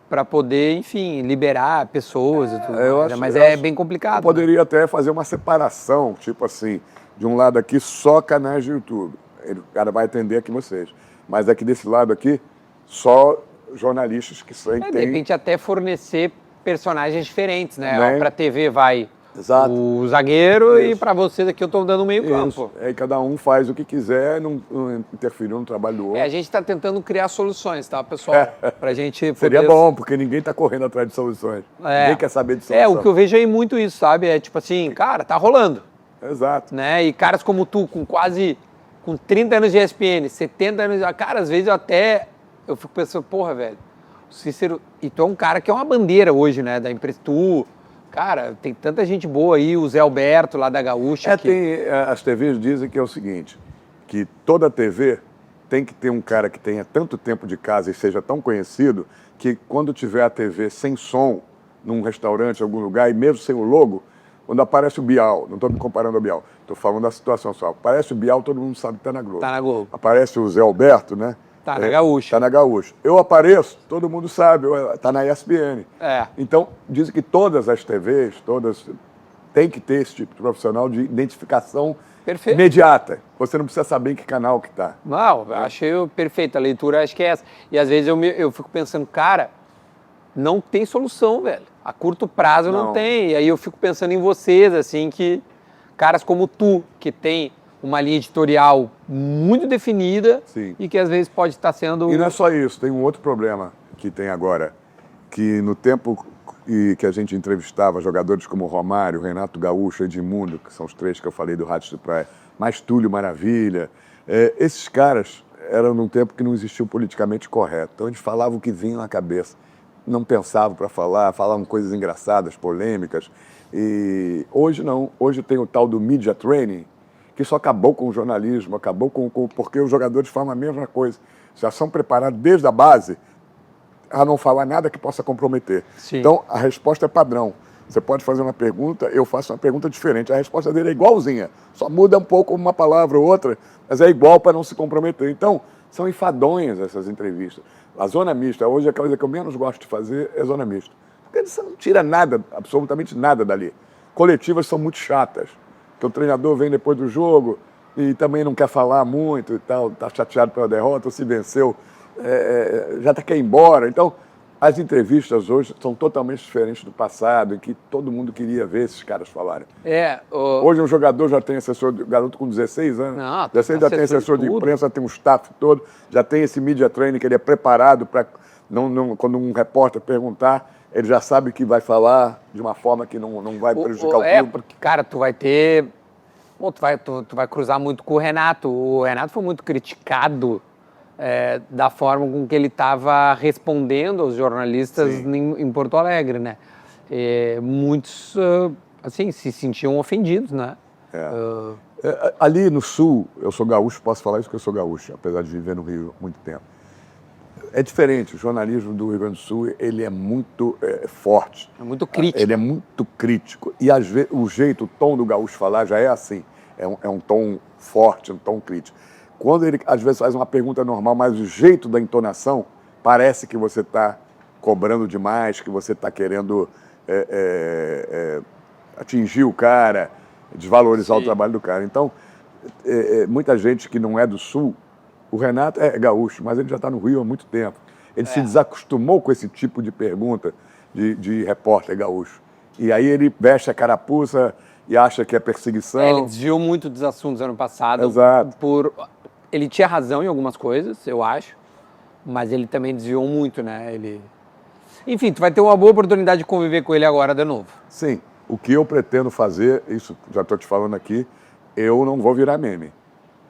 para poder, enfim, liberar pessoas e tudo. Mas é bem complicado. Poderia até fazer uma separação, tipo assim, de um lado aqui só canais de YouTube. O cara vai atender aqui vocês. Mas aqui desse lado aqui, só jornalistas que têm... De repente até fornecer personagens diferentes, né? Para a TV vai o zagueiro e para vocês aqui eu estou dando meio campo. Aí cada um faz o que quiser, não interferiu no trabalho do outro. A gente está tentando criar soluções, tá, pessoal? Pra gente poder... Seria bom, porque ninguém está correndo atrás de soluções. Ninguém quer saber de solução. O que eu vejo aí muito isso, sabe? É tipo assim, cara, tá rolando. Exato. Né? E caras como tu, com 30 anos de ESPN, 70 anos de... Cara, às vezes eu fico pensando, porra, velho, Cícero... E tu é um cara que é uma bandeira hoje, né, da empresa. Cara, tem tanta gente boa aí, o Zé Alberto lá da Gaúcha. As TVs dizem que é o seguinte, que toda TV tem que ter um cara que tenha tanto tempo de casa e seja tão conhecido que quando tiver a TV sem som, num restaurante, em algum lugar, e mesmo sem o logo, quando aparece o Bial, não estou me comparando ao Bial, estou falando da situação só. Aparece o Bial, todo mundo sabe que está na Globo. Tá na Globo. Aparece o Zé Alberto, né? Tá na Gaúcha. Tá na Gaúcha. Eu apareço, todo mundo sabe, tá na ESPN. É. Então, dizem que todas as TVs, todas, tem que ter esse tipo de profissional de identificação Perfeito. imediata. Você não precisa saber em que canal que tá. Não, achei perfeito. A leitura acho que é essa. E às vezes eu fico pensando, cara, não tem solução, velho. A curto prazo não tem. E aí eu fico pensando em vocês, assim, que caras como tu, que tem uma linha editorial muito definida. Sim. E que às vezes pode estar sendo... E não é só isso, tem um outro problema que tem agora, que no tempo que a gente entrevistava jogadores como Romário, Renato Gaúcho, Edmundo, que são os três que eu falei do Ratos de Praia, mais Túlio Maravilha, esses caras eram num tempo que não existia o politicamente correto. Então eles falavam o que vinha na cabeça. Não pensavam para falar, falavam coisas engraçadas, polêmicas. E hoje não. Hoje tem o tal do media training, que isso acabou com o jornalismo, acabou porque os jogadores falam a mesma coisa. Já são preparados desde a base a não falar nada que possa comprometer. Sim. Então, a resposta é padrão. Você pode fazer uma pergunta, eu faço uma pergunta diferente. A resposta dele é igualzinha. Só muda um pouco uma palavra ou outra, mas é igual para não se comprometer. Então, são enfadonhas essas entrevistas. A zona mista, hoje a coisa que eu menos gosto de fazer é zona mista. Porque você não tira nada, absolutamente nada dali. Coletivas são muito chatas. Porque o treinador vem depois do jogo e também não quer falar muito e tal, está chateado pela derrota, ou se venceu, já quer ir embora. Então, as entrevistas hoje são totalmente diferentes do passado, em que todo mundo queria ver esses caras falarem. Hoje um jogador já tem assessor, garoto com 16 anos, Não, 16 já tem assessor de imprensa, tem um staff todo, já tem esse media training que ele é preparado para, quando um repórter perguntar, ele já sabe que vai falar de uma forma que não vai prejudicar o clube. Porque, cara, tu vai ter... Bom, tu vai cruzar muito com o Renato. O Renato foi muito criticado da forma com que ele estava respondendo aos jornalistas em Porto Alegre, né? Muitos, assim, se sentiam ofendidos, né? Ali no Sul, eu sou gaúcho, posso falar isso porque eu sou gaúcho, apesar de viver no Rio há muito tempo. É diferente, o jornalismo do Rio Grande do Sul, ele é muito forte. É muito crítico. Ele é muito crítico. E às vezes, o jeito, o tom do gaúcho falar já é assim. É um tom forte, um tom crítico. Quando ele, às vezes, faz uma pergunta normal, mas o jeito da entonação parece que você está cobrando demais, que você está querendo atingir o cara, desvalorizar o trabalho do cara. Então, muita gente que não é do Sul, o Renato é gaúcho, mas ele já está no Rio há muito tempo. Ele se desacostumou com esse tipo de pergunta de repórter gaúcho. E aí ele veste a carapuça e acha que é perseguição. Ele desviou muito dos assuntos ano passado. Exato. Ele tinha razão em algumas coisas, eu acho, mas ele também desviou muito, né? Enfim, tu vai ter uma boa oportunidade de conviver com ele agora de novo. Sim. O que eu pretendo fazer, isso já estou te falando aqui, eu não vou virar meme.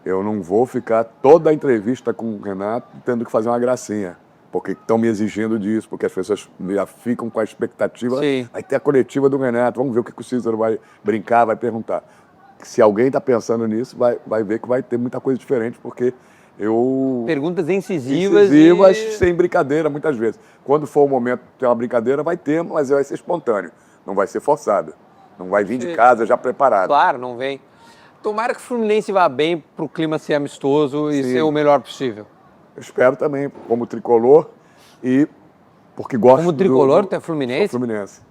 Eu não vou ficar toda a entrevista com o Renato tendo que fazer uma gracinha, porque estão me exigindo disso, porque as pessoas já ficam com a expectativa. Sim. Vai ter a coletiva do Renato, vamos ver o que o Cícero vai brincar, vai perguntar. Se alguém está pensando nisso, vai ver que vai ter muita coisa diferente, porque eu... Perguntas incisivas sem brincadeira, muitas vezes. Quando for o momento de ter uma brincadeira, vai ter, mas vai ser espontâneo, não vai ser forçado. Não vai vir de casa já preparado. Claro, não vem. Tomara que o Fluminense vá bem para o clima ser amistoso e ser o melhor possível. Eu espero também, como tricolor, e porque gosto Como tricolor, tu é Fluminense? Sou Fluminense.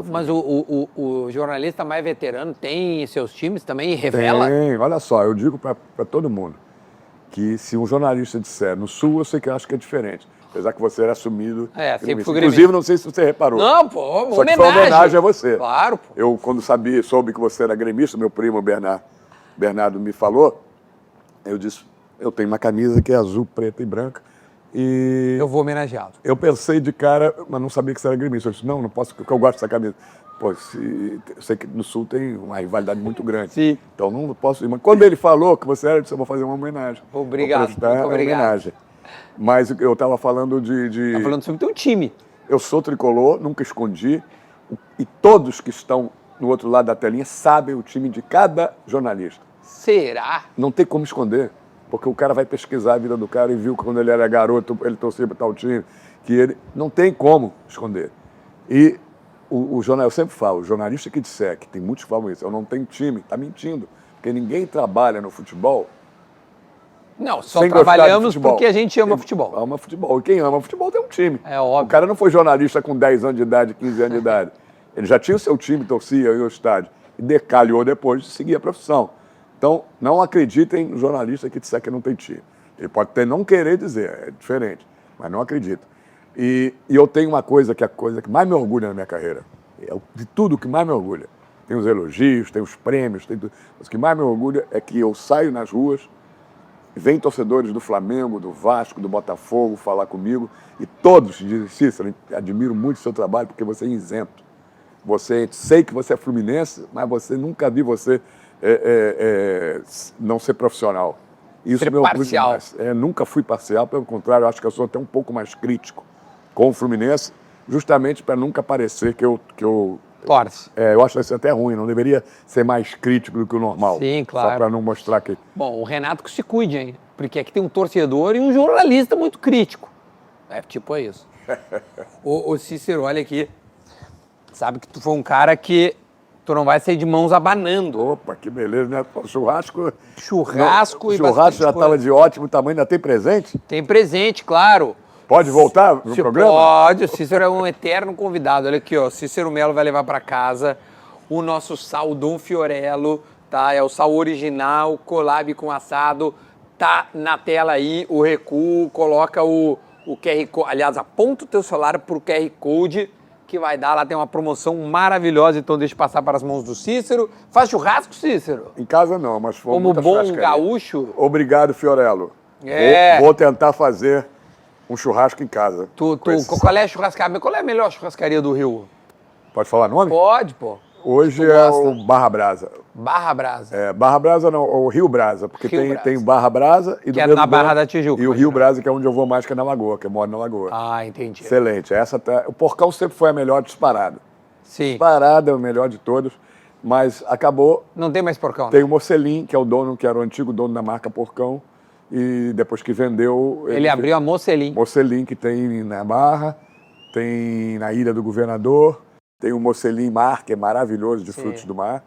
Mas o jornalista mais veterano tem seus times também e revela? Tem, olha só, eu digo para todo mundo que se um jornalista disser no Sul, eu sei que acho que é diferente. Apesar que você era assumido. Sempre fui gremista. Inclusive, não sei se você reparou. Não, pô, só que foi uma homenagem a você. Claro, pô. Eu, quando soube que você era gremista, meu primo Bernardo me falou, eu disse, eu tenho uma camisa que é azul, preta e branca, e... Eu vou homenageá-lo. Eu pensei de cara, mas não sabia que você era gremista. Eu disse, não posso, porque eu gosto dessa camisa. Pô, eu sei que no Sul tem uma rivalidade muito grande. Sim. Então não posso ir. Mas quando ele falou que você era, eu disse, eu vou fazer uma homenagem. Obrigado, muito obrigado. Homenagem. Mas eu estava falando Tá falando sobre o teu time. Eu sou tricolor, nunca escondi. E todos que estão no outro lado da telinha sabem o time de cada jornalista. Será? Não tem como esconder, porque o cara vai pesquisar a vida do cara e viu que quando ele era garoto, ele torcia para tal time, que ele... Não tem como esconder. E o jornal, eu sempre falo, o jornalista que disser, que tem muitos que falam isso, eu não tenho time, está mentindo, porque ninguém trabalha no futebol. Não, só sem gostar de trabalhamos futebol. porque a gente ama futebol. Ama futebol. E quem ama futebol tem um time. É óbvio. O cara não foi jornalista com 10 anos de idade, 15 anos de idade. Ele já tinha o seu time, torcia no estádio. E decalhou depois de seguir a profissão. Então, não acreditem no jornalista que disser que não tem time. Ele pode até não querer dizer, é diferente, mas não acredito. E eu tenho uma coisa que é a coisa que mais me orgulha na minha carreira. É de tudo que mais me orgulha. Tem os elogios, tem os prêmios, tem tudo. Mas o que mais me orgulha é que eu saio nas ruas, vem torcedores do Flamengo, do Vasco, do Botafogo falar comigo e todos dizem, Cícero, admiro muito o seu trabalho porque você é isento. Sei que você é fluminense, mas nunca vi você não ser profissional. Isso ser me orgulha parcial. demais. Nunca fui parcial, pelo contrário, acho que eu sou até um pouco mais crítico com o Fluminense, justamente para nunca parecer que eu Torce. eu acho isso até ruim, não deveria ser mais crítico do que o normal. Sim, claro. Só para não mostrar que... Bom, o Renato que se cuide, hein? Porque aqui tem um torcedor e um jornalista muito crítico. É isso. Ô Cícero, olha aqui. Sabe que tu foi um cara que tu não vai sair de mãos abanando. Opa, que beleza, né? Pô, churrasco... Churrasco e churrasco bastante já coisa. estava de ótimo tamanho, ainda tem presente? Tem presente, claro. Pode voltar no programa? Pode, o Cícero é um eterno convidado. Olha aqui, ó, Cícero Melo vai levar para casa o nosso sal Dom Fiorello, tá? É o sal original, collab com assado, tá na tela aí o recuo, coloca o QR Code, aliás, aponta o teu celular pro QR Code que vai dar, lá tem uma promoção maravilhosa, então deixa eu passar para as mãos do Cícero. Faz churrasco, Cícero? Em casa não, mas foi Como muita bom churrascaria. gaúcho. Obrigado, Fiorello. É. Vou tentar fazer um churrasco em casa. Qual é a churrascaria? Qual é a melhor churrascaria do Rio? Pode falar nome? Pode, pô. Hoje Tu é gosta? o Barra Brasa. Barra Brasa. Barra Brasa não, o Rio Brasa, porque Rio Brasa. tem Barra Brasa e do Que é mesmo na Barra dono, da Tijuca, e o imagina. Rio Brasa, que é onde eu vou mais, que é na Lagoa, que eu moro na Lagoa. Ah, entendi. Excelente. O Porcão sempre foi a melhor disparada. Sim. Disparada é o melhor de todos, mas acabou. Não tem mais porcão, Tem né? o Mocelin, que é o dono, que era o antigo dono da marca Porcão, e depois que vendeu... Ele abriu a Mocelin. Mocelin, que tem na Barra, tem na Ilha do Governador, tem o Mocelin Mar, que é maravilhoso, de frutos do mar.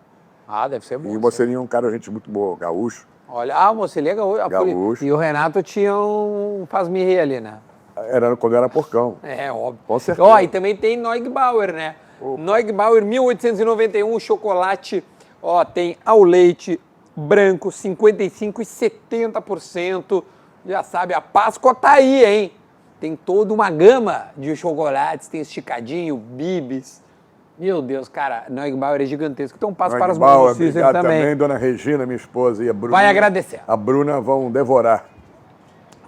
Ah, deve ser bom. E o Mocelin é um cara, gente muito boa, gaúcho. Olha, o Mocelin é gaúcho. Gaúcho. E o Renato tinha um faz-me rir ali, né? Era quando era Porcão. É, óbvio. Com certeza. Ó, e também tem Neugbauer, né? Neugbauer, 1891, o chocolate, ó, tem ao leite branco, 55% e 70%. Já sabe, a Páscoa tá aí, hein? Tem toda uma gama de chocolates, tem esticadinho, bibis. Meu Deus, cara, Neugbauer é gigantesco. Então passo para as mãos do Cícero Obrigado também. Dona Regina, minha esposa, e a Bruna. Vai agradecer. A Bruna vão devorar.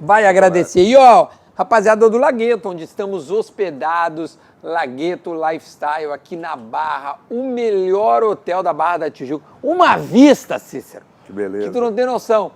Vai agradecer. E ó, rapaziada do Lagueto, onde estamos hospedados, Lagueto Lifestyle, aqui na Barra, o melhor hotel da Barra da Tijuca. Uma vista, Cícero. Que beleza. Que tu não tem noção.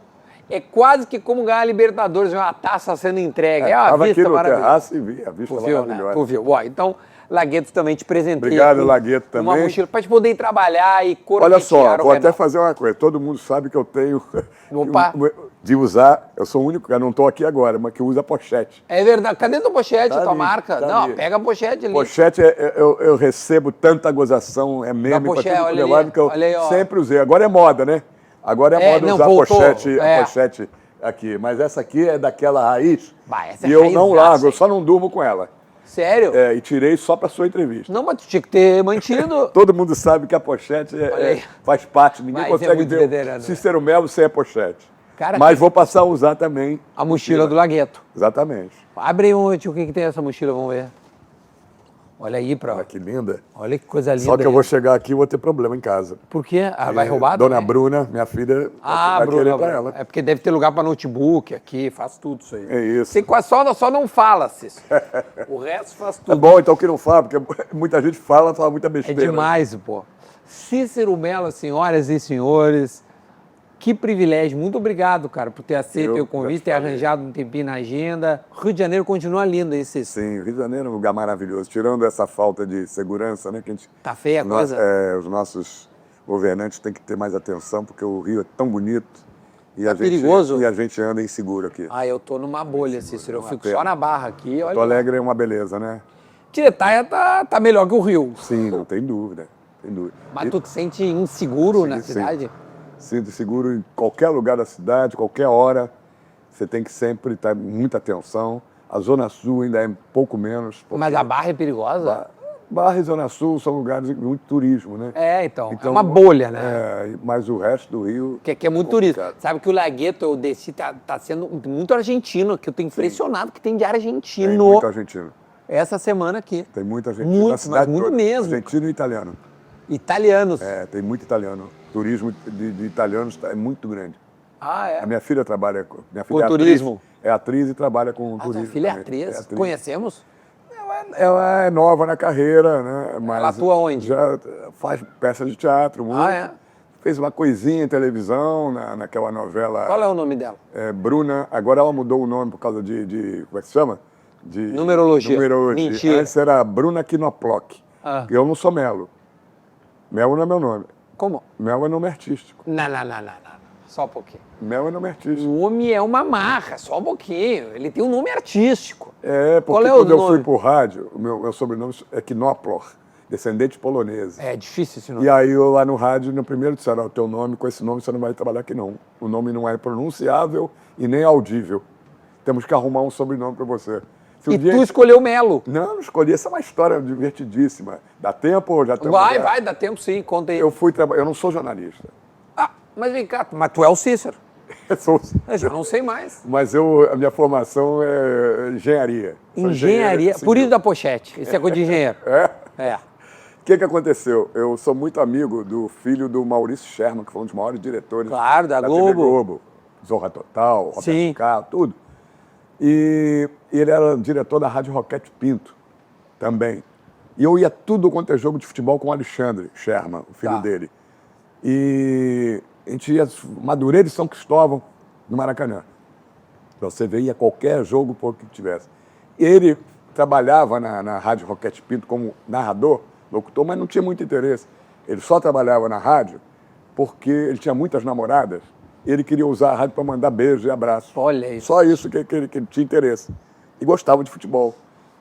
É quase que como ganhar a Libertadores, uma taça sendo entregue. É uma Tava vista aqui no maravilhosa. terraço e vi a vista Tu viu, né? maravilhosa. Tu viu. Ó, então, Lagueto também te presenteia. Obrigado, com Lagueto, uma também. mochila para te poder ir trabalhar e corpetear Olha só, o vou até Renato. fazer uma coisa. Todo mundo sabe que eu tenho Opa. de usar, eu sou o único, eu não estou aqui agora, mas que usa pochete. É verdade. Cadê tua pochete, Tá tua ali, marca? tá Não, ali. pega a pochete ali. Pochete, eu recebo tanta gozação, é meme pra pochete, tudo olha que é ali, lado, que eu olha aí, ó. sempre usei. Agora é moda, né? Agora é moda não, usar voltou, a pochete aqui. Mas essa aqui é daquela raiz Bah, essa é e eu não raizaça, largo, eu hein? só não durmo com ela. Sério? E tirei só para sua entrevista. Não, mas tu tinha que ter mantido. Todo mundo sabe que a pochete Olha aí. faz parte, ninguém Mas é consegue muito ver veterano, o Cícero Melo sem a pochete. Cara, Mas vou passar a usar também. A mochila do Lagueto. Exatamente. Abre aí o que tem essa mochila, vamos ver. Olha aí, Olha que linda. Olha que coisa linda. Só que eu aí. vou chegar aqui e vou ter problema em casa. Por quê? Ah, vai roubar? Dona também? Bruna, minha filha, Ah, vai Bruna. querer pra ela. É porque deve ter lugar para notebook aqui, faz tudo isso aí. É isso. Você só não fala, Cícero. O resto faz É tudo. bom então que não fala, porque muita gente fala muita É besteira. demais, pô. Cícero Melo, senhoras e senhores, que privilégio. Muito obrigado, cara, por ter aceito Eu o convite, te ter falei. arranjado um tempinho na agenda. Rio de Janeiro continua lindo aí, Cícero. Sim, o Rio de Janeiro é um lugar maravilhoso. Tirando essa falta de segurança, né? Que a gente, Tá feia a coisa? os nossos governantes têm que ter mais atenção, porque o Rio é tão bonito e, perigoso. E a gente anda inseguro aqui. Ah, eu tô numa bolha, Cícero. Eu fico só na Barra aqui. Olha. Porto Alegre é uma beleza, né? Tiretaia tá melhor que o Rio. Sim, não tem dúvida. Tem dúvida. Mas tu te sente inseguro na sim. cidade? Sinto seguro em qualquer lugar da cidade, qualquer hora. Você tem que sempre estar muita atenção. A Zona Sul ainda é um pouco menos. Mas a Barra é perigosa? Barra e Zona Sul são lugares de muito turismo, né? Então é uma bolha, né? Mas o resto do Rio... Que é muito turismo. Sabe que o Lagueto, eu desci, tá sendo muito argentino, que eu tô impressionado que tem de argentino. Tem muito argentino. Essa semana aqui. Tem muito argentino na cidade muito toda. mesmo. Argentino e italiano. Italianos. Tem muito italiano. O turismo de italianos é muito grande. Ah, é? A minha filha trabalha... Minha filha Com turismo? É atriz e trabalha com turismo. Sua filha é também. atriz? Conhecemos? Ela é nova na carreira, né? Mas ela atua onde? Já faz peças de teatro, muito. É? Fez uma coisinha em televisão, naquela novela... Qual é o nome dela? Bruna. Agora ela mudou o nome por causa de como é que se chama? De Numerologia. Mentira. Antes era Bruna Quinoplock. Eu não sou Melo. Melo não é meu nome. Como? Melo é nome artístico. Não. Só um pouquinho. Melo é nome artístico. O homem é uma marra, só um pouquinho. Ele tem um nome artístico. Porque Qual é quando o eu nome? fui pro rádio, o meu sobrenome é Quinoplor, descendente polonês. É difícil esse nome. E aí eu lá no rádio, no primeiro disseram, o teu nome, com esse nome você não vai trabalhar aqui não. O nome não é pronunciável e nem audível. Temos que arrumar um sobrenome para você. E tu escolheu Melo? Não escolhi. Essa é uma história divertidíssima. Dá tempo ou já estamos... Vai, dá tempo sim, conta aí. Eu não sou jornalista. Mas vem cá, mas tu é o Cícero. Eu já não sei mais. Mas a minha formação é engenharia. Engenharia? Por isso da pochete. Isso é coisa de engenheiro. É. O que aconteceu? Eu sou muito amigo do filho do Maurício Sherman, que foi um dos maiores diretores da Globo. TV Globo. Zorra Total, Roberto Carlos, tudo. E ele era diretor da Rádio Roquete Pinto também. E eu ia tudo quanto é jogo de futebol com o Alexandre Sherman, o filho dele. E a gente ia Madureira e São Cristóvão, no Maracanã. Você ia qualquer jogo por que tivesse. Ele trabalhava na Rádio Roquete Pinto como narrador, locutor, mas não tinha muito interesse. Ele só trabalhava na rádio porque ele tinha muitas namoradas. Ele queria usar a rádio para mandar beijo e abraço. Olha isso. Só isso que ele tinha interesse. E gostava de futebol.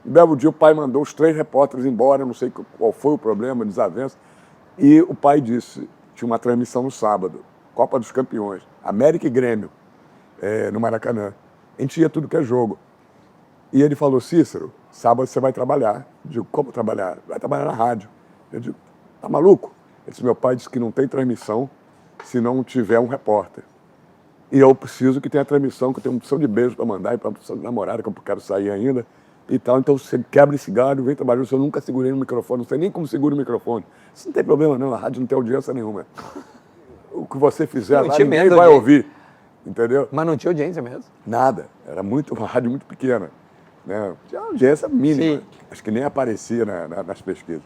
Um belo dia o pai mandou os 3 repórteres embora, não sei qual foi o problema, desavença. E o pai disse, tinha uma transmissão no sábado, Copa dos Campeões, América e Grêmio, no Maracanã. A gente ia tudo que é jogo. E ele falou, Cícero, sábado você vai trabalhar. Eu digo, como trabalhar? Vai trabalhar na rádio. Eu digo, tá maluco? Ele disse, meu pai disse que não tem transmissão se não tiver um repórter. E eu preciso que tenha transmissão, que eu tenho uma opção de beijo para mandar, e para opção de namorada, que eu quero sair ainda. E tal. Então você quebra esse galho, vem trabalhar. Eu nunca segurei no microfone, não sei nem como segura o microfone. Isso não tem problema não, a rádio não tem audiência nenhuma. O que você fizer lá, ninguém vai ouvir. Entendeu? Mas não tinha audiência mesmo? Nada. Era uma rádio muito pequena. Né? Tinha audiência mínima. Sim. Acho que nem aparecia nas pesquisas.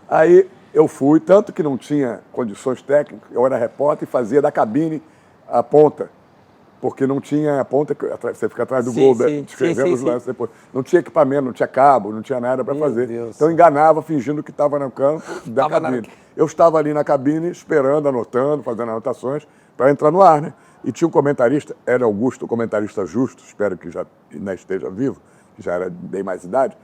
Aí eu fui, tanto que não tinha condições técnicas, eu era repórter e fazia da cabine a ponta. Porque não tinha a ponta, você fica atrás do gol, escrevendo os lances depois. Não tinha equipamento, não tinha cabo, não tinha nada para fazer. Deus. Então eu enganava, fingindo que estava no campo da cabine. Eu estava ali na cabine, esperando, anotando, fazendo anotações, para entrar no ar, né? E tinha um comentarista, era Augusto, o comentarista Justo, espero que já ainda esteja vivo, que já era bem mais idade,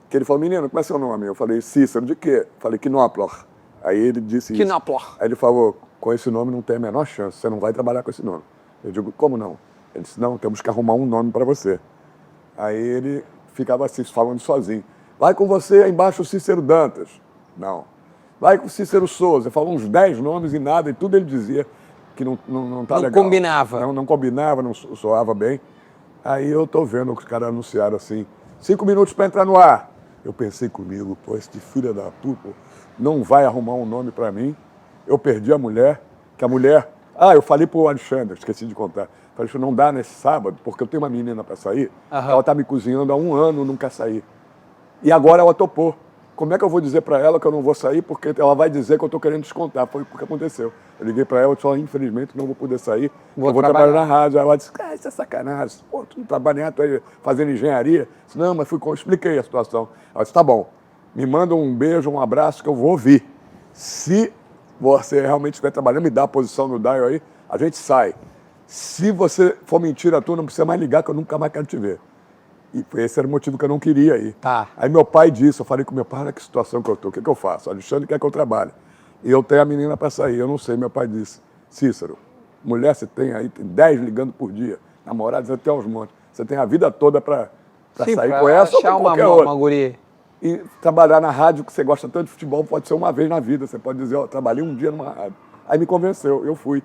que ele falou, menino, como é seu nome? Eu falei, Cícero, de quê? Falei, Quinoplor. Aí ele disse isso. Quinoplor. Aí ele falou, com esse nome não tem a menor chance, você não vai trabalhar com esse nome. Eu digo, como não? Ele disse, não, temos que arrumar um nome para você. Aí ele ficava assim, falando sozinho. Vai com você, aí embaixo o Cícero Dantas. Não. Vai com o Cícero Souza. Falou uns 10 nomes e nada, e tudo ele dizia que não tá legal. Não combinava. Não combinava, não soava bem. Aí eu tô vendo que os caras anunciaram assim, 5 minutos para entrar no ar. Eu pensei comigo, pô, esse filho da puta não vai arrumar um nome para mim. Eu perdi a mulher, que a mulher... eu falei pro Alexandre, esqueci de contar. Falei, não dá nesse sábado, porque eu tenho uma menina para sair, ela está me cozinhando há 1 ano, não quer sair. E agora ela topou. Como é que eu vou dizer para ela que eu não vou sair, porque ela vai dizer que eu estou querendo descontar. Foi o que aconteceu. Eu liguei para ela e disse, infelizmente não vou poder sair, eu vou trabalhar na rádio. Aí ela disse, isso é sacanagem, pô, tu não trabalha, tu aí fazendo engenharia. Eu disse, não, mas expliquei a situação. Ela disse, tá bom, me manda um beijo, um abraço que eu vou ouvir. Se você realmente estiver trabalhando, me dá a posição no dial aí, a gente sai. Se você for mentira tua, não precisa mais ligar, que eu nunca mais quero te ver. E esse era o motivo que eu não queria ir. Tá. Aí meu pai disse, eu falei com meu pai, olha que situação que eu estou, o que eu faço? O Alexandre quer que eu trabalhe. E eu tenho a menina para sair, eu não sei. Meu pai disse, Cícero, mulher você tem aí, tem 10 ligando por dia, namorados até aos montes. Você tem a vida toda para sair com essa ou com qualquer outra. Uma guria. E trabalhar na rádio, que você gosta tanto de futebol, pode ser uma vez na vida. Você pode dizer, ó, trabalhei um dia numa rádio. Aí me convenceu, eu fui.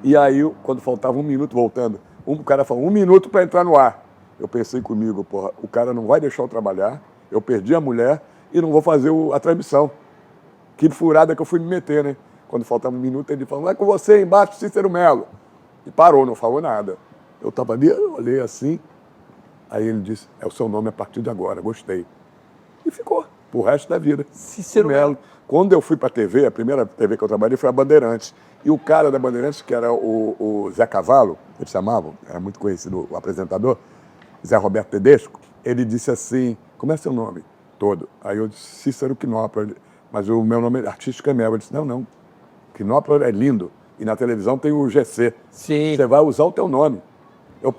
E aí, quando faltava 1 minuto, voltando, o cara falou, 1 minuto para entrar no ar. Eu pensei comigo, porra, o cara não vai deixar eu trabalhar, eu perdi a mulher e não vou fazer a transmissão. Que furada que eu fui me meter, né? Quando faltava 1 minuto, ele falou, é com você embaixo, Cícero Melo. E parou, não falou nada. Eu estava ali, eu olhei assim, aí ele disse, é o seu nome a partir de agora, gostei. E ficou, pro resto da vida. Cícero Melo. Quando eu fui para a TV, a primeira TV que eu trabalhei foi a Bandeirantes. E o cara da Bandeirantes, que era o Zé Cavalo, eles chamavam, era muito conhecido o apresentador, Zé Roberto Tedesco, ele disse assim, como é seu nome? Todo. Aí eu disse, Cícero Quinópolis, mas o meu nome artístico é Mel. Ele disse, não, Quinópolis é lindo. E na televisão tem o GC. Sim. Você vai usar o teu nome. Eu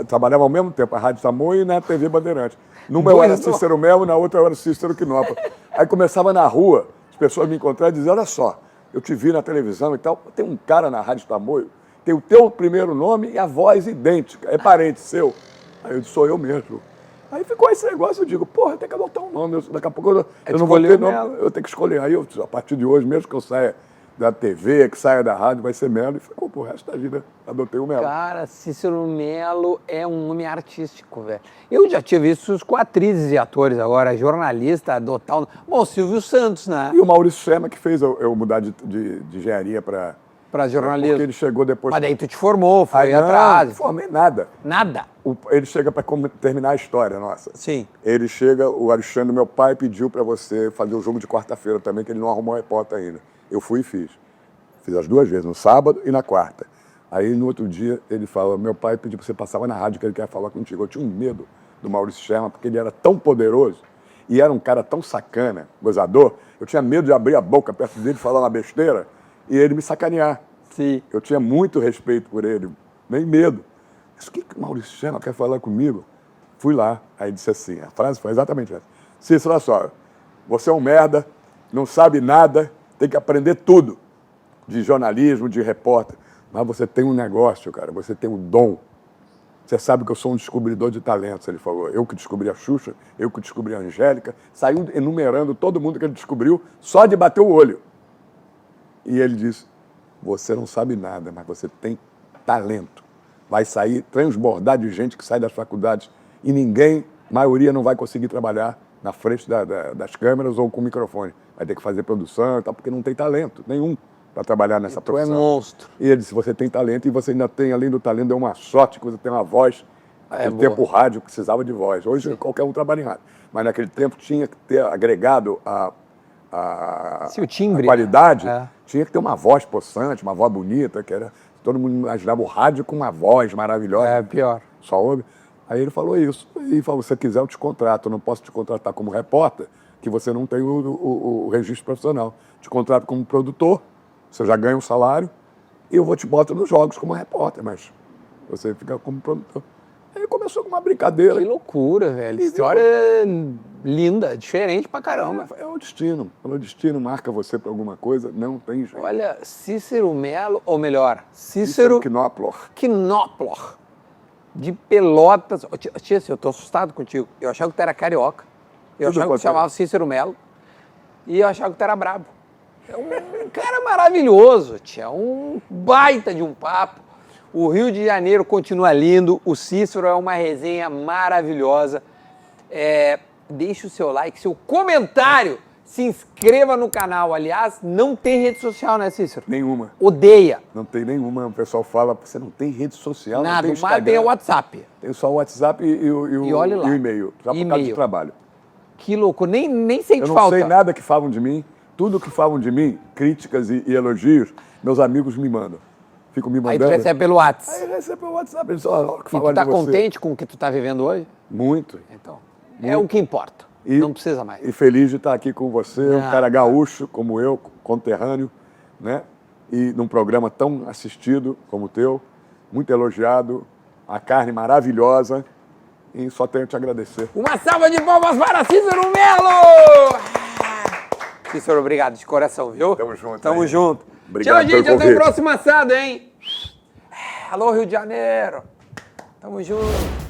trabalhava ao mesmo tempo, a Rádio Tamoio e na TV Bandeirantes. Numa eu era Cícero Melo, na outra eu era Cícero Quinópolis. Aí começava na rua, as pessoas me encontravam e diziam, olha só, eu te vi na televisão e tal, tem um cara na Rádio Tamoio, tem o teu primeiro nome e a voz idêntica, é parente seu. Aí eu disse, sou eu mesmo. Aí ficou esse negócio, eu digo, porra, tem que adotar um nome, daqui a pouco eu não vou ter nome, eu tenho que escolher. Aí eu, a partir de hoje, mesmo que eu saia da TV, que saia da rádio, vai ser Melo, e ficou pro resto da vida, adotei o Melo. Cara, Cícero Melo é um nome artístico, velho. Eu já tinha visto isso com atrizes e atores, agora jornalista, adotar o nome. Bom, Silvio Santos, né? E o Maurício Schermer, que fez eu mudar de engenharia para jornalismo. Porque ele chegou depois... Mas daí tu te formou, foi Aí, atrás. Não formei nada. Nada? Ele chega para terminar a história nossa. Sim. Ele chega, o Alexandre, meu pai, pediu para você fazer o jogo de quarta-feira também, que ele não arrumou repórter ainda. Eu fui e fiz. Fiz as 2 vezes, no sábado e na quarta. Aí, no outro dia, ele fala, meu pai pediu para você passar na rádio que ele quer falar contigo. Eu tinha um medo do Maurício Schermer, porque ele era tão poderoso e era um cara tão sacana, gozador. Eu tinha medo de abrir a boca perto dele, falar uma besteira e ele me sacanear. Sim. Eu tinha muito respeito por ele, nem medo. Mas o que o Maurício Schermer quer falar comigo? Fui lá, aí disse assim, a frase foi exatamente essa. Cícero, olha só, você é um merda, não sabe nada, tem que aprender tudo. De jornalismo, de repórter. Mas você tem um negócio, cara, você tem um dom. Você sabe que eu sou um descobridor de talentos, ele falou. Eu que descobri a Xuxa, eu que descobri a Angélica. Saiu enumerando todo mundo que ele descobriu só de bater o olho. E ele disse, você não sabe nada, mas você tem talento. Vai sair, transbordar de gente que sai das faculdades e ninguém, maioria não vai conseguir trabalhar na frente das câmeras ou com o microfone. Vai ter que fazer produção e tal, porque não tem talento nenhum para trabalhar nessa profissão. Tu é monstro. E ele disse, você tem talento e você ainda tem, além do talento, é uma sorte que você tem uma voz. Naquele tempo o rádio precisava de voz. Hoje qualquer um trabalha em rádio. Mas naquele tempo tinha que ter agregado Sim, o timbre, a qualidade, né? tinha que ter uma voz possante, uma voz bonita, que era... Todo mundo imaginava o rádio com uma voz maravilhosa. É, pior. Só ouve. Aí ele falou isso. E falou, se você quiser eu te contrato, eu não posso te contratar como repórter, que você não tem o registro profissional. Te contrato como produtor, você já ganha um salário, e eu vou te botar nos jogos como repórter, mas você fica como produtor. Aí começou com uma brincadeira. Que loucura, velho. História linda, diferente pra caramba. É o destino. Quando o destino marca você pra alguma coisa, não tem jeito. Olha, Cícero Melo, ou melhor, Cícero Quinópolis. Quinópolis, de Pelotas. Tia, eu tô assustado contigo. Eu achava que tu era carioca. Eu achava que tu chamava Cícero Melo. E eu achava que tu era brabo. É um cara maravilhoso, tia. Um baita de um papo. O Rio de Janeiro continua lindo. O Cícero é uma resenha maravilhosa. Deixe o seu like, seu comentário. Se inscreva no canal. Aliás, não tem rede social, né, Cícero? Nenhuma. Odeia. Não tem nenhuma. O pessoal fala, você não tem rede social, Nada, não tem Instagram. mas tem o WhatsApp. Tem só o WhatsApp e olhe lá. o e-mail. Só por causa do trabalho. Que loucura. Nem sei Eu te não falta. sei nada que falam de mim. Tudo que falam de mim, críticas e elogios, meus amigos me mandam. Fico me mandando. Aí tu recebe pelo WhatsApp. Aí recebe pelo WhatsApp. Eles falam, que E falaram tu tá de você. contente com o que tu tá vivendo hoje? Muito. Então, é o que importa. Não precisa mais. E feliz de estar aqui com você, um Ah. cara gaúcho como eu, conterrâneo, né? E num programa tão assistido como o teu, muito elogiado, a carne maravilhosa, e só tenho a te agradecer. Uma salva de palmas para Cícero Melo! Cícero, obrigado de coração, viu? Tamo junto Tamo aí. junto. Obrigado Tchau, gente. pelo Até o convite. próximo assado, hein? Alô, Rio de Janeiro. Tamo junto.